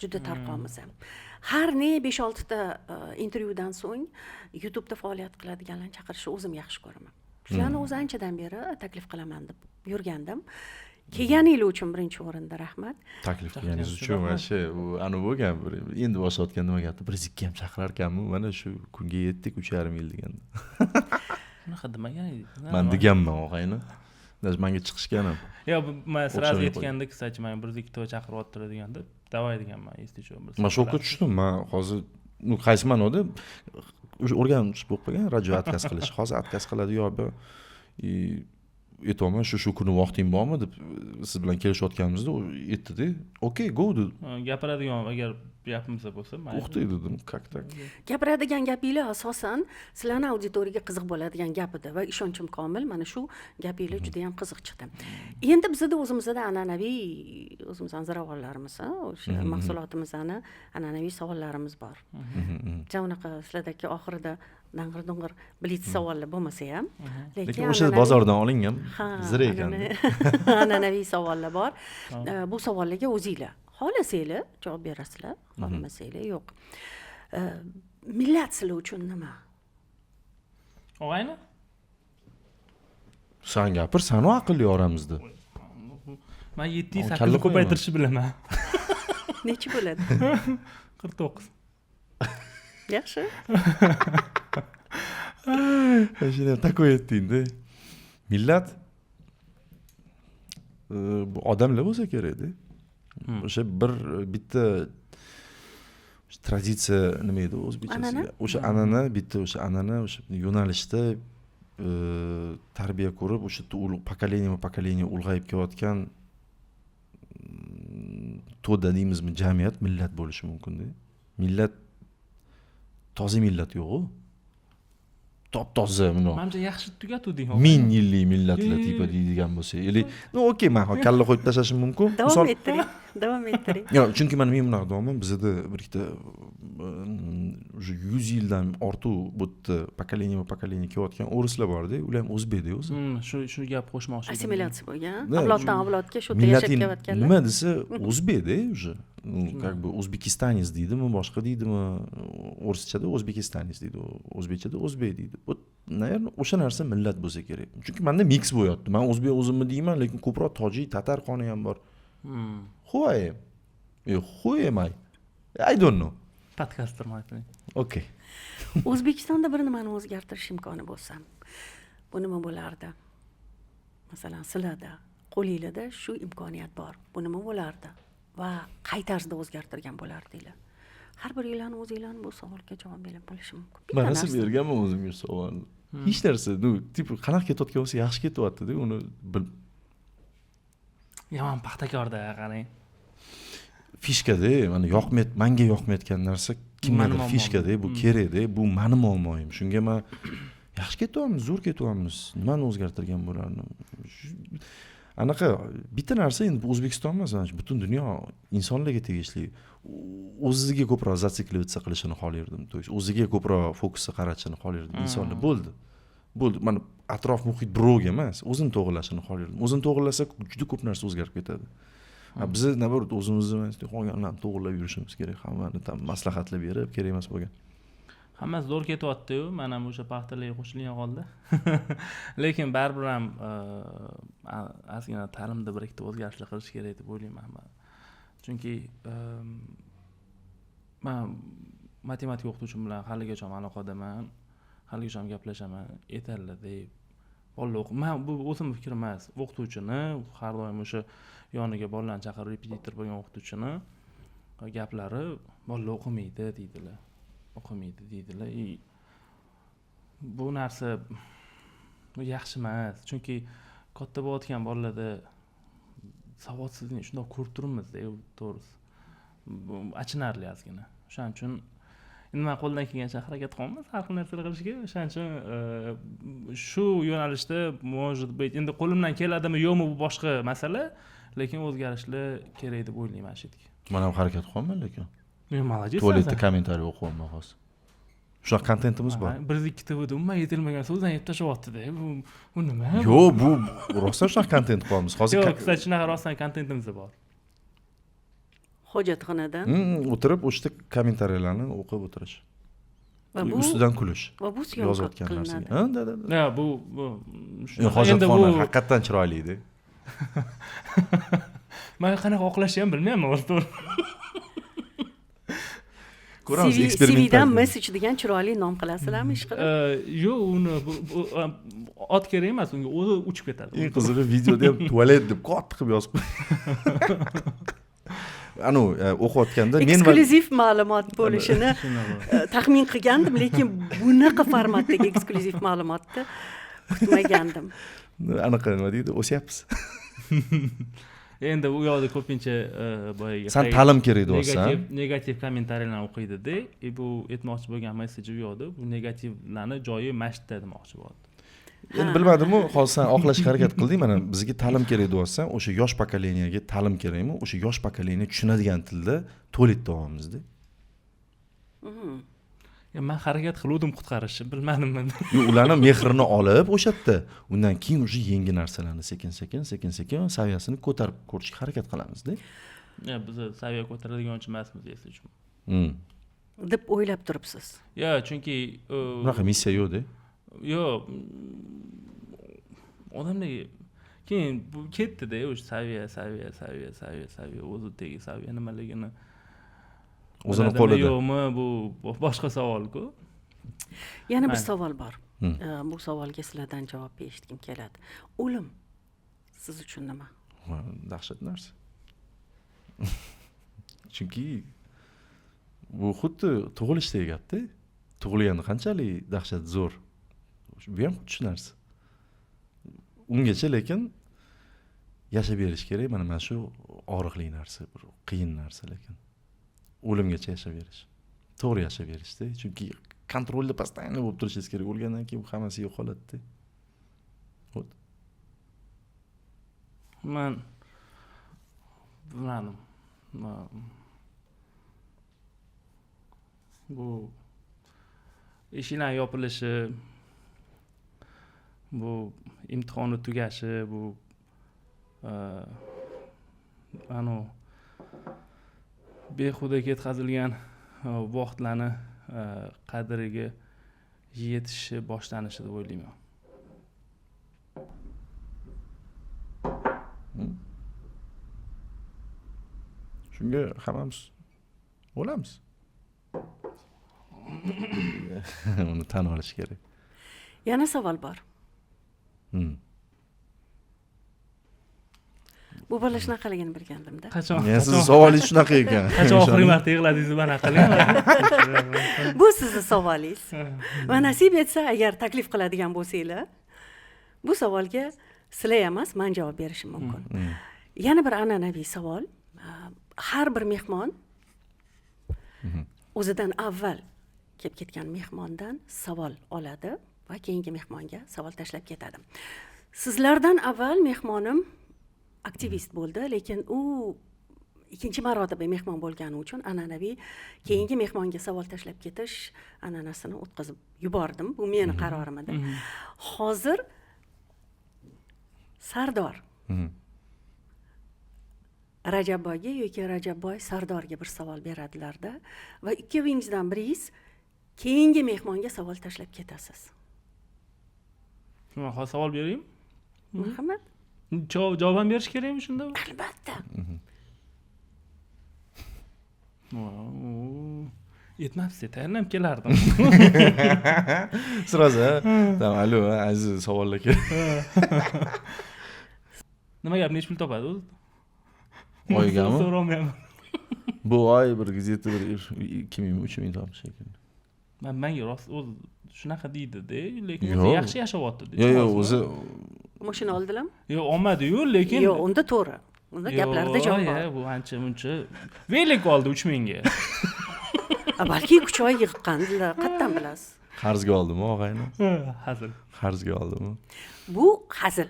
juda tarqomiz. Har ne 5-6 ta intervyudan so'ng YouTube'da faoliyat qiladiganlarni chaqirishni o'zim yaxshi ko'raman. Shularni o'zi anchadan beri taklif qilaman deb yurgandim. Kelganingiz uchun birinchi o'rinda rahmat. Taklif qilganingiz uchun mana u bo'lgan. Endi boshlayotgan nima gapdi? Bir ikki ham chaqirar ekanmi? Mana shu kunga yetdik 3,5 yil deganda. Unaqa demagan edi. Men deganman, og'ayni. Menga chiqishganim. Yo'q, men sразу aytganda, kстати, men 1-2 to'y chaqiryapti deganda, davay deganman, esda bir. Men shokka tushdim. Men hozir qaysi ma'noda o'rganish bo'lib qolgan, radio отказ qilish. Hozir отказ qiladi yo'q. Aytolmay shu kuni vaqting bormi deb siz bilan kelishayotganimizda aytdi-da, "Okey, go" dedi. Gapiradigan agar gapimizda bo'lsa, mayli. O'xtaydi dedim, "Как так?" Gapiradigan gapinglar asosan sizlarning auditoriyaga qiziq bo'ladigan gap edi va ishonchim komil, mana shu gapinglar juda ham qiziq chiqdi. Endi bizda o'zimizda an'anaviy o'zimizning ziravorlarimiz, o'sha mahsulotimizning an'anaviy savollarimiz bor. Unaqa sizlardagi oxirida dang'ir-dung'ir blitz savollar bo'lmasa ham, lekin o'sha bozordan olingan zir ekan. An'anaviy savollar bor. Bu savollarga o'zinglar xohlasanglar javob berasizlar, xohlamasanglar yo'q. Millat sizlar uchun nima? Og'ayni? Sen gapir, sanu aqlli oramizda. Men 7-8 ko'paytirishni bilaman. Nechi bo'ladi? 49. Yaxshi. Shuni takoy etding-da. Millat bu odamlar bo'lsa kerakda. O'sha bitta traditsiya nima edi o'zbekchasi? O'sha an'ana, bitta o'sha an'ana o'sha yo'nalishda tarbiya ko'rib, o'sha pokoleniya ulg'ayib kelayotgan to'da deymizmi, jamiyat, millat bo'lishi mumkin-da. Millat toza millat yo'q-ku. Top-toza buni. Menimcha yaxshi tugatuvding. 1000 yillik millatlar tipa deydigan bo'lsa, okey, men kalla qo'yib tashlashim mumkin. Davom ettiring. Yo'q, chunki men bunaqa deyapman, bizda bir ikkita 100 yildan ortiq bu yerda pokoleniya kelayotgan o'rislar bor-da, ular ham o'zbekda o'zi. Shu gap qo'shmoqchi edim. Assimilyatsiya bo'lgan. Avloddan avlodga shu yerda yashab kelayotganlar. Nima desa, o'zbekda уже. Как бы o'zbekistanец deydimi, boshqa deydimi, o'rischada o'zbekistanец deydi, o'zbekchada o'zbek deydi. Bu, naверное, o'sha narsa millat bo'lsa kerak. Chunki menda mix bo'lyapti. Men o'zbek o'zimni deyman, lekin ko'proq tojik, tatar qoni ham bor. Who I am? Who am I? I don't know. Podcaster ayting. Okay. O'zbekistonda bir nimani o'zgartirish imkoni bo'lsa, bu nima bo'lardi? Masalan, sizlarda, qo'lingizda shu imkoniyat bor. Bu nima bo'lardi? Va qay tarzda o'zgartirgan bo'lardinglar? Har biringlarni o'zinglarni bu savolga javob berib bo'lishi mumkin. Men nasib berganman o'zimga savolni. Hech narsa, tip qanaqa ketayotgan bo'lsa yaxshi ketyapti-da, uni bil. Yomon paxtakorda qarang. Fishkada, menga yoqmayotgan narsa kimgadir fishkada, bu kerakda, bu meni muammoyim. Shunga men yaxshi ketyapmiz, zo'r ketyapmiz. Nimani o'zgartirgan bo'lardim? Anaqa bitta narsa endi bu O'zbekiston emas, butun dunyo insonlarga tegishli. O'ziga ko'proq zatsiklivitsa qilishini xohlardim. To есть o'ziga ko'proq fokusni qaratishini xohlardim. Insonlar bo'ldi. Mana atrof muhit birovga emas, o'zini to'g'rilashini xohlardim. O'zini to'g'rilasa juda ko'p narsa o'zgarib ketadi. Biz naborot o'zimizni qolganlarni to'g'rilab yurishimiz kerak. Hammani maslahatlar berib, kerak emas bo'lgan. Hammasi zo'r ketyapti-yu, men ham o'sha paxtalarga qo'shilgan holda. Lekin baribir ham ozgina ta'limda bir ikkita o'zgarishlar qilish kerak deb o'ylayman. Chunki men matematika o'qituvchim bilan haligacha aloqadaman, haligacha gaplashaman, yetarli deb. Bolalar men bu o'zim fikrim emas. O'qituvchini har doim o'sha yoniga bolalarni chaqirib repetitor bo'lgan o'qituvchini gaplari bolalar o'qimaydi deydilar. O'qimaydi deydilar. Bu narsa yaxshi emas. Chunki katta bo'layotgan bolalarda savodsizlikni shunday ko'rib turibmiz-da, to'g'risi. Achinarli ozgina. O'shaning uchun endi men qo'ldan kelgancha harakat qilamiz har xil narsalar qilishga. O'shaning uchun shu yo'nalishda может быть endi qo'limdan keladimi yo'qmi bu boshqa masala, lekin o'zgarishlar kerak deb o'ylayman shu yerga. Men ham harakat qilaman, lekin Men молодец. Tualetda kommentariy o'qiyman hozir. Shunaqa kontentimiz bor. Bir ikkita umuman yetilmagan so'zdan yeb tashlayapti-da. Bu nima? Yo'q, bu rostdan shunaqa kontent qilamiz. Hozir Yo'q, kстати, shunaqa rostdan kontentimiz bor. Hojatxonadan o'tirib o'sha kommentariyalarni o'qib o'tirish. va bu Ustidan kulish. va bu syomka Yozayotgan narsaga. qilinadi. Ha, bu Hojatxona haqiqatan chiroyli-da. Men qanaqa oqlashni ham bilmayman, o'rtoq. Ko'ramiz, eksperiment. CVdan message degan chiroyli nom qilasizlarmi ish qilib? Yo'q, uni ot kerak emas, unga o'zi uchib ketadi. Eng qizig'i videoda ham tualet deb qattiq qilib yozib qo'y. O'qiyotganda men eksklyuziv ma'lumot bo'lishini taxmin qilgandim, lekin bunaqa formatdagi eksklyuziv ma'lumotni kutmagandim. Anaqa nima deydi? O'syapmiz. Endi u yoqda ko'pincha boyaga Sen ta'lim kerak deyapsan. Negativ kommentariyalarni o'qiydi-da, bu aytmoqchi bo'lgan messeji u yoqda, bu negativlarni joyi masjidda demoqchi bo'ldi. Endi bilmadim-ku, hozir sen oqlashga harakat qilding, mana bizga ta'lim kerak deyapsan, o'sha yosh pokoleniyaga ta'lim kerakmi? O'sha yosh pokoleniya tushunadigan tilda to'lit deyapmiz-da. Men harakat qiluvdim qutqarishni, bilmadimmi? Ularni mehrini olib o'sha yerda, undan keyin o'sha yangi narsalarni sekin-sekin saviyasini ko'tarib ko'rishga harakat qilamiz-da. Biz saviya ko'taradigan uchun emasmiz, esa uchun. deb o'ylab turibsiz. Yo'q, chunki bunaqa missiya yo'q-da. Yo'q. Odamlar keyin bu ketdi-da, o'sha saviya, o'zidagi saviya nimaligini o'zini qo'lida. Yo'qmi, bu boshqa savol-ku. Yana bir savol bor. Bu savolga sizlardan javob eshitgim keladi. O'lim siz uchun nima? Dahshat narsa. Chunki bu xuddi tug'ilishdagi gapda. Tug'ilganda qanchalik dahshat zo'r. Bu ham xuddi shu narsa. Ungacha lekin yashab berish kerak. Mana shu og'riqli narsa, bir qiyin narsa lekin. O'limgacha yashab berish. To'g'ri yashab berishda. Chunki kontrolda постоянно bo'lib turishingiz kerak. O'lgandan keyin hammasi yo'qoladi. Xo'p. Men bilmadim. Bu eshiklar yopilishi, bu imtihonni tugashi, bu behuda ketkazilgan vaqtlarni qadriga yetishi boshlanishi deb o'ylayman. Shunga hammamiz o'lamiz. Uni tan olish kerak. Yana savol bor. Bu bola shunaqaligini bilgandim-da. Qachon? Siz savolingiz shunaqa ekan. Qachon oxirgi marta yig'ladingiz mana qiling. Bu sizni savolingiz. Va nasib etsa, agar taklif qiladigan bo'lsanglar, bu savolga sizlar emas, men javob berishim mumkin. Yana bir an'anaviy savol. Har bir mehmon o'zidan avval kelib ketgan mehmondan savol oladi va keyingi mehmonga savol tashlab ketadi. Sizlardan avval mehmonim aktivist bo'ldi, lekin u ikkinchi marotaba mehmon bo'lgani uchun an'anaviy keyingi mehmonga savol tashlab ketish an'anasini o'tkazib yubordim. Bu meni qarorim edi. Hozir Sardor Rajabboyga yoki Rajabboy Sardorga bir savol beradilarda va ikkovingizdan biringiz keyingi mehmonga savol tashlab ketasiz. Men hozir savol beraymi? Marhamat. Javob ham berish kerakmi shunda? Albatta. Yetmabsiz, tayyorlanib kelardim. Siraza, alo, aziz savollar kerak. Nima gap, necha pul topadi o'zi? Oygami? So'ramayman. Bu oy bir gazeta bir 2000-3000 topish shekilli. Menga rost o'zi shunaqa deydi-da, lekin Yo'q. o'zi yaxshi yashayapti-da. Yo'q, o'zi Mashina oldilarmi? Yo'q, olmadi-yu, lekin Yo'q, unda to'g'ri. Unda gaplarda jon bor. Bu ancha-muncha velik oldi 3000 ga. Balki 3 oy yiqqandilar, qayerdan bilasiz? qarzga oldimi og'ayni? Hazil. Qarzga oldimi? Bu hazil.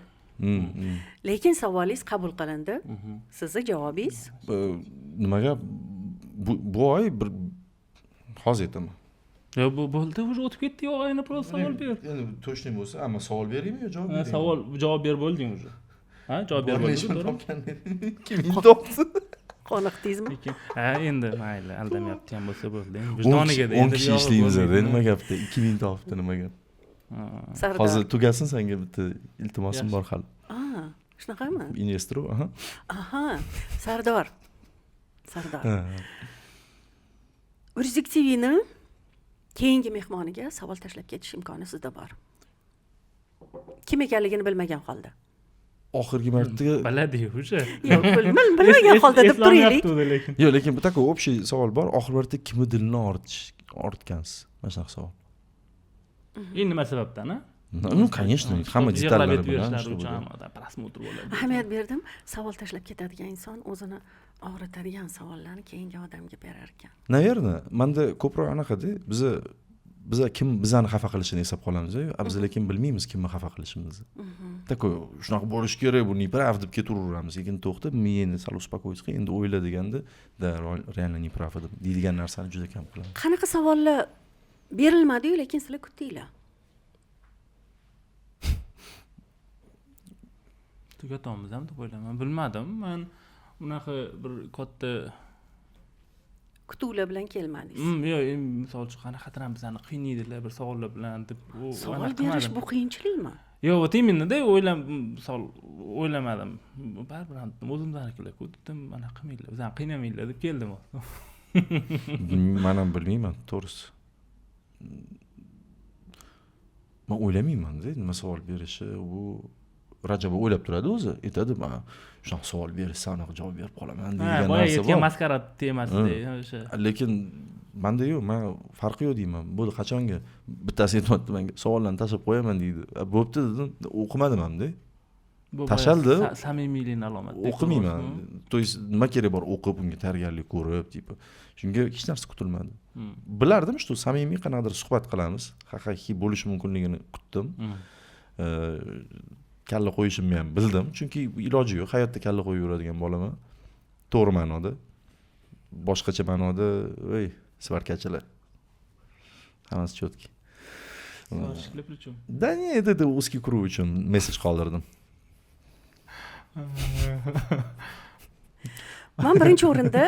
Lekin savolingiz qabul qilindi. Sizning javobingiz? Nimaga bu oy bir hozir aytaman. Yo'q, bu bo'ldi, уже o'tib ketdi, yo'q, ayni просто savol ber. Endi точно bo'lsa, ammo savol beraymi yo javob beraymi? Savol javob ber bo'lding уже. Ha, javob ber bo'lding. Kim topdi? Qoniqdingizmi? Lekin endi mayli, aldamayapti ham bo'lsa bo'ldi. Vijdoniga 10 kishi ishlaymiz edi. Nima gapda 2000 topdi, nima gap? Sardor. Hozir tugasin, senga bitta iltimosim bor hali. Shunaqami? Investor, Aha, Sardor. Urzik TVni keyingi mehmoniga savol tashlab ketish imkoni sizda bor. Kim ekanligini bilmagan holda. Oxirgi marta Biladi-yu уже. Yo'q, bilmagan holda deb turaylik. Yo'q, lekin bu taqa общий savol bor. Oxirgi marta kimni dilini ortgansiz? Mana shunaqa savol. Nima sababdan, ha? Ну, конечно, hamma detallari bilan prasmotr bo'ladi. Ahamiyat berdim. Savol tashlab ketadigan inson o'zini og'ritadigan savollarni keyingi odamga berar ekan. Naverna, menda ko'proq anaqada biz kim bizani xafa qilishini eslab qolamiz-ku, biz lekin bilmaymiz kimni xafa qilishimizni. Tako, shunaqa bo'lish kerak, bu неправ deb ketaveramiz. Lekin to'xtab, meni sal uspokoyich qilib, endi o'yla deganda, da реально неправ deb deydigan narsani juda kam qilamiz. Qanaqa savollar berilmadi-yu, lekin sizlar kutdinglar. Tugatamiz ham deb o'ylayman. Bilmadim. Men unaqa bir katta kutuvlar bilan kelmadingiz. Yo'q, misol uchun qanaqadir ham bizani qiynaydilar bir savollar bilan deb savol berish bu qiyinchilikmi? Yo'q, o'tayminda o'ylamadim. Baribir ham o'zimiznikilar-ku dedim, mana qilmaydilar, bizani qiynamaydilar deb keldim. Men ham bilmayman, to'g'risi. Men o'ylamayman-da, nima savol berishi, bu Rajab o'ylab turadi o'zi, aytadi, "Men shunaqa savol bersa, anaqa javob berib qolaman" degan boya narsa aytgan bor. maskara temasida o'sha. Lekin menda yo'q, men farqi yo'q deyman. Bo'ldi, qachonga bittasi aytibdi menga, savollarni tashlab qo'yaman deydi. Bo'pti dedim, o'qimadim hamda. Bu Tashaldi. Samimiylikning alomati. O'qimayman. То есть nima kerak bor o'qib, unga tayyorgarlik ko'rib, tipi. Shunga hech narsa kutilmadi. Bilardim, что samimiy qanaqadir suhbat qilamiz, haqiqiy bo'lishi mumkinligini kutdim. Kalla qo'yishimni ham bildim, chunki iloji yo'q, hayotda kalla qo'yib yuradigan bolaman. To'g'ri ma'noda. Boshqacha ma'noda, voy, svarkachilar. Hammasi chotki. Svarishlar uchun. Да нет, это узкий круг uchun mesaj qoldirdim. Men birinchi o'rinda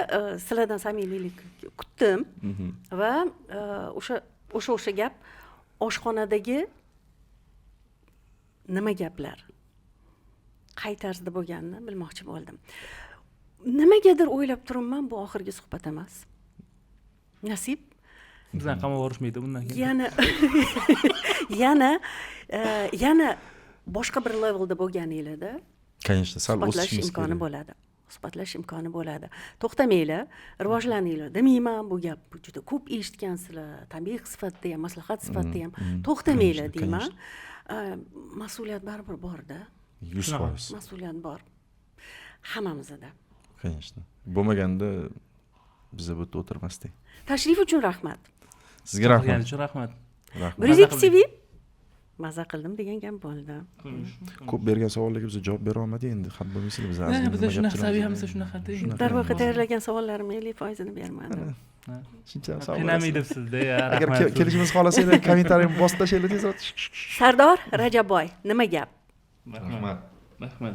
sizlardan samimiylik kutdim va o'sha gap oshxonadagi nima gaplar qay tarzda bo'lganini bilmoqchi bo'ldim. Nimagadir o'ylab turibman, bu oxirgi suhbat emas. Nasib. Bizdan qamab yuborishmaydi bundan keyin. Yana boshqa bir levelda bo'lganinglarda Конечно, sal suhbatlashish imkoni bo'ladi. Suhbatlash imkoni bo'ladi. To'xtamanglar, rivojlaninglar. Demayman, bu gap juda ko'p eshitgansizlar, tanbeh sifatida ham, maslahat sifatida ham. To'xtamanglar deyman. Mas'uliyat baribir bor-da. 100%. Mas'uliyat bor. Hammamizda. Конечно. Bo'lmaganda biz bu yerda o'tirmasdik. Tashrif uchun rahmat. Sizga rahmat. Qilganingiz uchun rahmat. Rahmat. Biringizni sevib maza qildim degan gap bo'ldi. Ko'p bergan savollarga biz javob bera olmadik endi, xat bo'lmaysizlar biz Biz shunaqa saviyamiz, shunaqa deng. Darvoqe tayyorlagan savollarimni 50% bermadim. Shuncha savol. Qiynamay debsiz-da, Agar rahmat. kelishimiz xohlasanglar, kommentariyni bosib tashlanglar tezroq. Sardor Rajabboy, nima gap? Rahmat. Rahmat.